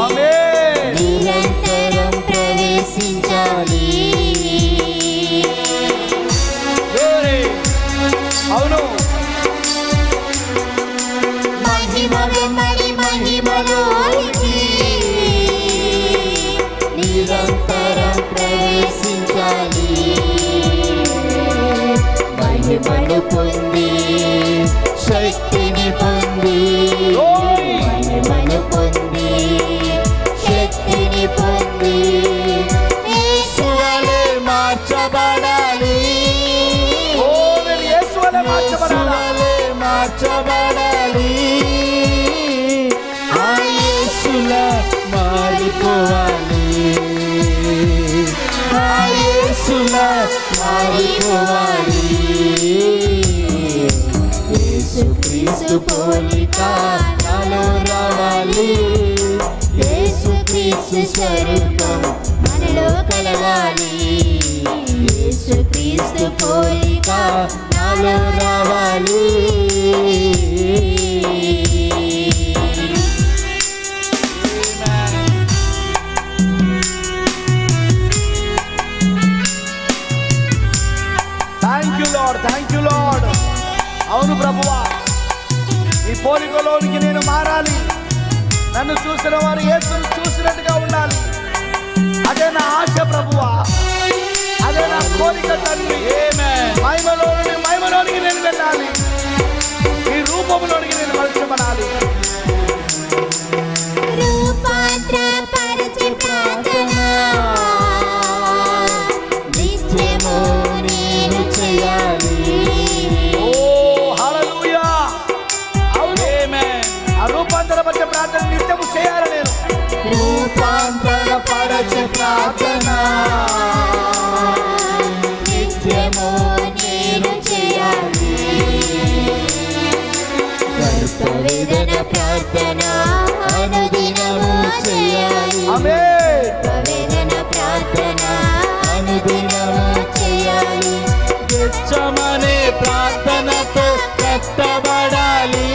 ఆమేన్. నిరంతరం ప్రవేశించాలి. గ్లోరీ. అవును. మహిమ వెంబడి మహిమలోనికి నిరంతరం ప్రవేశించాలి. మహిమను పొంది శక్తిని పొంది, మహిమను పొంది శక్తిని పొంది యేసు వలె మార్చబడాలి. ఓ నేను యేసు వలె మార్చబడాలా. యేసువలె మార్చబడాలి. ఆ యేసులా మారిపోవాలి. ఆ యేసులా మారిపోవాలి. యేసుక్రీస్తు పోలిక నాలో రావాలి. యేసుక్రీస్తు స్వరూపం మనలో కలగాలి. యేసుక్రీస్తు పోలిక నాలో రావాలి. Thank you lord. అవును ప్రభువా, ఈ పోలికలోనికి నేను మారాలి. నన్ను చూసిన వారు యేసును చూసినట్టుగా ఉండాలి. అదే నా ఆశ ప్రభువా, అదే నా కోరిక తండ్రి. మహిమలోనికి నేను వెళ్ళాలి. ఈ రూపంలోనికి నేను మలచబడాలి. రూపాంతరపరచే ప్రార్థన నిత్యము నేను చేయాలి. ఓ హల్లెలూయా. అవును, ఆ రూపాంతరపరచే ప్రార్థన నిత్యము చేయాలి. నేను రూపాంతరపరచే ప్రార్థన నిత్యము నేను చేయాలి. వేదన ప్రార్థన అనుదినము చేయాలి. ఆమేన్. వేదన ప్రార్థన అనుదినము చేయాలి. గెచ్చమనే ప్రార్థనతో కట్టబడాలి.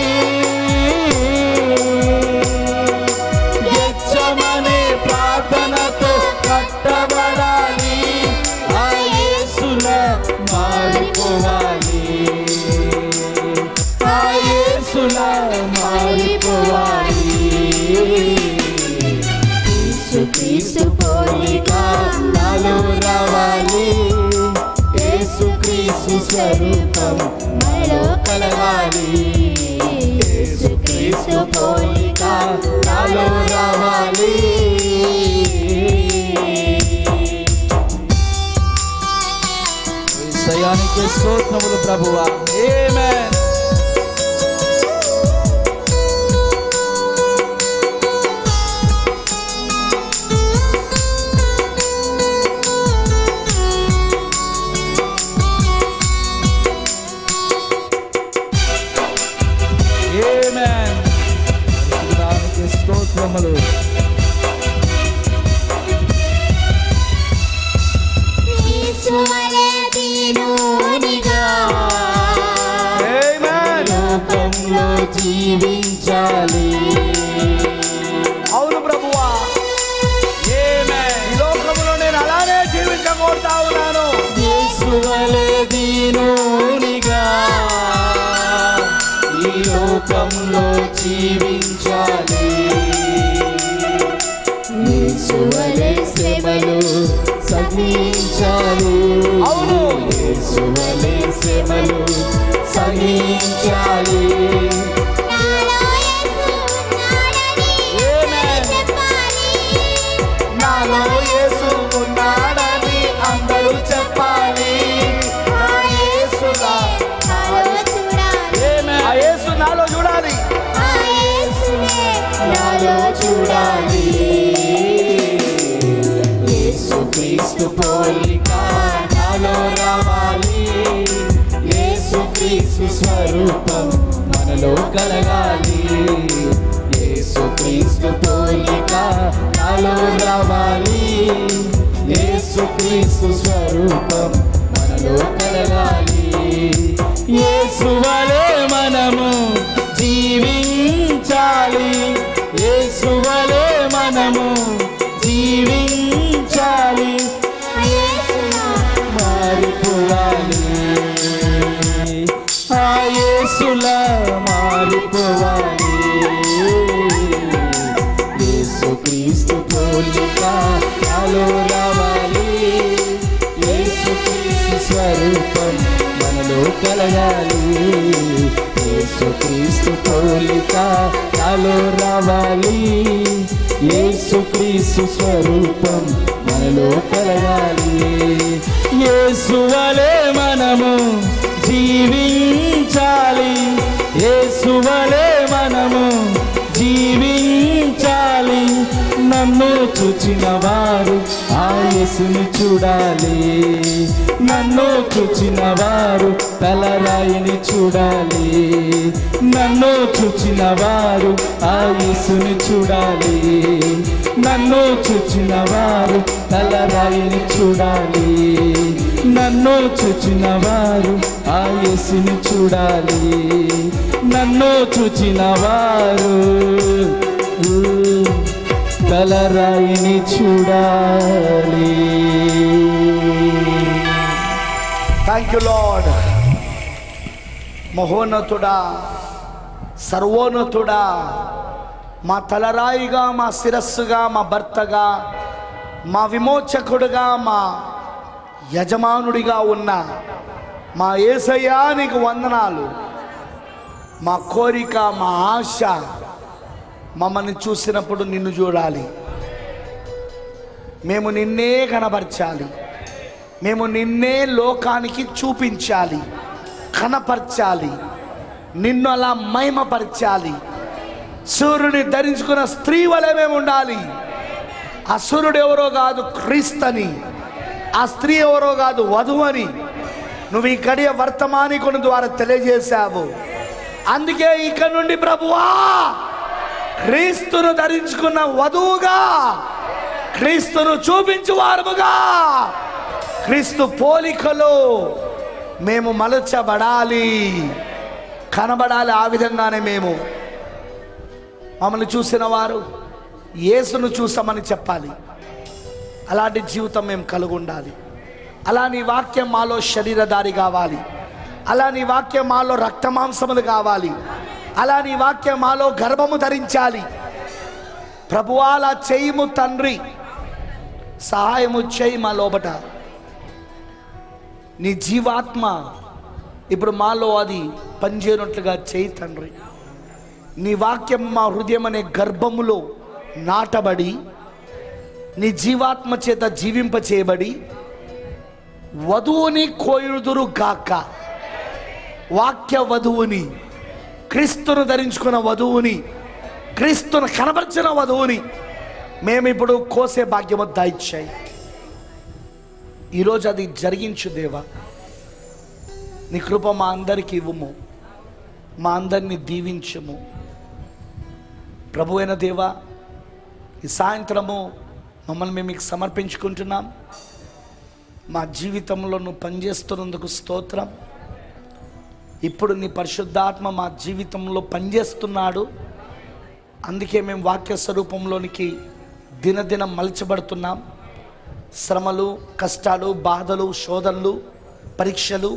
గెచ్చమనే ప్రార్థనతో కట్టబడాలి. ఆ యేసులా మారిపోవాలి. ఆ యేసులా మారిపోవాలి. యేసుక్రీస్తు పోలిక నాలో రావాలి. యేసుక్రీస్తు స్వరూపం మనలో కలగాలి. యేసుక్రీస్తు పోలిక నాలో రావాలి. యేసయ్యానికి స్తోత్రములు ప్రభువా. ఆమేన్. ఆమేన్. యేసునామమునకు స్తోత్రములు. యేసువలె దీనునిగా ఆమేన్. లోకంలో జీవించాలి. అవును ప్రభువా, ఈ లోకంలో నేను అలానే జీవించకూడతా ఉన్నాను. యేసువలె దీనునిగా ఈ లోకంలో జీవించాలి. యేసువలె శ్రమలు సహించాలి. అవును. యేసువలె శ్రమలు సహించాలి. నాలో యేసు ఉన్నాడని చెప్పాలి. నాలో యేసు ఉన్నాడని అందరూ చెప్పాలి. నా యేసులా నాలో చూడాలి. ఆ యేసు నాలో చూడాలి. ఆ యేసునే నాలో చూడాలి. యేసుక్రీస్తు పోలిక నాలో రావాలి. యేసుక్రీస్తు స్వరూపం మనలో కలగాలి. యేసుక్రీస్తు పోలిక నాలో రావాలి. యేసుక్రీస్తు స్వరూపం మనలో కలగాలి. యేసువలే మనము జీవించాలి. యేసువలే మనము జీవించాలి. మారిపోవాలి. ఆ యేసులా మారిపోవాలి. యేసుక్రీస్తు పోలిక నాలో రావాలి. యేసుక్రీస్తు స్వరూపం మనలో కలగాలి. యేసుక్రీస్తు పోలిక నాలో రావాలి. యేసుక్రీస్తు స్వరూపం మనలో కలగాలి. యేసువలే మనము జీవించాలి. యేసువలే మనము జీవించాలి. నన్ను చూచిన వారు ఆ యేసుని చూడాలి. నన్ను చూచిన వారు తలరాయిని చూడాలి. నన్ను చూచిన వారు ఆ యేసుని చూడాలి. నన్ను చూచిన వారు తలరాయిని చూడాలి. నన్ను చూచిన వారు ఆ యేసుని చూడాలి. నన్ను చూచిన వారు తలరాయిని చూడాలి. Thank you lord. మహోన్నతుడా, సర్వోన్నతుడా, మా తలరాయిగా, మా శిరస్సుగా, మా భర్తగా, మా విమోచకుడుగా, మా యజమానుడిగా ఉన్న మా యేసయ్యా నీకు వందనాలు. మా కోరిక, మా ఆశ మమ్మల్ని చూసినప్పుడు నిన్ను చూడాలి, మేము నిన్నే కనపరచాలి, మేము నిన్నే లోకానికి చూపించాలి, కనపరచాలి, నిన్ను అలా మహిమపరచాలి. సూర్యుని ధరించుకున్న స్త్రీ వలె మేము ఉండాలి. ఆ సూర్యుడు ఎవరో కాదు, క్రీస్తని. ఆ స్త్రీ ఎవరో కాదు, వధువు అని నువ్వు ఈ గడియ వర్తమానికుని ద్వారా తెలియజేశావు. అందుకే ఇక నుండి ప్రభువా, క్రీస్తును ధరించుకున్న వధువుగా, క్రీస్తును చూపించువారుగా, క్రీస్తు పోలికలో మేము మలచబడాలి, కనబడాలి. ఆ విధంగానే మేము మమ్మల్ని చూసిన వారు యేసును చూసామని చెప్పాలి. అలాంటి జీవితం మేము కలిగి ఉండాలి. అలా నీ వాక్యం మాలో శరీరధారి కావాలి. అలా నీ వాక్యం మాలో రక్తమాంసములు కావాలి. అలా నీ వాక్యం మాలో గర్భము ధరించాలి. ప్రభువా అలా చేయము తండ్రి, సహాయము చేయి మా లోబట. నీ జీవాత్మ ఇప్పుడు మాలో అది పనిచేయనట్లుగా చేయి తండ్రి. నీ వాక్యం మా హృదయం అనే గర్భములో నాటబడి, నీ జీవాత్మ చేత జీవింప చేయబడి, వధువుని కోయుదురు గాక. వాక్య వధువుని, క్రీస్తును ధరించుకున్న వధువుని, క్రీస్తును కనబర్చిన వధువుని మేము ఇప్పుడు కోసే భాగ్యము దయచేయి. ఈరోజు అది జరిగించు దేవా. నీ కృప మా అందరికి ఇవ్వము, మా అందరినీ దీవించము. ప్రభువైన దేవా, ఈ సాయంత్రము మమ్మల్ని మేము మీకు సమర్పించుకుంటున్నాం. మా జీవితంలో నువ్వు పనిచేస్తున్నందుకు స్తోత్రం. ఇప్పుడు నీ పరిశుద్ధాత్మ మా జీవితంలో పనిచేస్తున్నాడు. అందుకే మేము వాక్య స్వరూపంలోనికి దినదినం మలచబడుతున్నాం. శ్రమలు, కష్టాలు, బాధలు, శోధనలు, పరీక్షలు,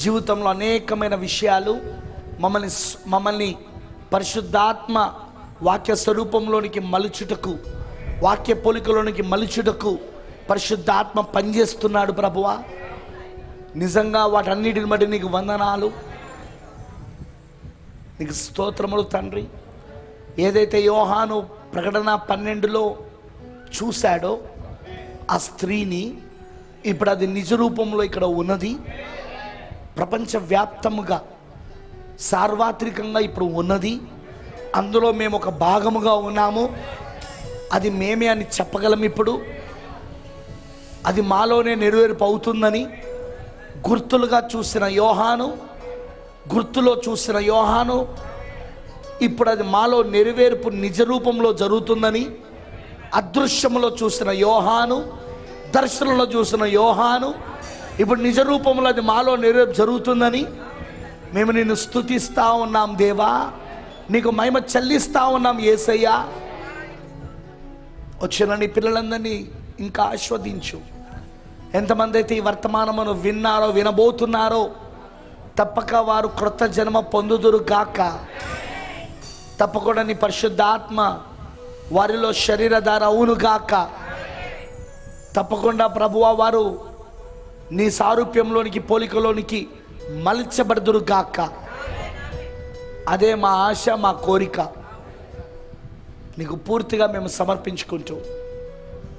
జీవితంలో అనేకమైన విషయాలు మమ్మల్ని పరిశుద్ధాత్మ వాక్య స్వరూపంలోనికి మలుచుటకు, వాక్య పోలికలోనికి మలుచుటకు పరిశుద్ధాత్మ పనిచేస్తున్నాడు ప్రభువా. నిజంగా వాటన్నిటిని బట్టి నీకు వందనాలు, నీకు స్తోత్రములు తండ్రి. ఏదైతే యోహాను ప్రకటన 12లో చూశాడో ఆ స్త్రీని, ఇప్పుడు అది నిజ రూపంలో ఇక్కడ ఉన్నది. ప్రపంచవ్యాప్తముగా సార్వత్రికంగా ఇప్పుడు ఉన్నది. అందులో మేము ఒక భాగముగా ఉన్నాము. అది మేమే అని చెప్పగలం. ఇప్పుడు అది మాలోనే నెరవేర్పు అవుతుందని గుర్తులుగా చూసిన యోహాను, గుర్తులో చూసిన యోహాను ఇప్పుడు అది మాలో నెరవేర్పు నిజ రూపంలో జరుగుతుందని, అదృశ్యములో చూసిన యోహాను, దర్శనంలో చూసిన యోహాను ఇప్పుడు నిజ రూపంలో అది మాలో నెరవేర్పు జరుగుతుందని మేము నిన్ను స్తుతిస్తూ ఉన్నాం దేవా. నీకు మహిమ చెల్లిస్తూ ఉన్నాం యేసయ్యా. వచ్చిన నీ పిల్లలందరినీ ఇంకా ఆస్వాదించు. ఎంతమంది అయితే ఈ వర్తమానమును విన్నారో, వినబోతున్నారో, తప్పక వారు క్రొత్త జన్మ పొందుదురు గాక. తప్పకుండా నీ పరిశుద్ధాత్మ వారిలో శరీరధార అవును గాక. తప్పకుండా ప్రభువా వారు నీ సారూప్యంలోనికి, పోలికలోనికి మలచబడుదురు గాక. అదే మా ఆశ, మా కోరిక. నీకు పూర్తిగా మేము సమర్పించుకుంటూ,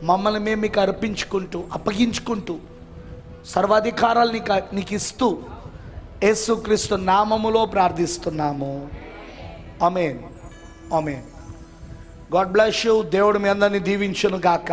మమ్మల్ని మేము మీకు అర్పించుకుంటూ, అప్పగించుకుంటూ, సర్వాధికారాలు నీకు ఇస్తూ యేసుక్రీస్తు నామములో ప్రార్థిస్తున్నాము. Amen, amen. God bless you. దేవుడు మీ అందరినీ దీవించును గాక.